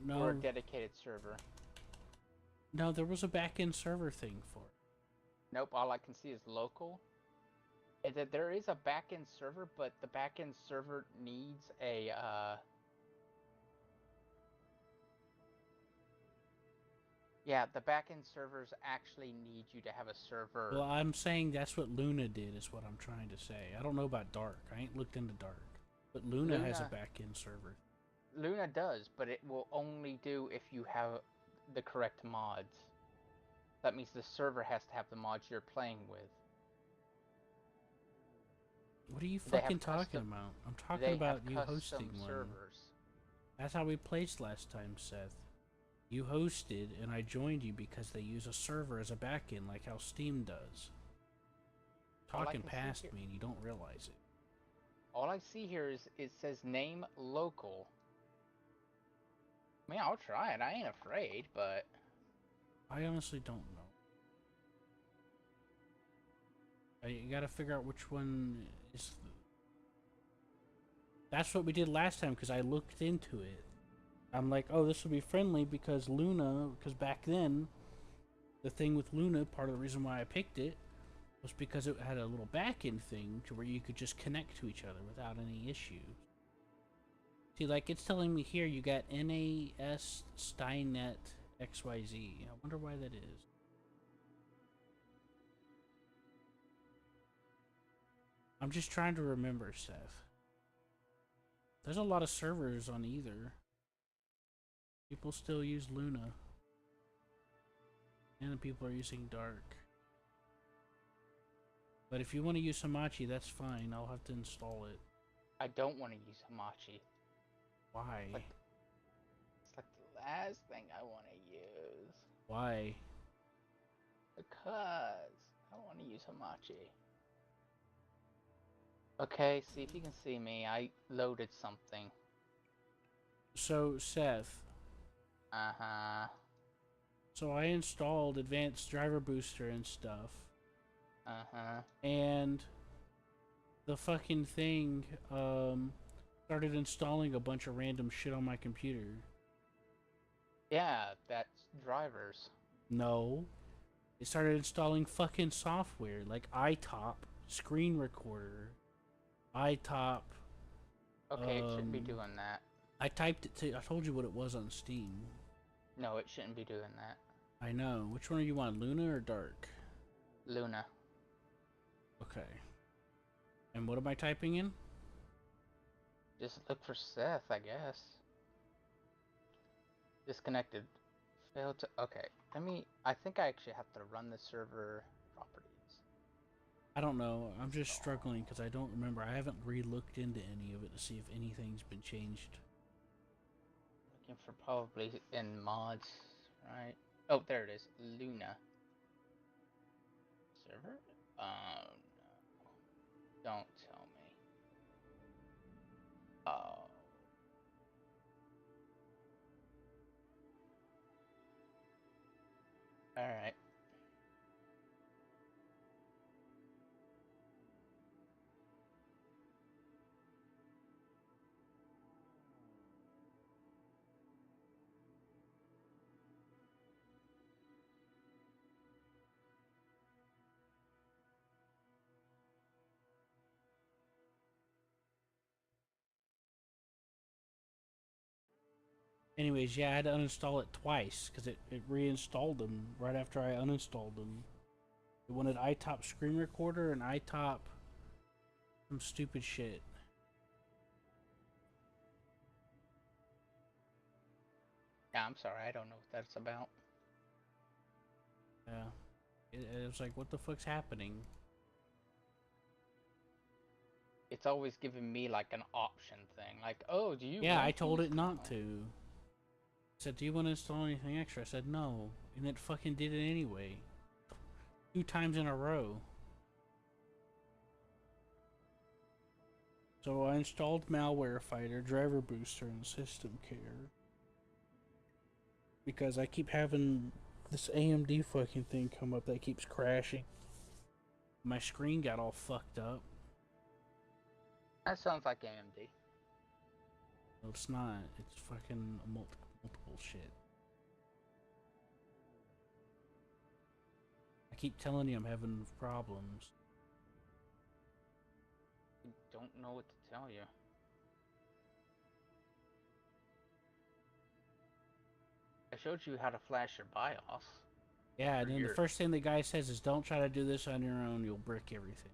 No. Or a dedicated server. No, there was a back-end server thing for it. Nope, all I can see is local. There is a back-end server, but the back-end server needs a, Yeah, the back-end servers actually need you to have a server. Well, I'm saying that's what Luna did, is what I'm trying to say. I don't know about Dark. I ain't looked into Dark. But Luna has a back-end server. Luna does, but it will only do if you have the correct mods. That means the server has to have the mods you're playing with. What are you fucking talking about? I'm talking about you hosting one. Servers. That's how we played last time, Seth. You hosted, and I joined you because they use a server as a backend, like how Steam does. Talking past me, and you don't realize it. All I see here is it says name local. I mean, I'll try it. I ain't afraid, but I honestly don't know. You gotta figure out which one is. That's what we did last time, because I looked into it. I'm like, oh, this will be friendly because Luna, because back then, the thing with Luna, part of the reason why I picked it, was because it had a little back-end thing to where you could just connect to each other without any issues. See, like, it's telling me here you got NAS Steinet XYZ. I wonder why that is. I'm just trying to remember, Seth. There's a lot of servers on either. People still use Luna. And people are using Dark. But if you want to use Hamachi, that's fine. I'll have to install it. I don't want to use Hamachi. Why? It's like the last thing I want to use. Why? Because I want to use Hamachi. Okay, see if you can see me. I loaded something. So, Seth, Uh-huh. so I installed Advanced Driver Booster and stuff, Uh-huh. and the fucking thing, started installing a bunch of random shit on my computer. Yeah, that's drivers. No. It started installing fucking software, like iTop, Screen Recorder, iTop. Okay, it shouldn't be doing that. I typed it to, I told you what it was on Steam. No, it shouldn't be doing that. I know. Which one do you want, Luna or Dark? Luna. Okay. And what am I typing in? Just look for Seth, I guess. Disconnected. Failed to... Okay, I think I actually have to run the server properties. I don't know. I'm just Install. struggling because I don't remember. I haven't re-looked into any of it to see if anything's been changed. Looking for probably in mods, right? Oh, there it is. Luna. Server? Oh, no. Don't tell me. Oh. Alright. Anyways, yeah, I had to uninstall it twice because it reinstalled them right after I uninstalled them. It wanted iTop Screen Recorder and iTop some stupid shit. Yeah, I'm sorry, I don't know what that's about. Yeah. It was like, what the fuck's happening? It's always giving me like an option thing. Like, oh, do you Yeah, want I told these? it not Oh. to. It said, do you want to install anything extra? I said, no. And it fucking did it anyway. 2 times in a row. So I installed Malware Fighter, Driver Booster, and System Care. Because I keep having this AMD fucking thing come up that keeps crashing. My screen got all fucked up. That sounds like AMD. No, it's not. It's fucking multiple shit. I keep telling you I'm having problems. I don't know what to tell you. I showed you how to flash your BIOS. Yeah, and then the Your- first thing the guy says is, don't try to do this on your own, you'll brick everything.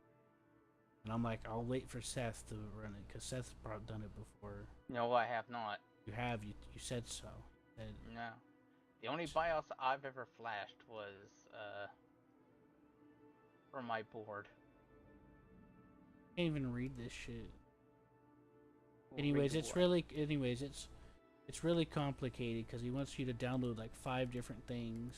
And I'm like, I'll wait for Seth to run it, because Seth's probably done it before. No, I have not. You have, you said so. No. The only BIOS I've ever flashed was, from my board. Can't even read this shit. Read Anyways, what? it's really complicated because he wants you to download like 5 different things.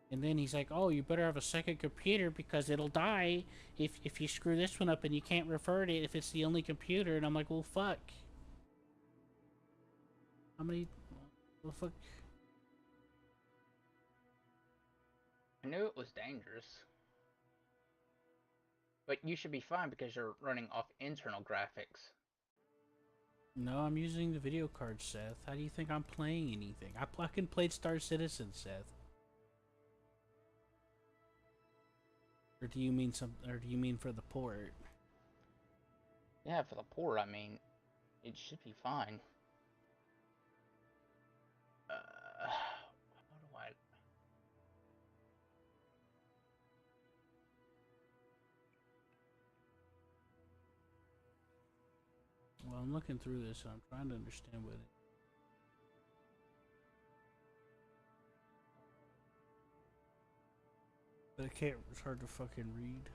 And then he's like, oh, you better have a second computer because it'll die if you screw this one up and you can't revert it if it's the only computer. And I'm like, well, fuck. How many... Well, fuck. I knew it was dangerous. But you should be fine because you're running off internal graphics. No, I'm using the video card, Seth. How do you think I'm playing anything? I fucking played Star Citizen, Seth. Or do you mean or do you mean for the port? Yeah, for the port, I mean, it should be fine. How do I... Well, I'm looking through this and I'm trying to understand what it... But I can't, it's hard to fucking read.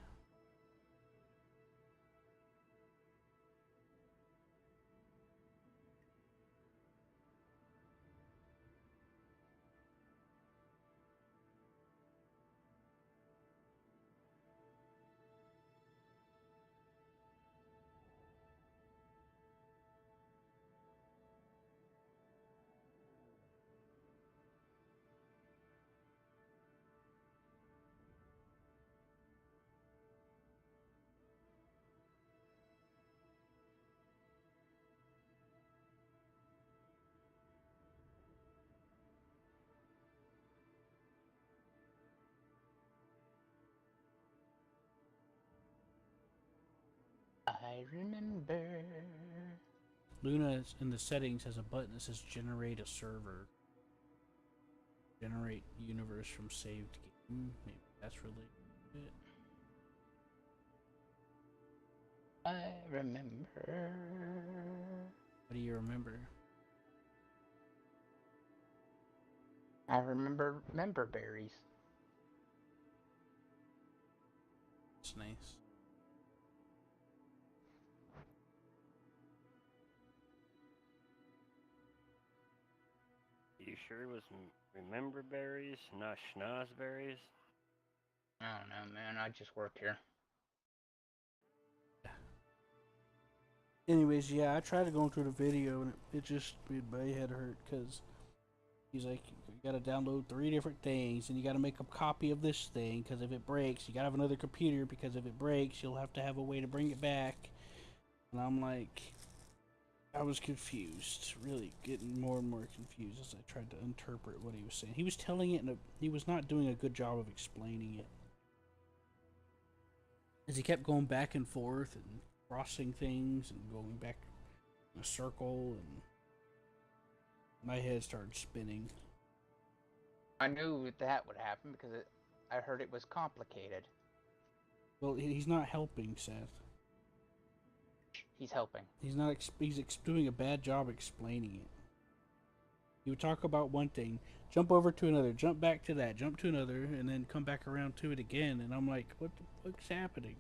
I remember. Luna in the settings has a button that says generate a server. Generate universe from saved game. Maybe that's related to it. I remember. What do you remember? I remember member berries. It's nice. You sure it was remember berries, not schnozberries? I don't know, man. I just work here. Anyways, yeah, I tried going through the video and it just made my head hurt because he's like, you gotta download 3 different things and you gotta make a copy of this thing because if it breaks, you gotta have another computer because if it breaks, you'll have to have a way to bring it back. And I'm like, I was confused, really getting more and more confused as I tried to interpret what he was saying. He was telling it, and he was not doing a good job of explaining it. As he kept going back and forth and crossing things and going back in a circle, and my head started spinning. I knew that would happen because I heard it was complicated. Well, he's not helping, Seth. He's helping. He's not. He's doing a bad job explaining it. He would talk about one thing, jump over to another, jump back to that, jump to another, and then come back around to it again. And I'm like, what the fuck's happening?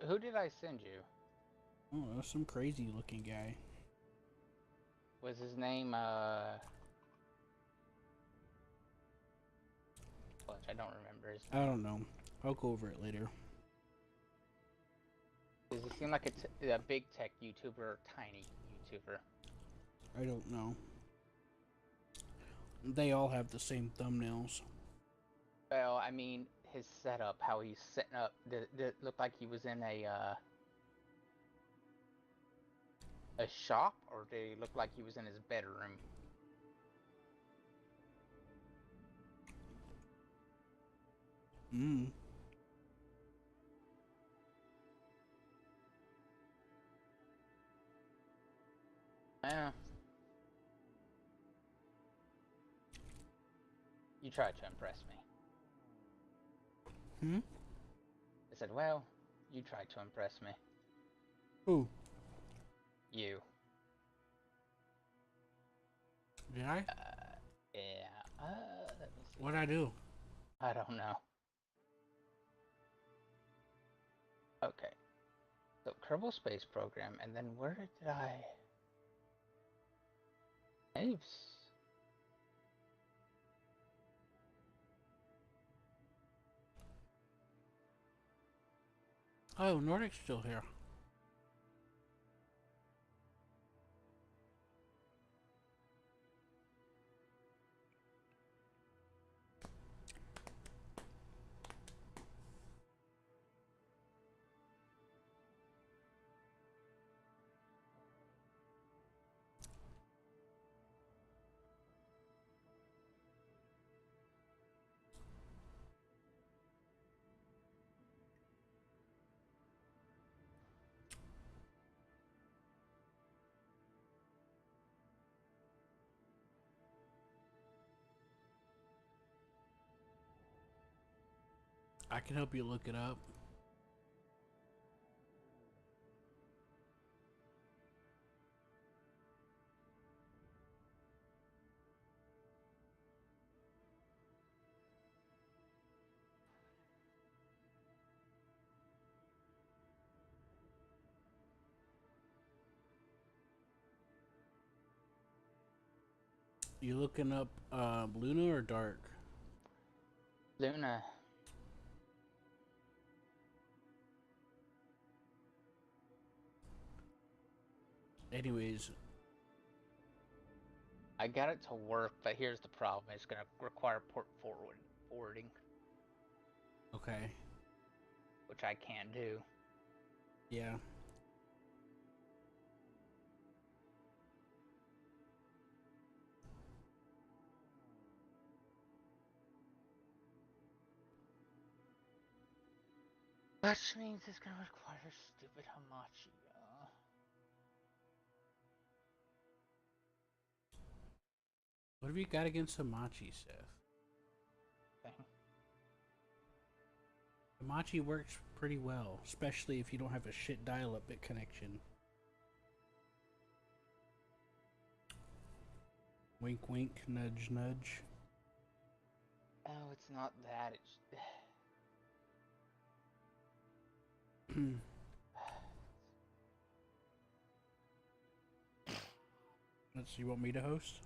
Who did I send you? I don't know, some crazy looking guy. Was his name, Well, I don't remember his name. I don't know. I'll go over it later. Does he seem like a big tech YouTuber or tiny YouTuber? I don't know. They all have the same thumbnails. Well, I mean, his setup, how he's setting up, did it look like he was in a shop, or did he look like he was in his bedroom? Mm. Yeah. You tried to impress me. Hmm? I said, well, you tried to impress me. Who? You. Did I? Yeah. Let me see. What'd I do? I don't know. Okay. So, Kerbal Space Program, and then where did I... Apes. Oh, Nordic's still here. I can help you look it up. You looking up Luna or Dark? Luna. Anyways, I got it to work, but here's the problem. It's going to require port forwarding, okay. which I can't do. Yeah. Which means it's gonna require stupid Hamachi. What have you got against Hamachi, Seth? Thing. Hamachi works pretty well, especially if you don't have a shit dial-up bit connection. Wink, wink, nudge, nudge. Oh, it's not that. It's. Let's see, you want me to host?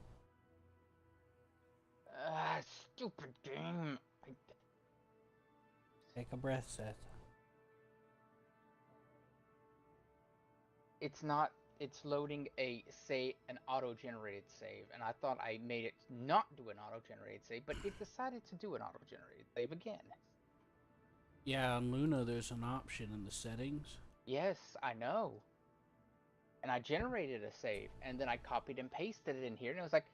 Stupid game. Take a breath, Seth. It's not. It's loading an auto-generated save, and I thought I made it not do an auto-generated save, but it decided to do an auto-generated save again. Yeah, on Luna there's an option in the settings. Yes, I know. And I generated a save, and then I copied and pasted it in here, and it was like,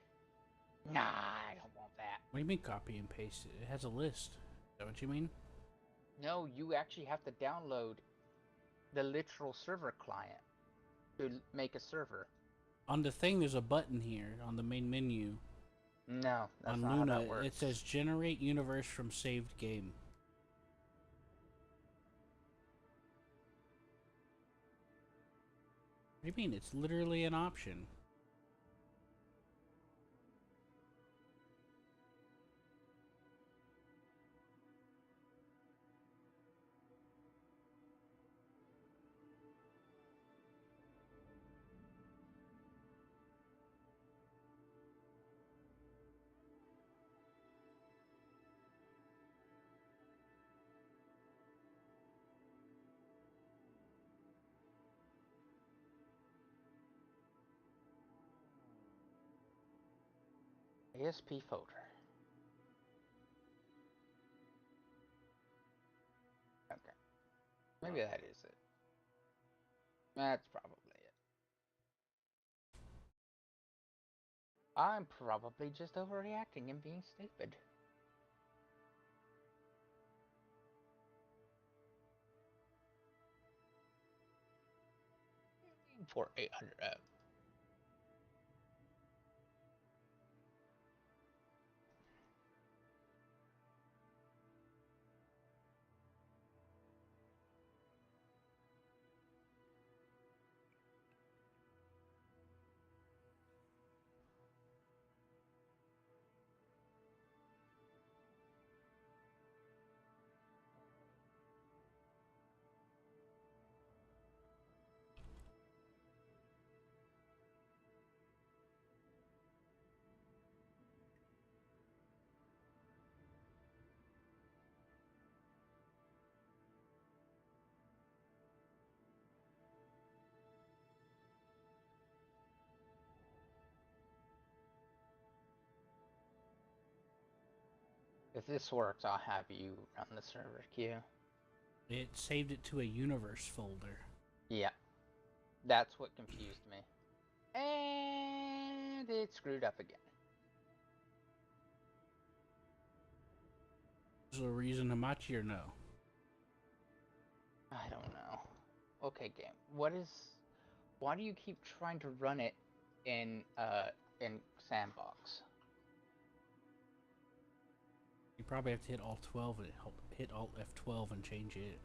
nah, I don't want that. What do you mean copy and paste it? It has a list. Is that what you mean? No, you actually have to download the literal server client to make a server. On the thing there's a button here on the main menu. No, that's On not Luna, how that works. it says generate universe from saved game. What do you mean? It's literally an option. ASP folder. Okay. Maybe that is it. That's probably it. I'm probably just overreacting and being stupid. For 800 If this works, I'll have you run the server queue. It saved it to a universe folder. Yeah. That's what confused me. And it screwed up again. Is there a reason Hamachi or no? I don't know. Okay, game. Why do you keep trying to run it in sandbox? You probably have to hit Alt 12 and hit Alt F12 and change it.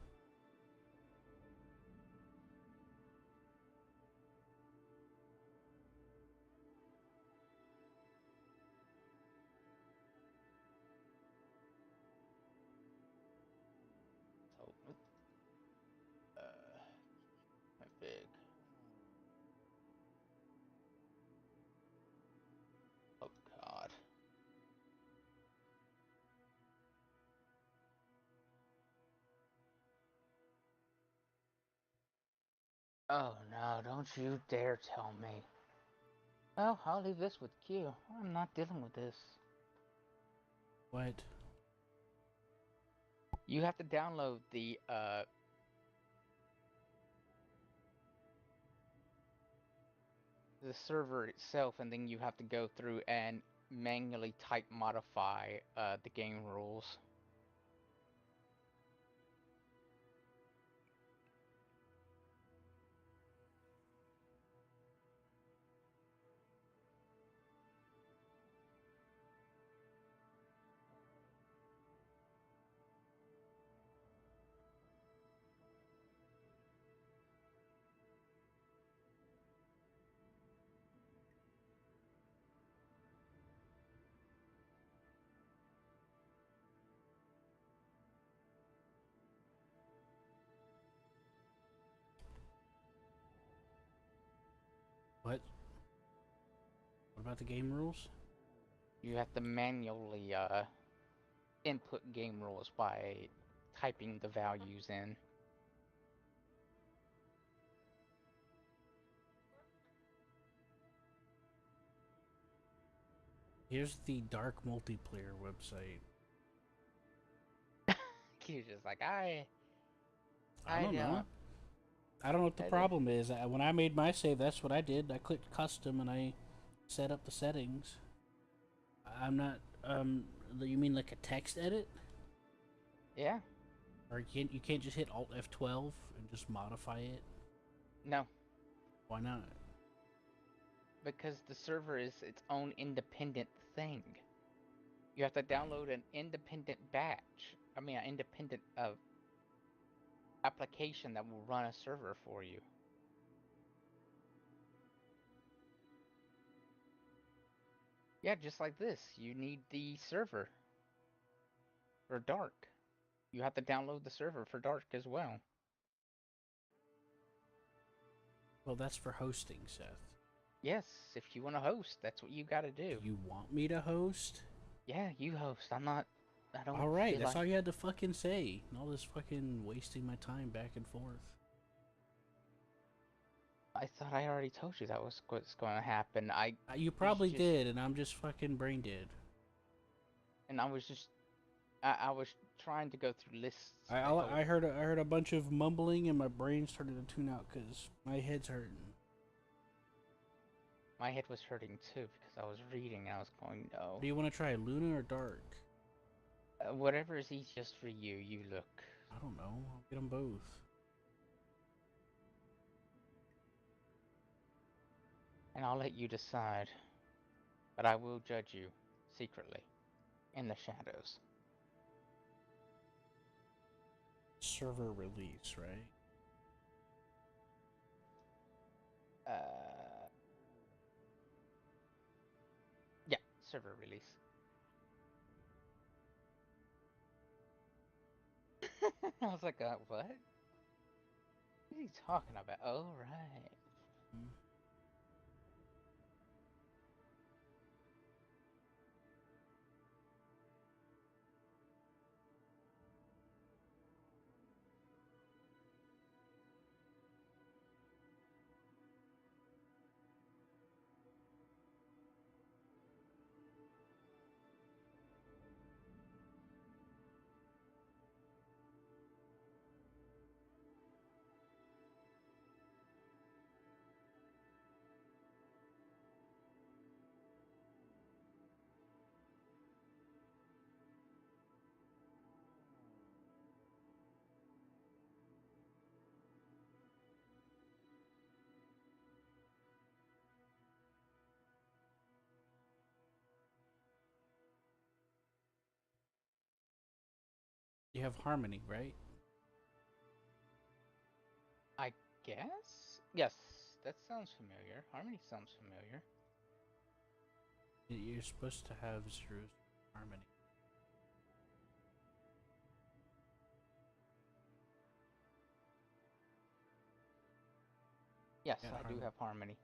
So, nope. My big. Oh God. Oh no! Don't you dare tell me. Well, I'll leave this with Q. I'm not dealing with this. What? You have to download the server itself, and then you have to go through and manually type modify the game rules. What? What about the game rules? You have to manually input game rules by typing the values in. Here's the dark multiplayer website. He's just like, I don't know. don't. I don't know what the I don't- problem is. When I made my save, that's what I did. I clicked custom and I set up the settings. I'm not. You mean like a text edit, Yeah, or you can't just hit Alt F12 and just modify it? no, Why not? because the server is its own independent thing. You have to download an independent batch. I mean, an independent application that will run a server for you. Yeah, just like this. You need the server for Dark. You have to download the server for Dark as well. Well, that's for hosting, Seth. Yes, if you want to host, that's what you got to do. You want me to host? Yeah, you host. I'm not. I don't. All right, feel that's like... all you had to fucking say. All this fucking wasting my time back and forth. I thought I already told you that was what's going to happen. You probably just- did, and I'm just fucking brain dead. And I was just. I was trying to go through lists. I heard a bunch of mumbling, and my brain started to tune out because my head's hurting. My head was hurting too because I was reading and I was going, no. Do you want to try Luna or Dark? Whatever is easiest for you, you look. I don't know. I'll get them both. And I'll let you decide. But I will judge you secretly in the shadows. Server release, right? Yeah, server release. I was like, what? What are you talking about? Oh, right. Hmm. You have Harmony, right? I guess? Yes, that sounds familiar. Harmony sounds familiar. You're supposed to have Zero's Harmony. Yes, Yeah, I do Harmony. have Harmony.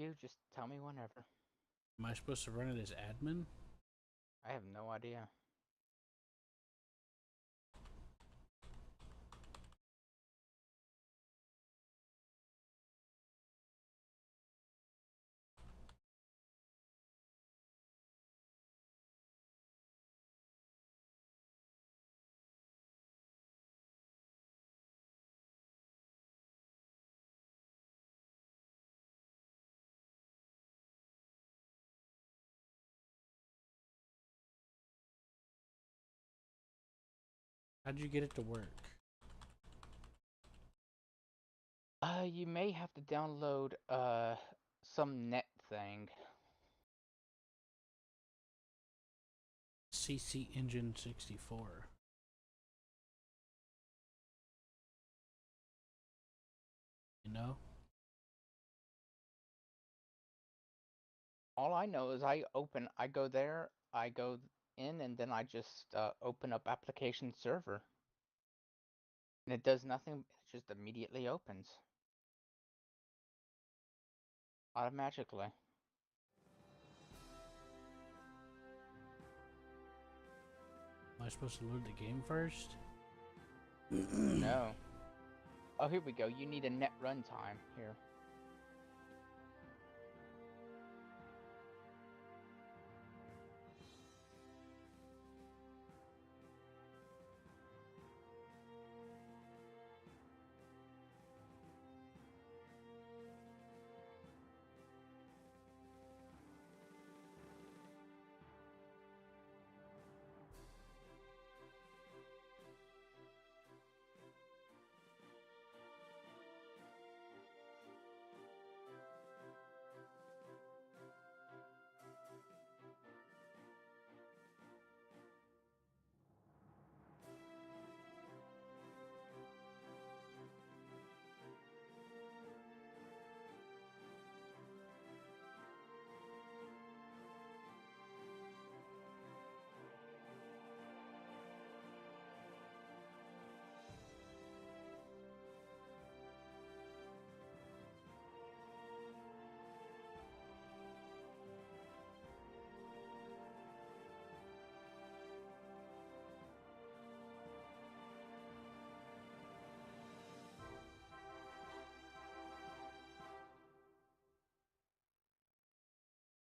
You just tell me whenever. Am I supposed to run it as admin? I have no idea. How'd you get it to work? You may have to download some net thing. CC Engine 64. You know? All I know is I go there, I go in, and then I just open up application server. And it does nothing, it just immediately opens. Automatically. Am I supposed to load the game first? No. Oh, here we go. You need a net runtime here.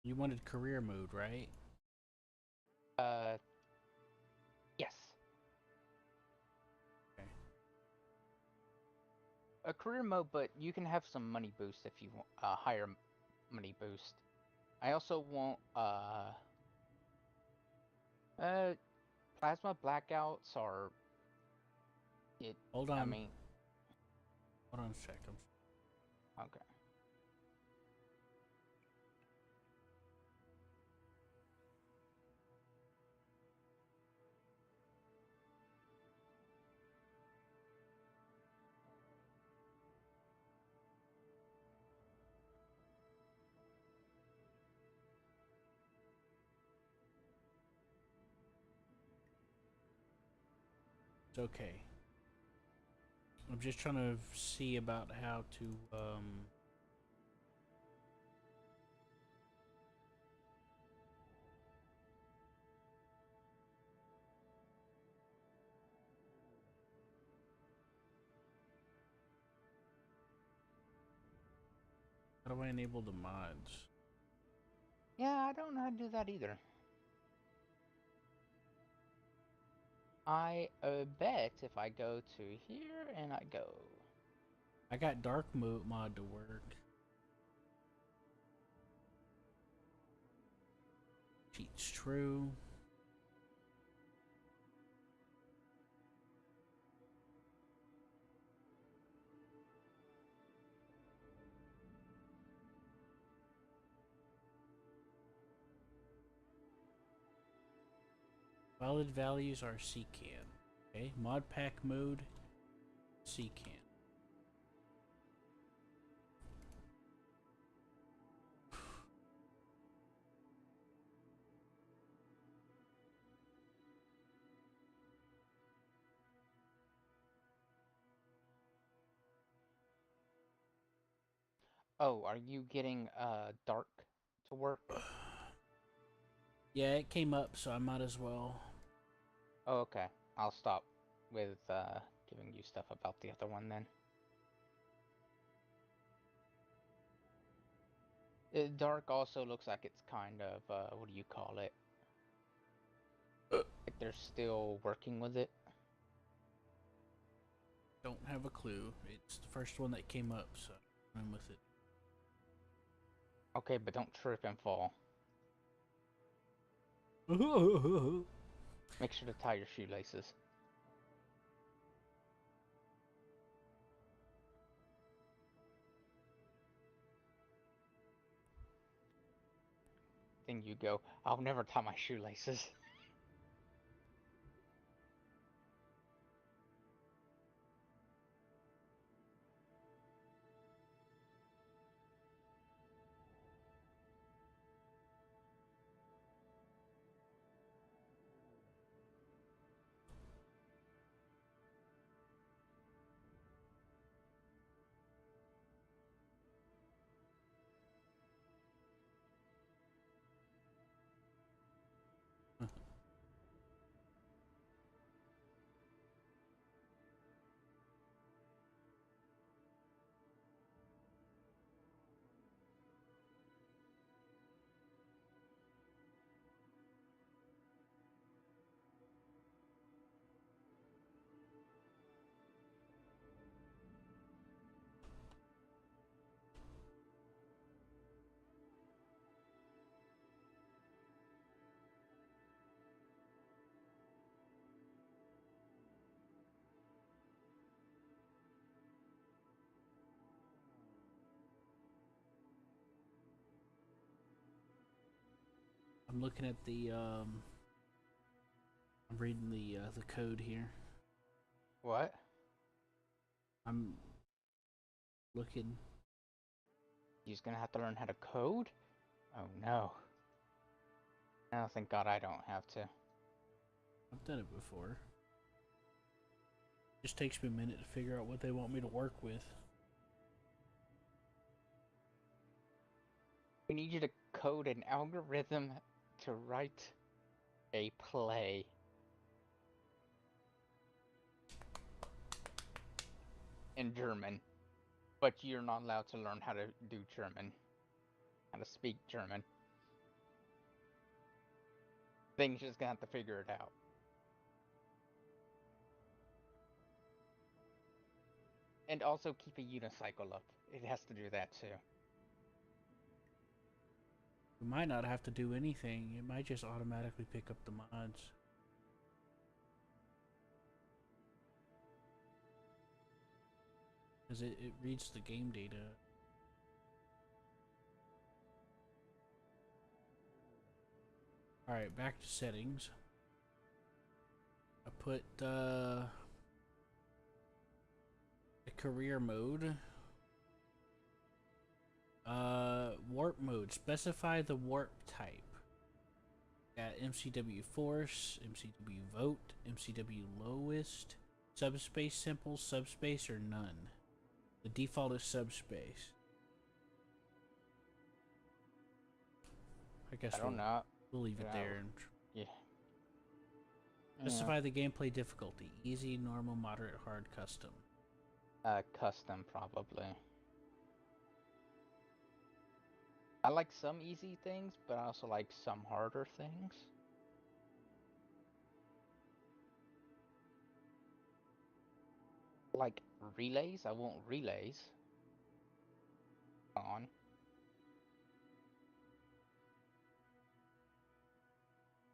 You wanted career mode, right? Yes. Okay. A career mode, but you can have some money boost if you want higher money boost. I also want plasma blackouts are it. Hold I on. mean, Hold on a sec. okay. It's okay. I'm just trying to see about how to how do I enable the mods? Yeah, I don't know how to do that either. I bet if I go to here and I go. I got dark mode mod to work. Cheats true. Valid values are CCAN. Okay, mod pack mode, CCAN. Oh, are you getting dark to work? Yeah, it came up, so I might as well. Oh, okay. I'll stop with giving you stuff about the other one then. Dark also looks like it's kind of what do you call it? Like they're still working with it. Don't have a clue. It's the first one that came up, so I'm with it. Okay, but don't trip and fall. Make sure to tie your shoelaces. Then you go, I'll never tie my shoelaces. I'm looking at the I'm reading the code here. What? I'm looking. You're just gonna have to learn how to code? Oh no. Oh, thank God I don't have to. I've done it before. Just takes me a minute to figure out what they want me to work with. We need you to code an algorithm to write a play. In German. But you're not allowed to learn how to do German. How to speak German. Then you're just gonna have to figure it out. And also keep a unicycle up. It has to do that too. We might not have to do anything. It might just automatically pick up the mods. Because it reads the game data. Alright, back to settings. I put the career mode. Warp mode. Specify the warp type. Got MCW Force, MCW Vote, MCW Lowest, Subspace Simple, Subspace, or none. The default is Subspace. I guess I don't know. we'll leave it Yeah. there. And Yeah. specify the gameplay difficulty. Easy, normal, moderate, hard, custom. Custom probably. I like some easy things, but I also like some harder things. Like relays, I want relays on.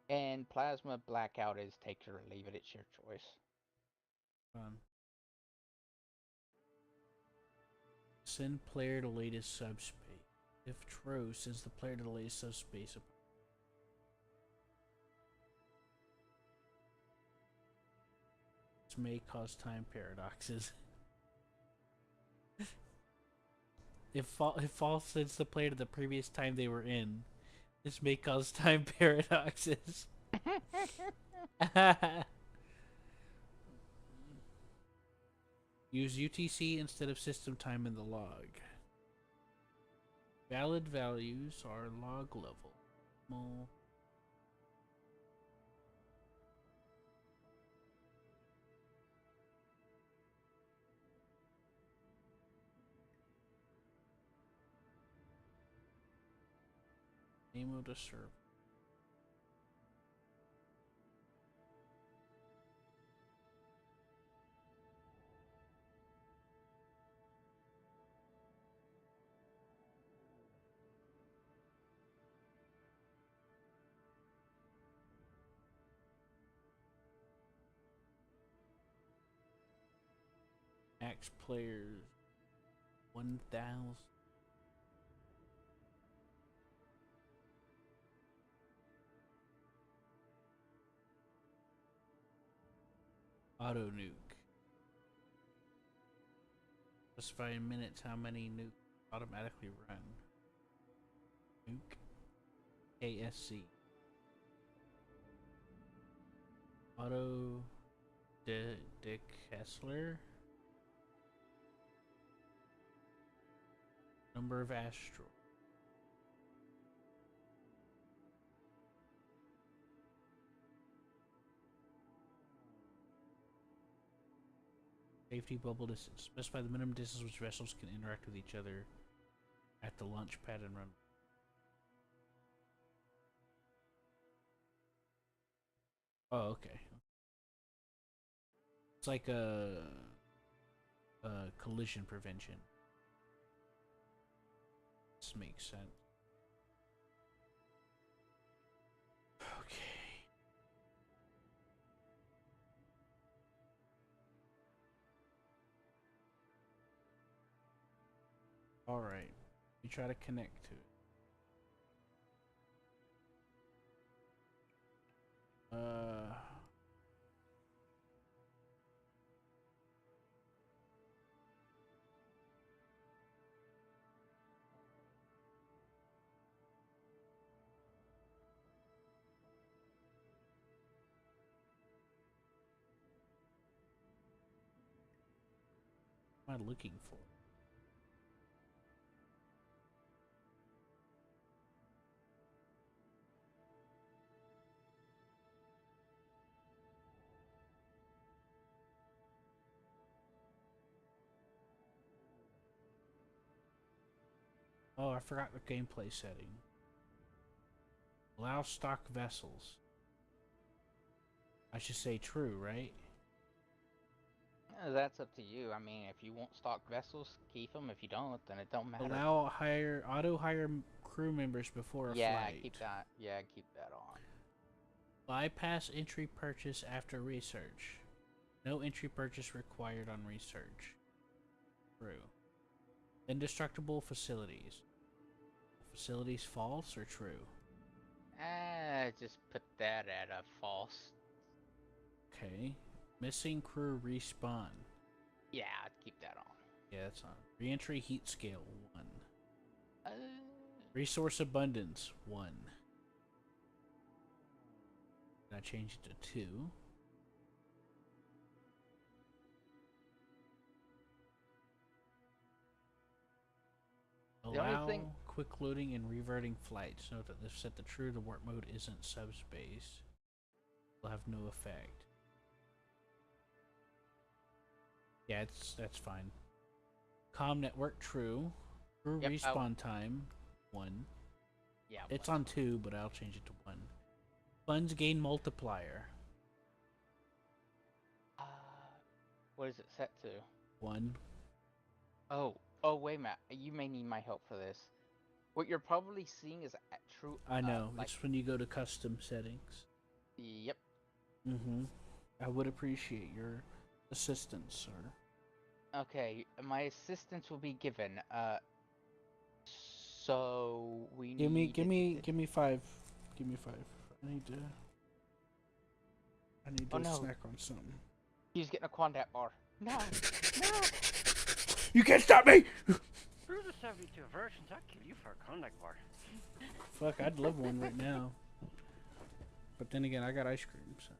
And plasma blackout is take it or leave it, it's your choice. Send player to latest subspace. If true, sends the player to the latest subspace. This may cause time paradoxes. If false sends the player to the previous time they were in, this may cause time paradoxes. Use UTC instead of system time in the log. Valid values are log level. Well, name of the server. Max players 1,000. Auto nuke. Specify in minutes how many nukes automatically run. Nuke. KSC. Auto Dick Kessler. Number of asteroids. Safety bubble distance. Specify the minimum distance which vessels can interact with each other at the launch pad and run. Oh, okay. It's like a collision prevention. This makes sense. Okay. All right. We try to connect to it. What am I looking for? Oh, I forgot the gameplay setting. Allow stock vessels. I should say true, right? That's up to you. I mean, if you want stock vessels, keep them. If you don't, then it don't matter. Allow auto hire crew members before a flight. Keep that. Yeah, keep that on. Bypass entry purchase after research. No entry purchase required on research. True. Indestructible facilities. Facilities false or true? Just put that at a false. Okay. Missing crew respawn. Yeah, keep that on. Yeah, that's on. Reentry heat scale 1. Uh, Resource abundance 1. I change it to 2. The only Allow thing- quick loading and reverting flights. Note that they've set the true to warp mode isn't subspace. Will have no effect. Yeah, that's fine. Com network true. Crew Yep, respawn time 1. yeah. It's on 2, but I'll change it to 1. Funds gain multiplier What is it set to? 1. Oh, wait a minute. You may need my help for this. What you're probably seeing is true. I know. Like, It's when you go to custom settings. yep. Mm-hmm. I would appreciate your assistance, sir. Okay, my assistance will be given. So we Give me 5. Give me 5. I need to Oh, no. snack on something. He's getting a Quandat bar. No, no. You can't stop me! Through the 72 versions, I'd kill you for a contact bar. Fuck, I'd love one right now. But then again, I got ice cream, so.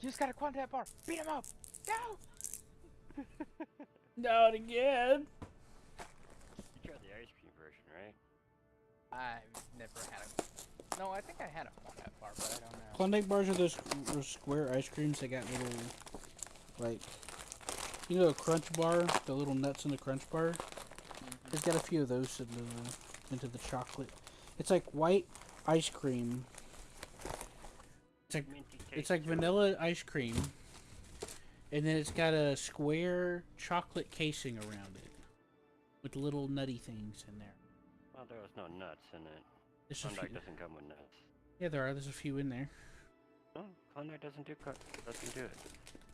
You just got a Quandat bar. Beat him up. No. Not again! You tried the ice cream version, right? I've never had a. No, I think I had a Klondike bar, but I don't know. Klondike bars are those square ice creams that got little, like, you know, a crunch bar, the little nuts in the crunch bar. It's got a few of those into the chocolate. It's like white ice cream. Minty It's taste like to it. vanilla ice cream, and then it's got a square chocolate casing around it with little nutty things in there. Well, there was no nuts in it. There's a Klondike few. doesn't come with nuts. Yeah, there are. There's a few in there. No, Klondike doesn't do it.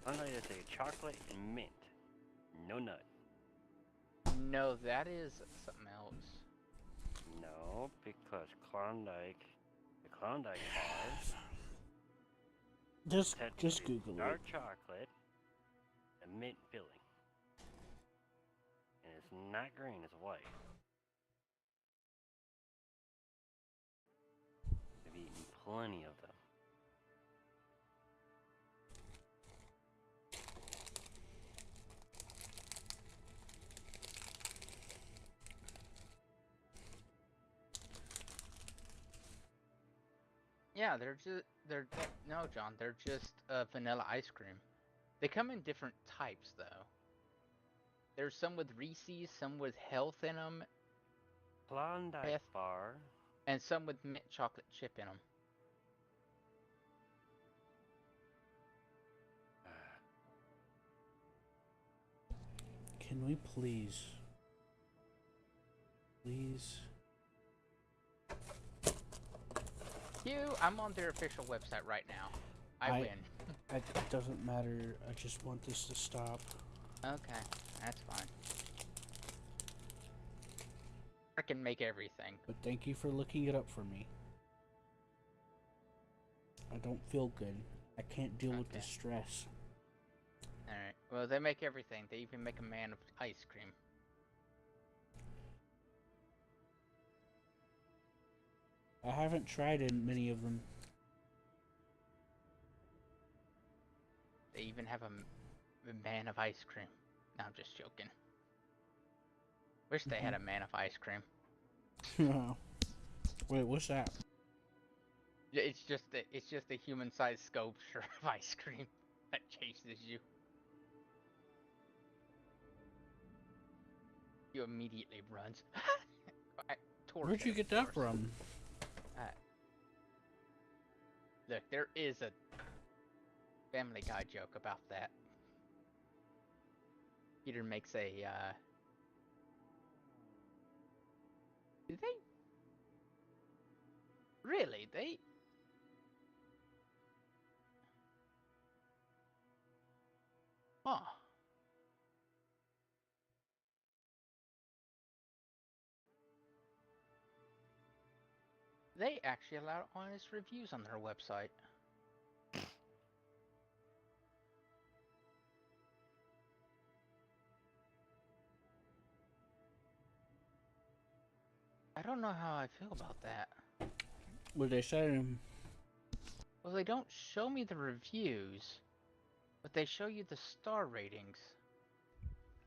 Klondike is a chocolate and mint. No nut. No, that is something else. No, because the Klondike bars Just technically Google dark it. chocolate and mint filling. And it's not green, it's white. I've eaten plenty of them. Yeah, no, John, they're just vanilla ice cream. They come in different types though. There's some with Reese's, some with health in them, Klondike bar. and some with mint chocolate chip in them. Can we please? Please. I'm on their official website right now. I win. It doesn't matter. I just want this to stop. Okay, that's fine. I can make everything. But thank you for looking it up for me. I don't feel good. I can't deal with the Okay. stress. Alright, well, they make everything. They even make a man of ice cream. I haven't tried many of them. They even have a man of ice cream. No, I'm just joking. Wish they had a man of ice cream. Wait, what's that? It's just a human-sized sculpture of ice cream that chases you. You immediately runs. Where'd you get that from? Look, there is a Family Guy joke about that. Peter makes a, Did they? Really? Huh. They actually allow honest reviews on their website. I don't know how I feel about that. What they say? Well, they don't show me the reviews, but they show you the star ratings.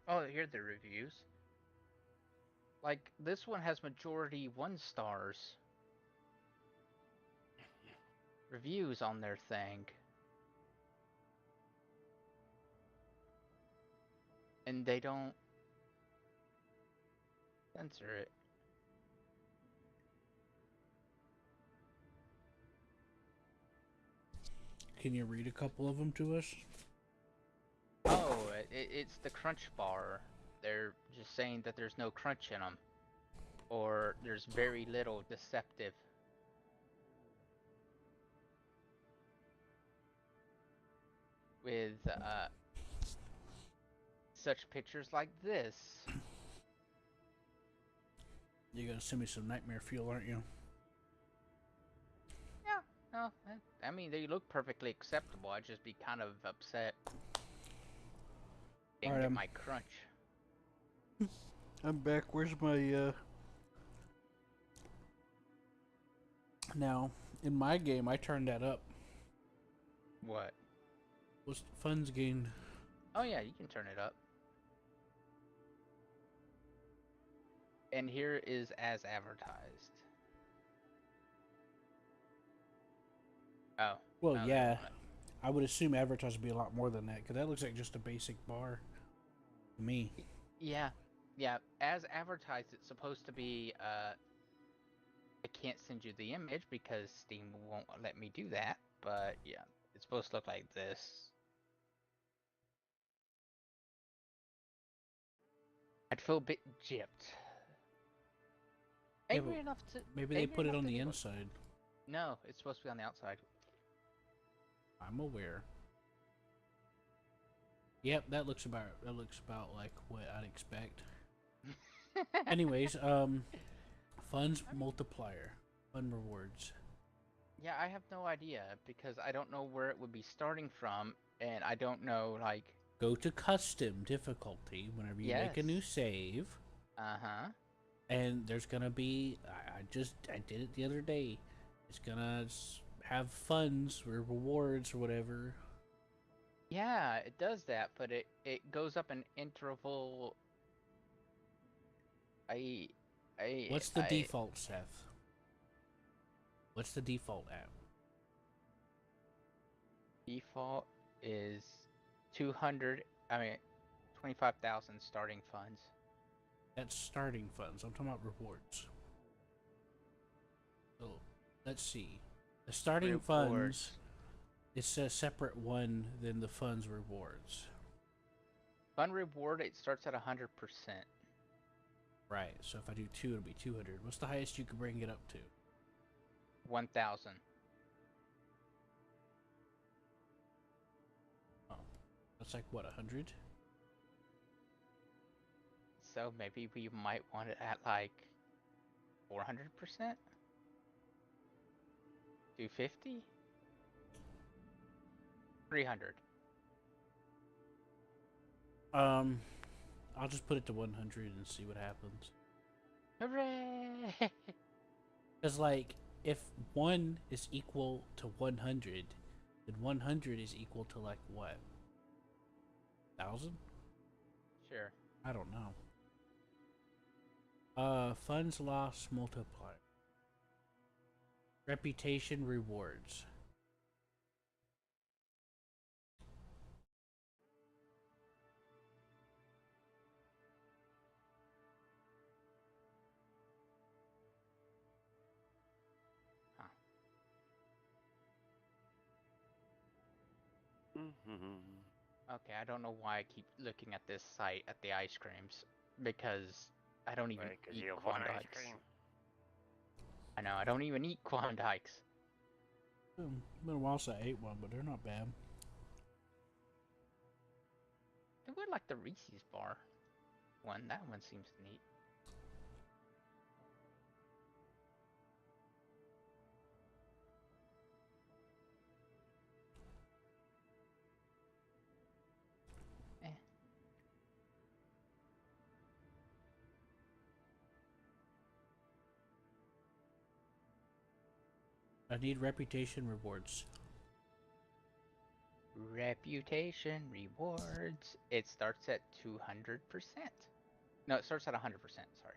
Oh, here are the reviews. Like, this one has majority 1 stars. Reviews on their thing. And they don't censor it. Can you read a couple of them to us? Oh, it's the crunch bar. They're just saying that there's no crunch in them. Or there's very little deceptive. With, such pictures like this. You're gonna send me some nightmare fuel, aren't you? Yeah, no, I mean, they look perfectly acceptable. I'd just be kind of upset. Didn't get my crunch. I'm back. Where's my, Now, in my game, I turned that up. What? What's the funds gained? Oh yeah, you can turn it up. And here is as advertised. Oh. Well, no, they yeah. want it. I would assume advertised would be a lot more than that, because that looks like just a basic bar to me. Yeah. Yeah. As advertised, it's supposed to be. I can't send you the image because Steam won't let me do that. But yeah, it's supposed to look like this. I'd feel a bit gypped. Yeah, Angry but enough to. maybe they angry put it enough on to the do it. inside. No, it's supposed to be on the outside. I'm aware. Yep, that looks about like what I'd expect. Anyways, funds multiplier, fun rewards. Yeah, I have no idea because I don't know where it would be starting from, and I don't know like. Go to custom difficulty whenever you make a new Yes. save, Uh-huh. and there's gonna be. I did it the other day. It's gonna have funds or rewards or whatever. Yeah, it does that, but it goes up an interval. I I What's the I default, Seth? What's the default app? default is 200. I mean, 25,000 starting funds. That's starting funds. I'm talking about rewards. So, let's see. The starting funds, Rewards. it's a separate one than the funds rewards. Fun reward. It starts at 100%. Right. So if I do 2, it'll be 200. What's the highest you could bring it up to? 1,000. Oh, that's like what, 100? So maybe we might want it at like 400%. 250. 300. I'll just put it to 100 and see what happens. Hooray! Because, like, if 1 is equal to 100, then 100 is equal to, like, what? 1,000? Sure. I don't know. Funds loss multiplier. Reputation rewards. Huh. Okay, I don't know why I keep looking at this site at the ice creams because I don't even Right, 'cause eat you want ice Klondikes. cream. I know, I don't even eat Klondikes. It's been a while since I ate one, but they're not bad. I would like the Reese's bar one. That one seems neat. Eh. I need reputation rewards. Reputation rewards. It starts at 200%. No, it starts at 100%. Sorry.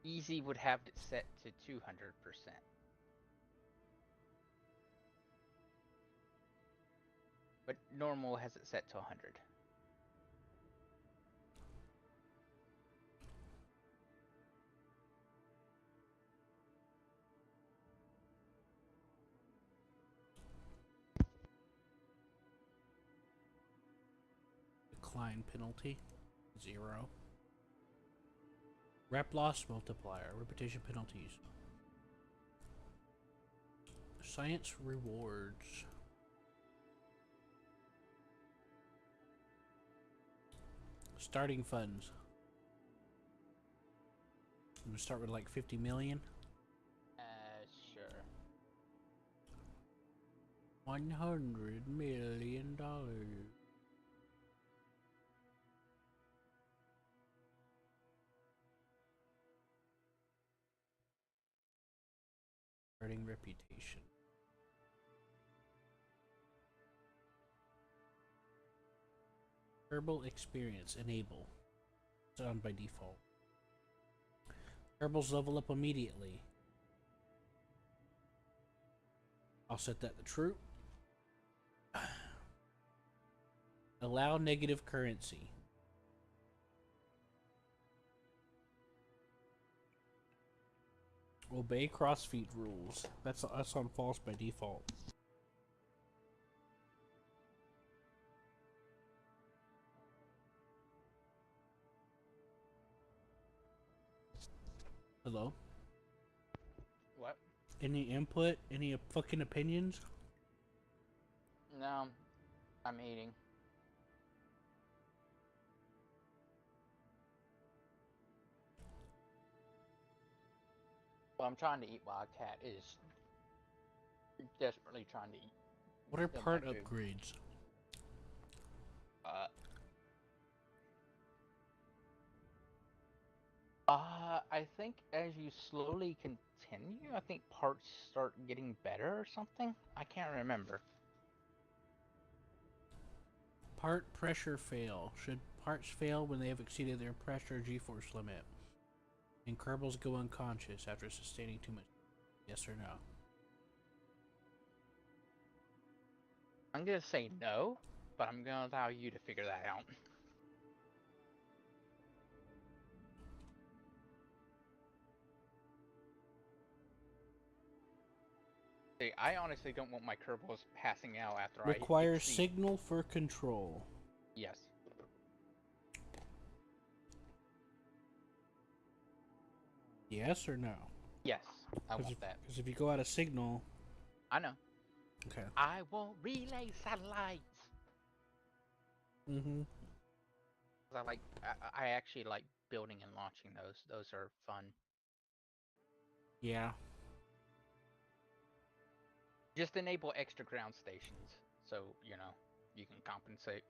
Easy would have it set to 200%. But normal has it set to 100. Decline penalty, 0. Rep loss multiplier, reputation penalties. Science rewards. Starting funds. I'm gonna start with like 50 million. Sure. $100 million. Starting reputation. Herbal experience enable. on by default. Kerbals level up immediately. I'll set that to true. Allow negative currency. Obey crossfeed rules. That's on false by default. Hello? What? Any input? Any fucking opinions? No, I'm eating. Well, I'm trying to eat while Cat is desperately trying to eat. What are steal my part food. upgrades? I think as you slowly continue, I think parts start getting better or something. I can't remember. Part pressure fail. Should parts fail when they have exceeded their pressure G-force limit? And Kerbals go unconscious after sustaining too much? Yes or no? I'm gonna say no, but I'm gonna allow you to figure that out. See, I honestly don't want my Kerbals passing out after I Requires exceed. signal for control. Yes. Yes or no? Yes, I want that. Because if you go out of signal... I know. Okay. I want relay satellites. Mm-hmm. I actually like building and launching those. Those are fun. Yeah. Just enable extra ground stations, so you know you can compensate.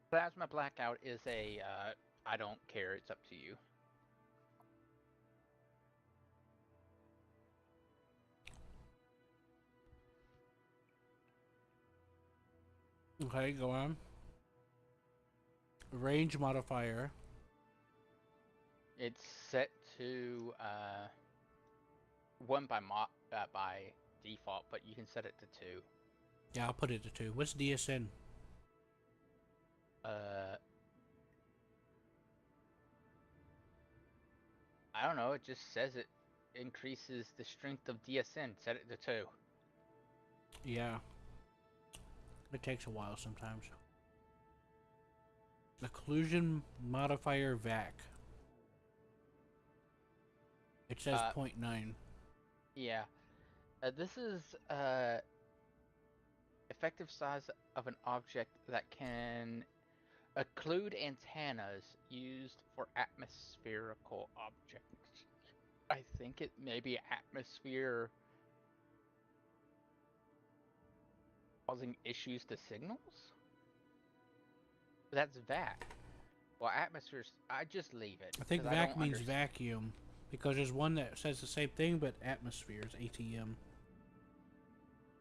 Plasma blackout is a I don't care. It's up to you. Okay, go on. Range modifier. It's set to 1 by default, but you can set it to 2. Yeah, I'll put it to 2. What's DSN? I don't know. It just says it increases the strength of DSN. Set it to 2. Yeah. It takes a while sometimes. Occlusion modifier VAC. It says 0.9. Yeah. This is effective size of an object that can occlude antennas used for atmospherical objects. I think it may be atmosphere causing issues to signals? That's VAC. Well, atmospheres, I just leave it. I think 'cause VAC don't means underst- vacuum. Because there's one that says the same thing, but atmospheres, ATM.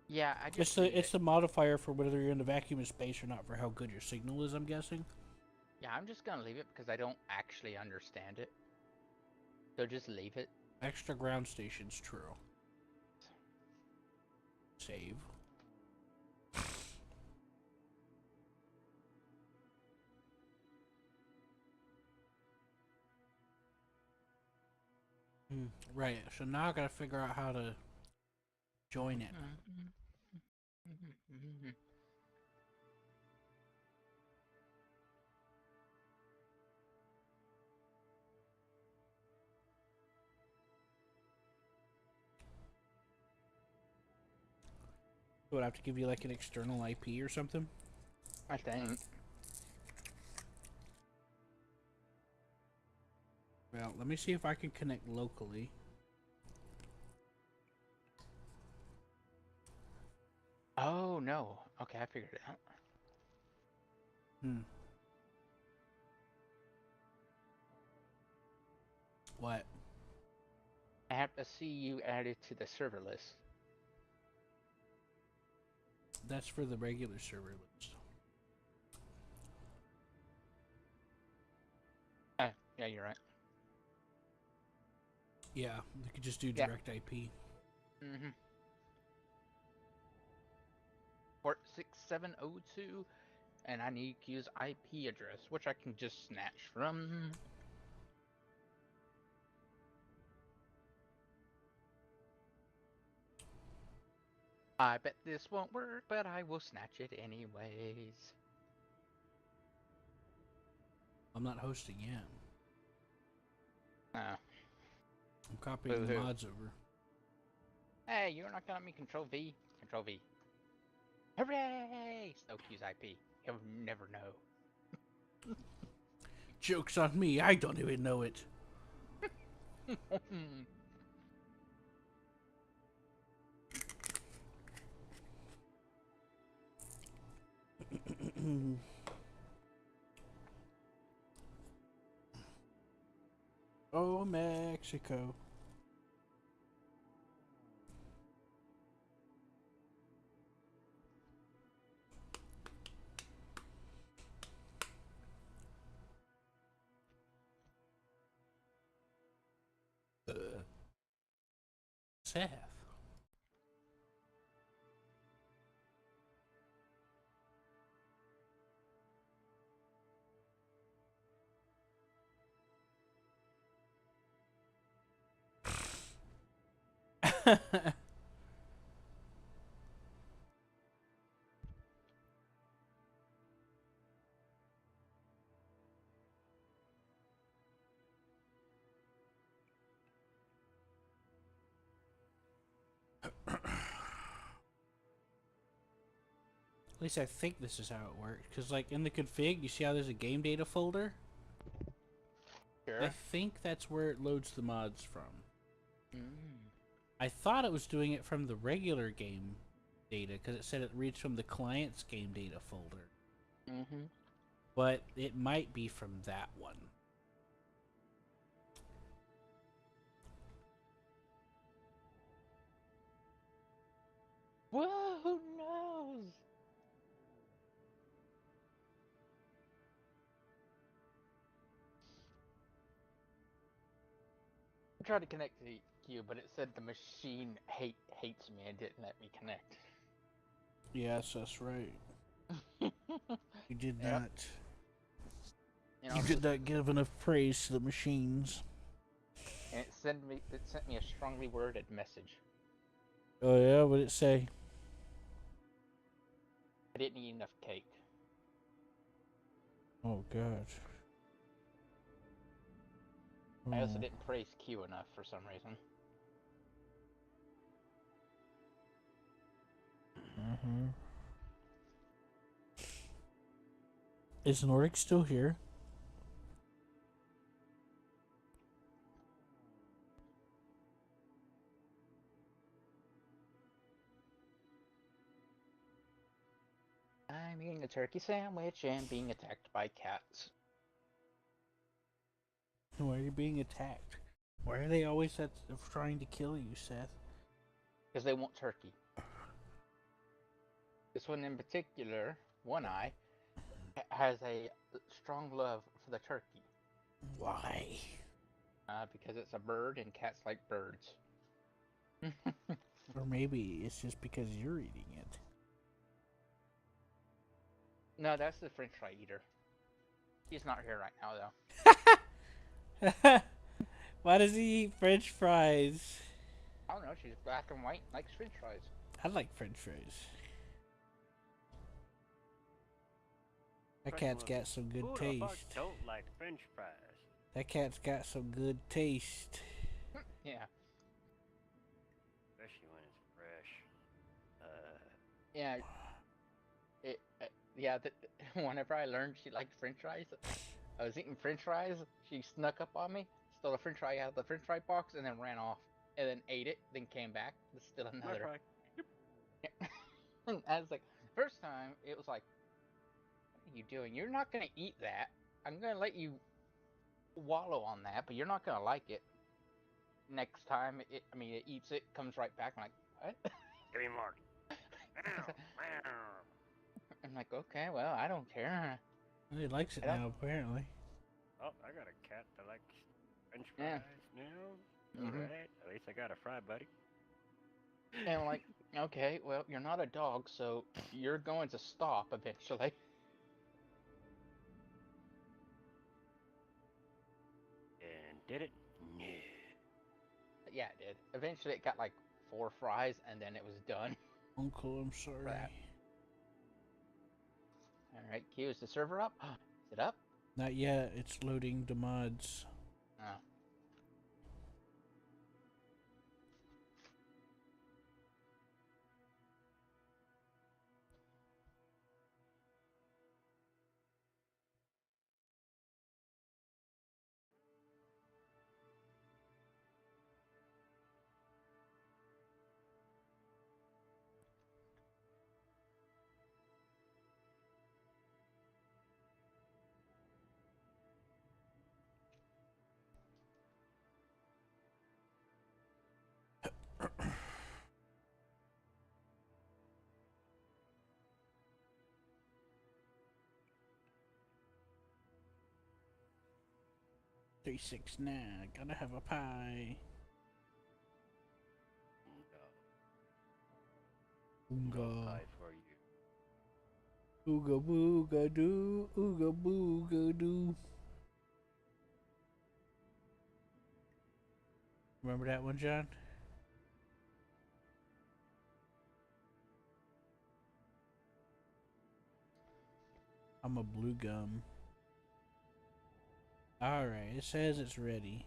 Yeah, I just leave It's it. the modifier for whether you're in the vacuum of space or not for how good your signal is, I'm guessing. Yeah, I'm just gonna leave it because I don't actually understand it. So just leave it. Extra ground stations, true. Save. Right, so now I gotta figure out how to join it. Would I have to give you like an external IP or something? I think. Well, let me see if I can connect locally. Oh no. Okay, I figured it out. What? I have to see you added to the server list. That's for the regular server list. Yeah, you're right. Yeah, you could just do Yeah. direct IP. Mm-hmm. Port 6702, and I need to use IP address, which I can just snatch from. I bet this won't work, but I will snatch it anyways. I'm not hosting yet. Oh. I'm copying the Boo-hoo. mods over. Hey, you're not gonna let me Control V? Control V. Hooray! Stoke use IP. He'll never know. Joke's on me, I don't even know it. Oh, Mexico. Seth. At least I think this is how it works. Because, like, in the config, you see how there's a game data folder? Sure. I think that's where it loads the mods from. Mm. I thought it was doing it from the regular game data, because it said it reads from the client's game data folder. Mm-hmm. But it might be from that one. Whoa, who knows? I tried to connect to you, but it said the machine hates me and didn't let me connect. Yes, that's right. You did Yep. not. You know, You did not give enough praise to the machines. and it sent me a strongly worded message. Oh yeah, what did it say? I didn't eat enough cake. Oh god. I also Oh. didn't praise Q enough for some reason. Mm-hmm. Is Nordic still here? I'm eating a turkey sandwich and being attacked by cats. Why are you being attacked? Why are they always trying to kill you, Seth? Because they want turkey. This one in particular, One Eye, has a strong love for the turkey. Why? Because it's a bird and cats like birds. Or maybe it's just because you're eating it. No, that's the French fry eater. He's not here right now, though. Why does he eat French fries? I don't know. She's black and white, likes French fries. I like French fries. That Question cat's was, got some good who the fuck taste. don't like French fries? That cat's got some good taste. Yeah. Especially when it's fresh. Yeah. Yeah. Whenever I learned she liked French fries, I was eating French fries. She snuck up on me, stole a French fry out of the French fry box, and then ran off. And then ate it, then came back. There's still My another. fry. And I was like, first time it was like, what are you doing? You're not gonna eat that. I'm gonna let you wallow on that, but you're not gonna like it. Next time, it eats it, comes right back. I'm like, what? Give me more. I'm like, okay, well, I don't care. He likes it I don't. now, apparently. Oh, I got a cat that likes French Yeah. fries now. Hmm. Alright, at least I got a fry, buddy. And I'm like, okay, well, you're not a dog, so you're going to stop eventually. And did it? No. Yeah, it did. Eventually, it got like 4 fries, and then it was done. Uncle, I'm sorry. Crap. All right, Q, is the server up? Is it up? Not yet. It's loading the mods. Oh. 369. Gotta have a pie. No Ooga. pie for you. Ooga booga doo. Ooga booga doo. Remember that one, John? I'm a blue gum. Alright, it says it's ready.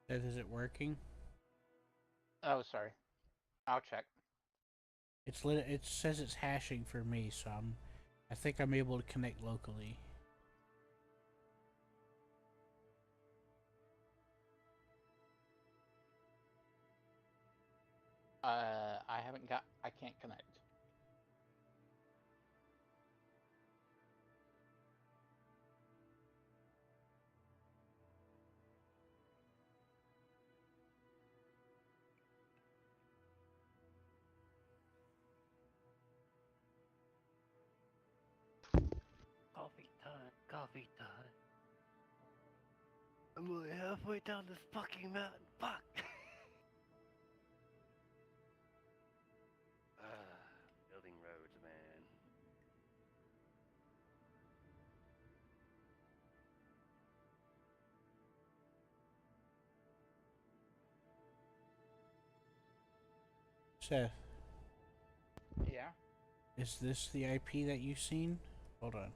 Is it working? Oh, sorry. I'll check. It says it's hashing for me, so I think I'm able to connect locally. I haven't got. I can't connect. Coffee time, coffee time. I'm only halfway down this fucking mountain. Fuck! Building roads, man. Seth, Yeah. is this the IP that you've seen? Hold on.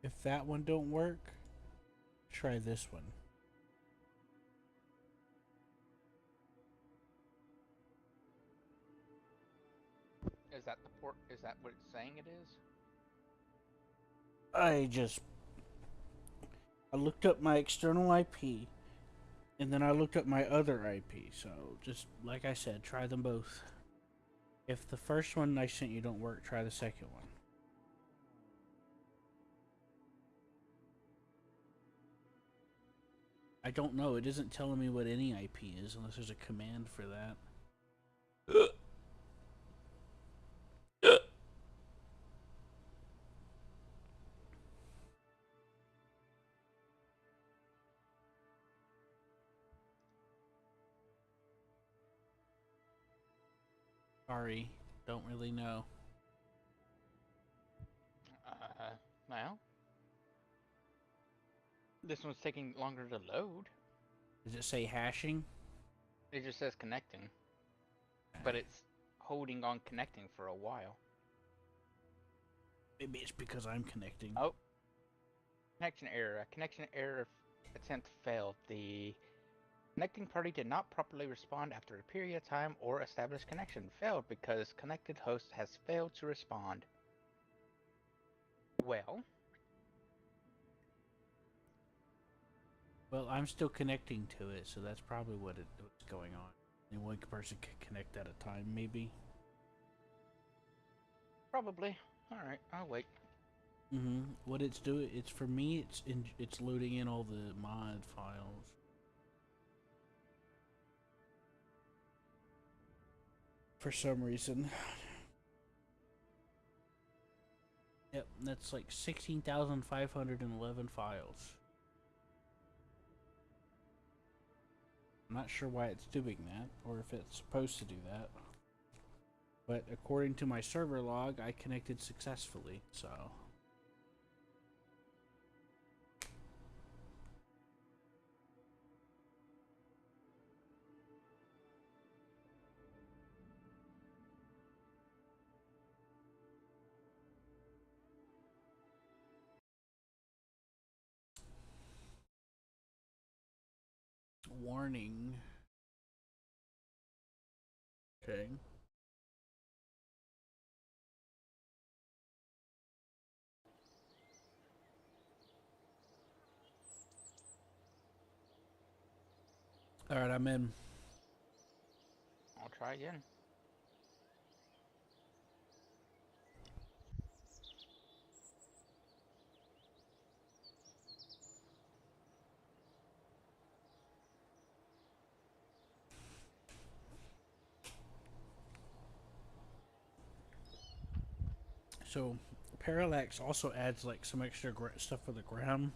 If that one don't work, try this one. Is that the port? Is that what it's saying it is? I looked up my external IP, and then I looked up my other IP. So just like I said, try them both. If the first one I sent you don't work, try the second one. I don't know. It isn't telling me what any IP is unless there's a command for that. Sorry, don't really know. Well, this one's taking longer to load. Does it say hashing? It just says connecting, but it's holding on connecting for a while. Maybe it's because I'm connecting. Oh, connection error. A connection error attempt failed. The connecting party did not properly respond after a period of time or established connection. Failed because connected host has failed to respond. Well, Well, I'm still connecting to it, so that's probably what's going on. And one person can connect at a time, maybe. probably. All right, I'll wait. What it's doing, it's for me. It's loading in all the mod files. For some reason. Yep, that's like 16,511 files. I'm not sure why it's doing that, or if it's supposed to do that. But according to my server log, I connected successfully, so... Warning. Okay. Alright, I'm in. I'll try again. So, Parallax also adds like some extra stuff for the ground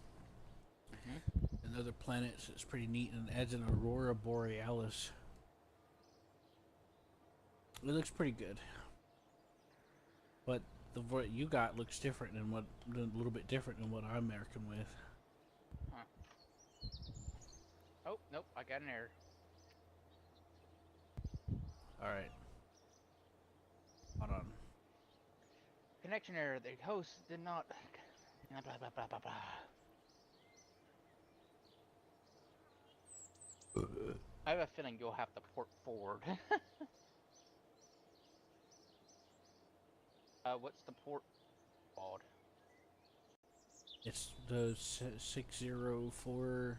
and other planets. It's pretty neat, and adds an Aurora Borealis. It looks pretty good, but what you got looks different than a little bit different than what I'm working with. Huh. Oh, nope, I got an error. All right, hold on. Connection error. The host did not. Blah blah blah blah blah. I have a feeling you'll have to port forward. What's the port called? It's the 604.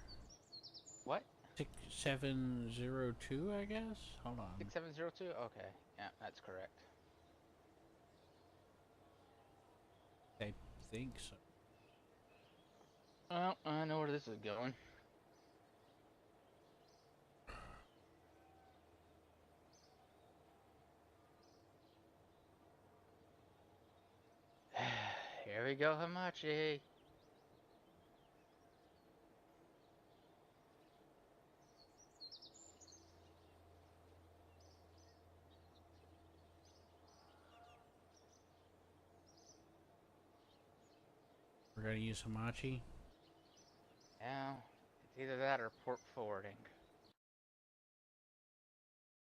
What? 6702, I guess. Hold on. 6702? Okay, yeah, that's correct. I think so. Well, I know where this is going. Here we go, Hamachi. We're gonna use Hamachi. Yeah, it's either that or port forwarding.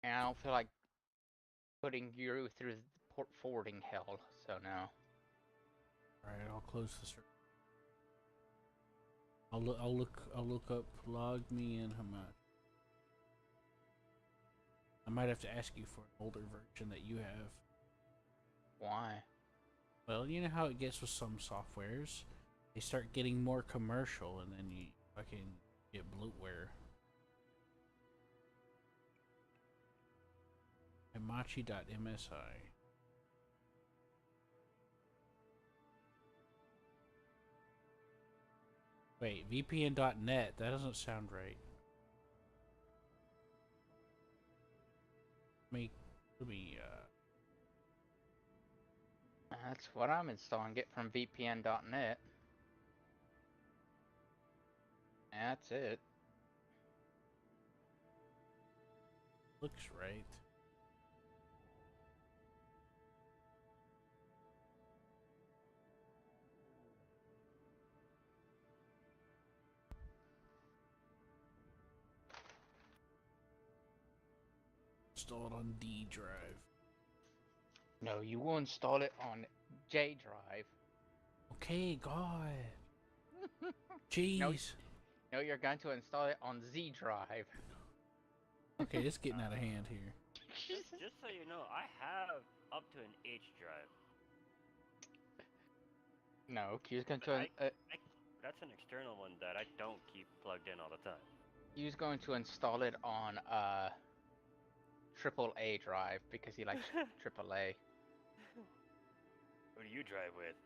And I don't feel like putting you through port forwarding hell, so no. Alright, I'll close the server. I'll look up log me and Hamachi. I might have to ask you for an older version that you have. Why? Well, you know how it gets with some softwares. They start getting more commercial and then you fucking get bloatware. Hamachi.msi. Wait, VPN.net. That doesn't sound right. Let me. That's what I'm installing it from VPN.net. That's it. Looks right. Installed on D drive. No, you will install it on J drive. Okay, God. Jeez. No, you're going to install it on Z drive. Okay, it's getting out of hand here. Just so you know, I have up to an H drive. No, Q's going But to that's an external one that I don't keep plugged in all the time. Q's going to install it on AAA drive because he likes AAA. Who do you drive with?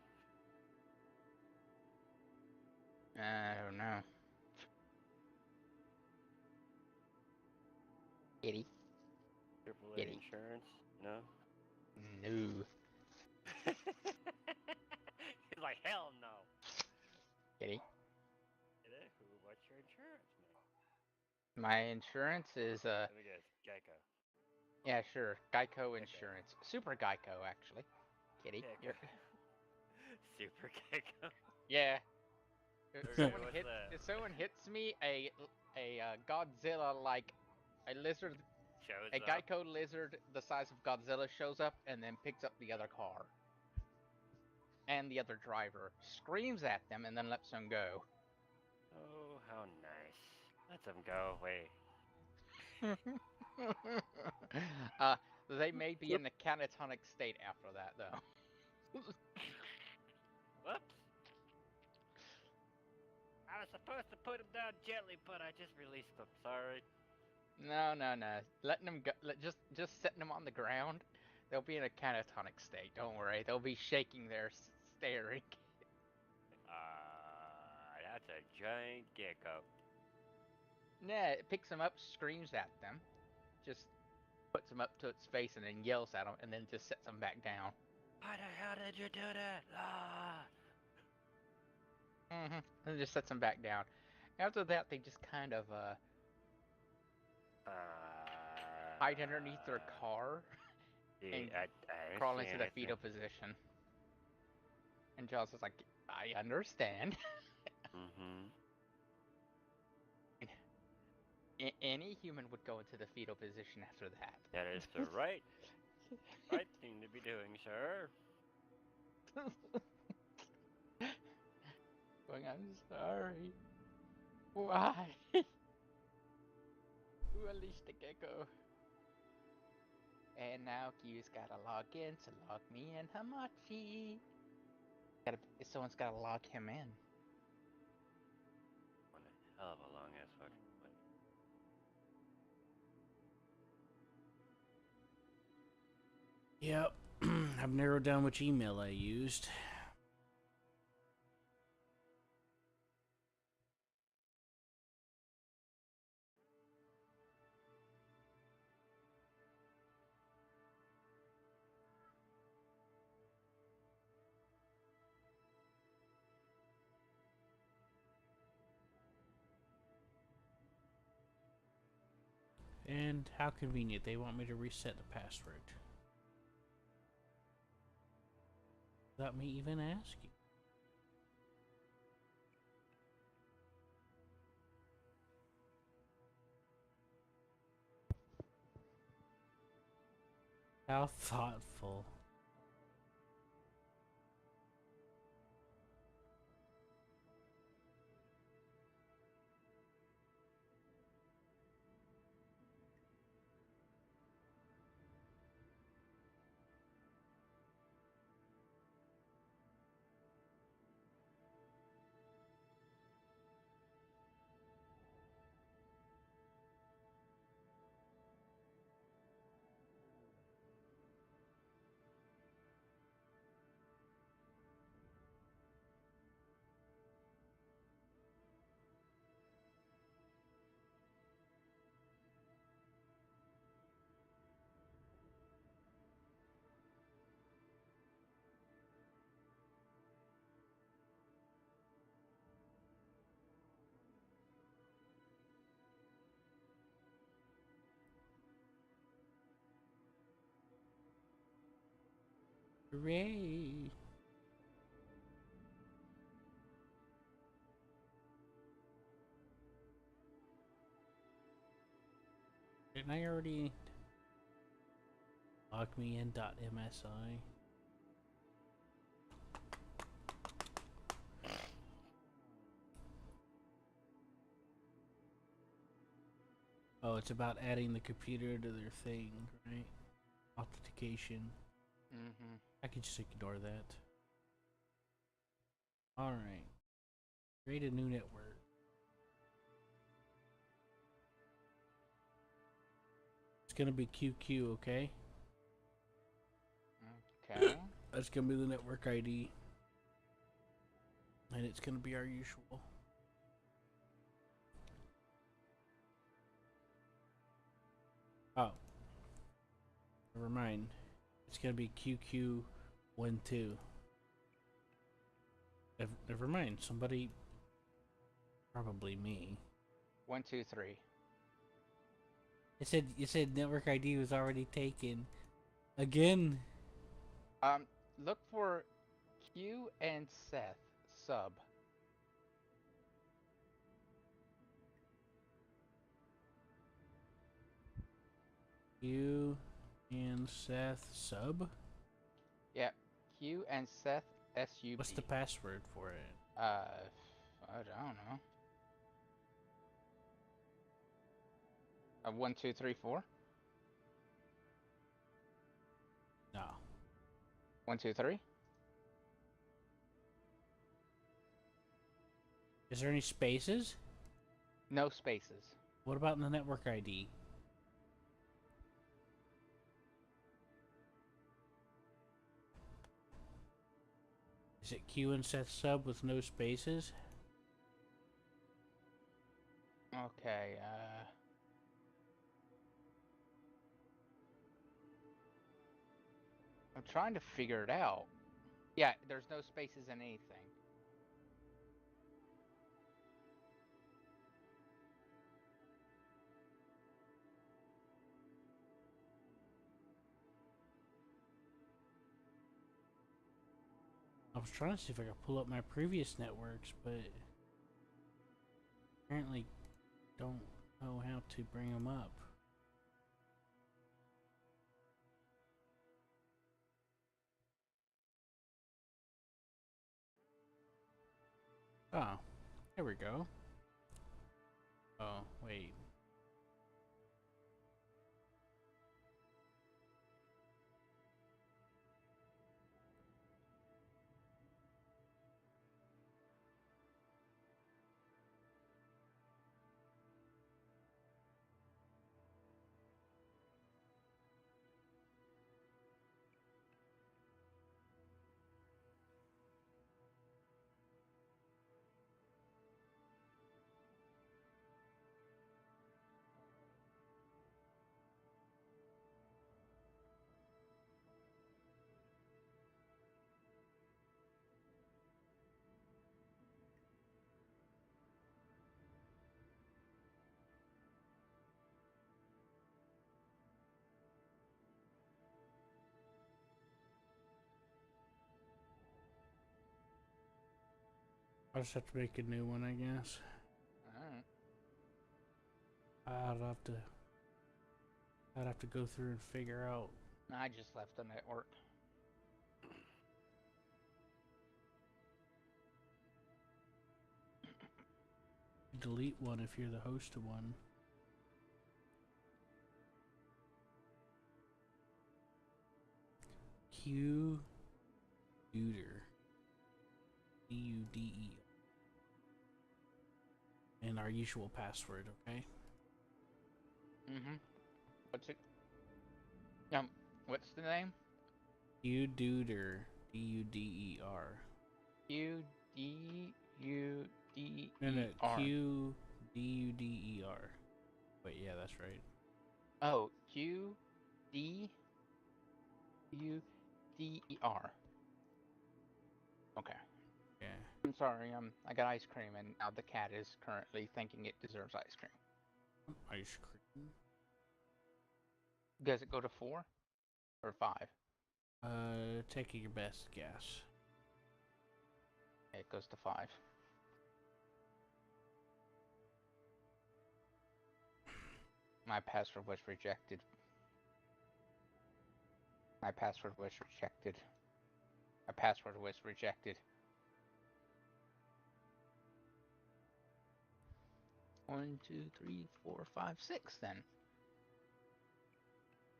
I don't know. Kitty? AAA Kitty. insurance? No? No. He's like, hell no. Kitty? What's your insurance, man? My insurance is Let me guess, Geico. yeah, sure. Geico insurance. Super Geico actually. Kitty. Geico. You're... Super Geico. Yeah. Okay, what's that? If someone hits me, a Godzilla like a lizard, Shows a up. Geico lizard the size of Godzilla shows up and then picks up the other car. And the other driver screams at them and then lets them go. Oh, how nice. Let them go away. They may be in a catatonic state after that though. Whoops. I was supposed to put him down gently, but I just released him. Sorry. No. Letting them go, just setting them on the ground. They'll be in a catatonic state. Don't worry. They'll be shaking their staring. That's a giant gecko. Nah, it picks them up, screams at them, just puts them up to its face and then yells at them, and then just sets them back down. Why the hell did you do that? Ah. And just sets them back down. After that, they just kind of hide underneath their car and I crawl into the fetal position. And Jaws is like, I understand. Mm-hmm. Any human would go into the fetal position after that. That is the right thing to be doing, sir. Going, I'm sorry. Why? Who unleashed the gecko? And now Q's gotta log in to log me in, Hamachi. Someone's gotta log him in. One hell of a long ass fucking play. Yep. I've narrowed down which email I used. And how convenient, they want me to reset the password. Without me even asking. How thoughtful. Hooray! Didn't I already log me in .msi? Oh, it's about adding the computer to their thing, right? Authentication. Mm-hmm. I can just ignore that. Alright. Create a new network. It's gonna be QQ, okay? Okay. That's gonna be the network ID. And it's gonna be our usual. Oh. Never mind. It's gonna be QQ12. Never mind. Somebody. Probably me. 1, 2, 3. You said network ID was already taken. Again. Look for Q and Seth sub. You and Seth sub? Yeah, Q and Seth SUB. What's the password for it? I don't know. 1, 2, 3, 4. No. 1, 2, 3. Is there any spaces? No spaces. What about in the network ID? Is it Q and Seth sub with no spaces? Okay, I'm trying to figure it out. Yeah, there's no spaces in anything. I was trying to see if I could pull up my previous networks, but apparently don't know how to bring them up. Oh, there we go. Oh, wait. I'll just have to make a new one, I guess. Alright. I'd have to go through and figure out. I just left the network. Delete one if you're the host of one. Q Duder. DUDE. And our usual password, okay? Mm-hmm. What's it? What's the name? Q Duder. DUDER. Q D U D No, no, E R. Q DUDER. Wait, yeah, that's right. Oh, Q D U D E R. Okay. Yeah. I'm sorry. I got ice cream, and now the cat is currently thinking it deserves ice cream. Ice cream. Does it go to 4 or 5? Take your best guess. It goes to 5. My password was rejected. My password was rejected. My password was rejected. 1, 2, 3, 4, 5, 6 then.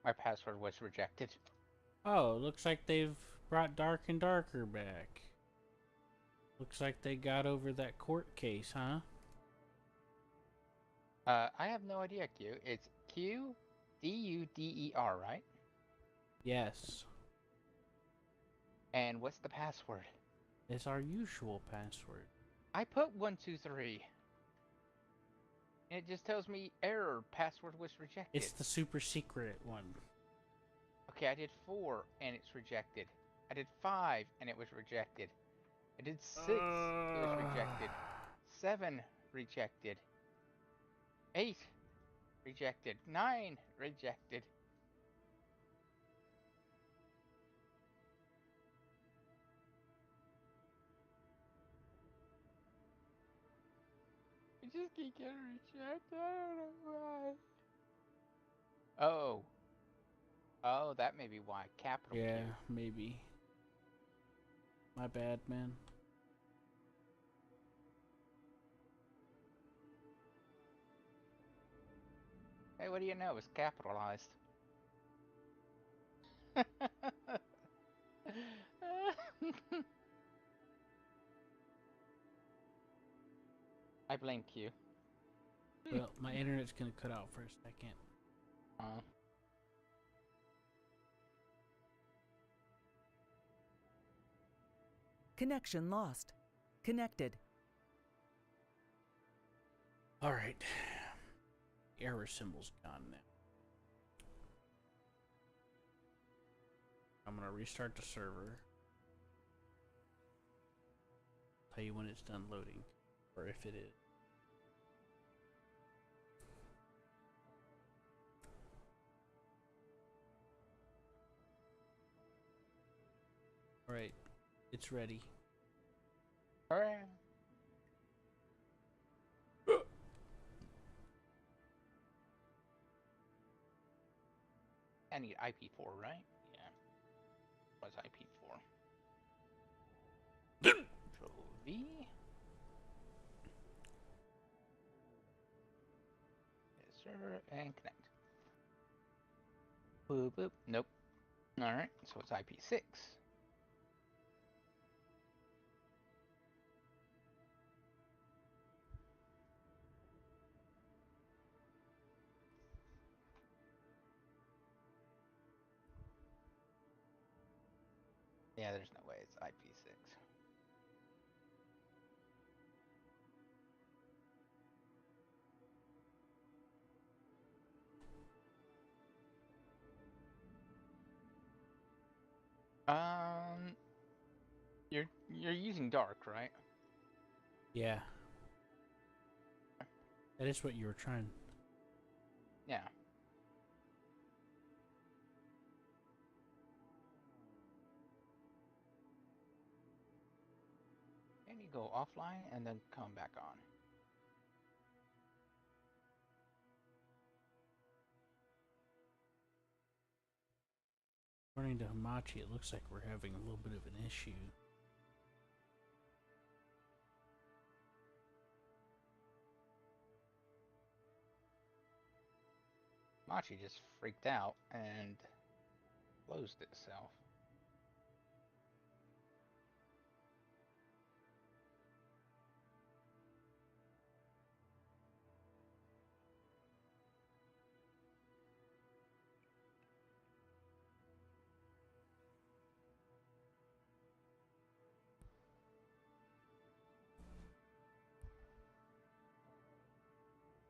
My password was rejected. Oh, looks like they've brought Dark and Darker back. Looks like they got over that court case, huh? I have no idea, Q. It's QDUDER, right? Yes. And what's the password? It's our usual password. I put 1, 2, 3. And it just tells me error, password was rejected. It's the super secret one. Okay, I did 4 and it's rejected. I did 5 and it was rejected. I did 6, it was rejected. 7, rejected. 8, rejected. 9, rejected. I just keep getting rejected. I don't know why. Oh. Oh, that may be why. Capital Yeah, Q. maybe. My bad, man. Hey, what do you know? It's capitalized. I blame Q. Well, my internet's gonna cut out for a second. Connection lost. Connected. Alright. Error symbol's gone now. I'm gonna restart the server. Tell you when it's done loading. Or if it is. Alright. It's ready. Hooray. I need IP4, right? Yeah. What's IP4? Control V. Yes, server and connect. Boop boop. Nope. Alright, so it's IP6. Yeah, there's no way it's IP6. You're using dark, right? Yeah. That is what you were trying. Yeah. And you go offline and then come back on. According to Hamachi, it looks like we're having a little bit of an issue. Machi just freaked out and closed itself.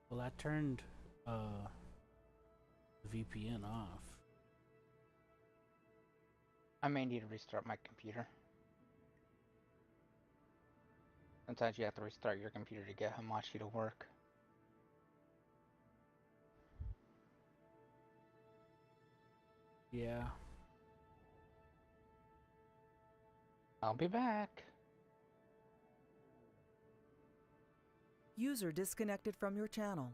Well, I turned the VPN off. I may need to restart my computer. Sometimes you have to restart your computer to get Hamachi to work. Yeah. I'll be back. User disconnected from your channel.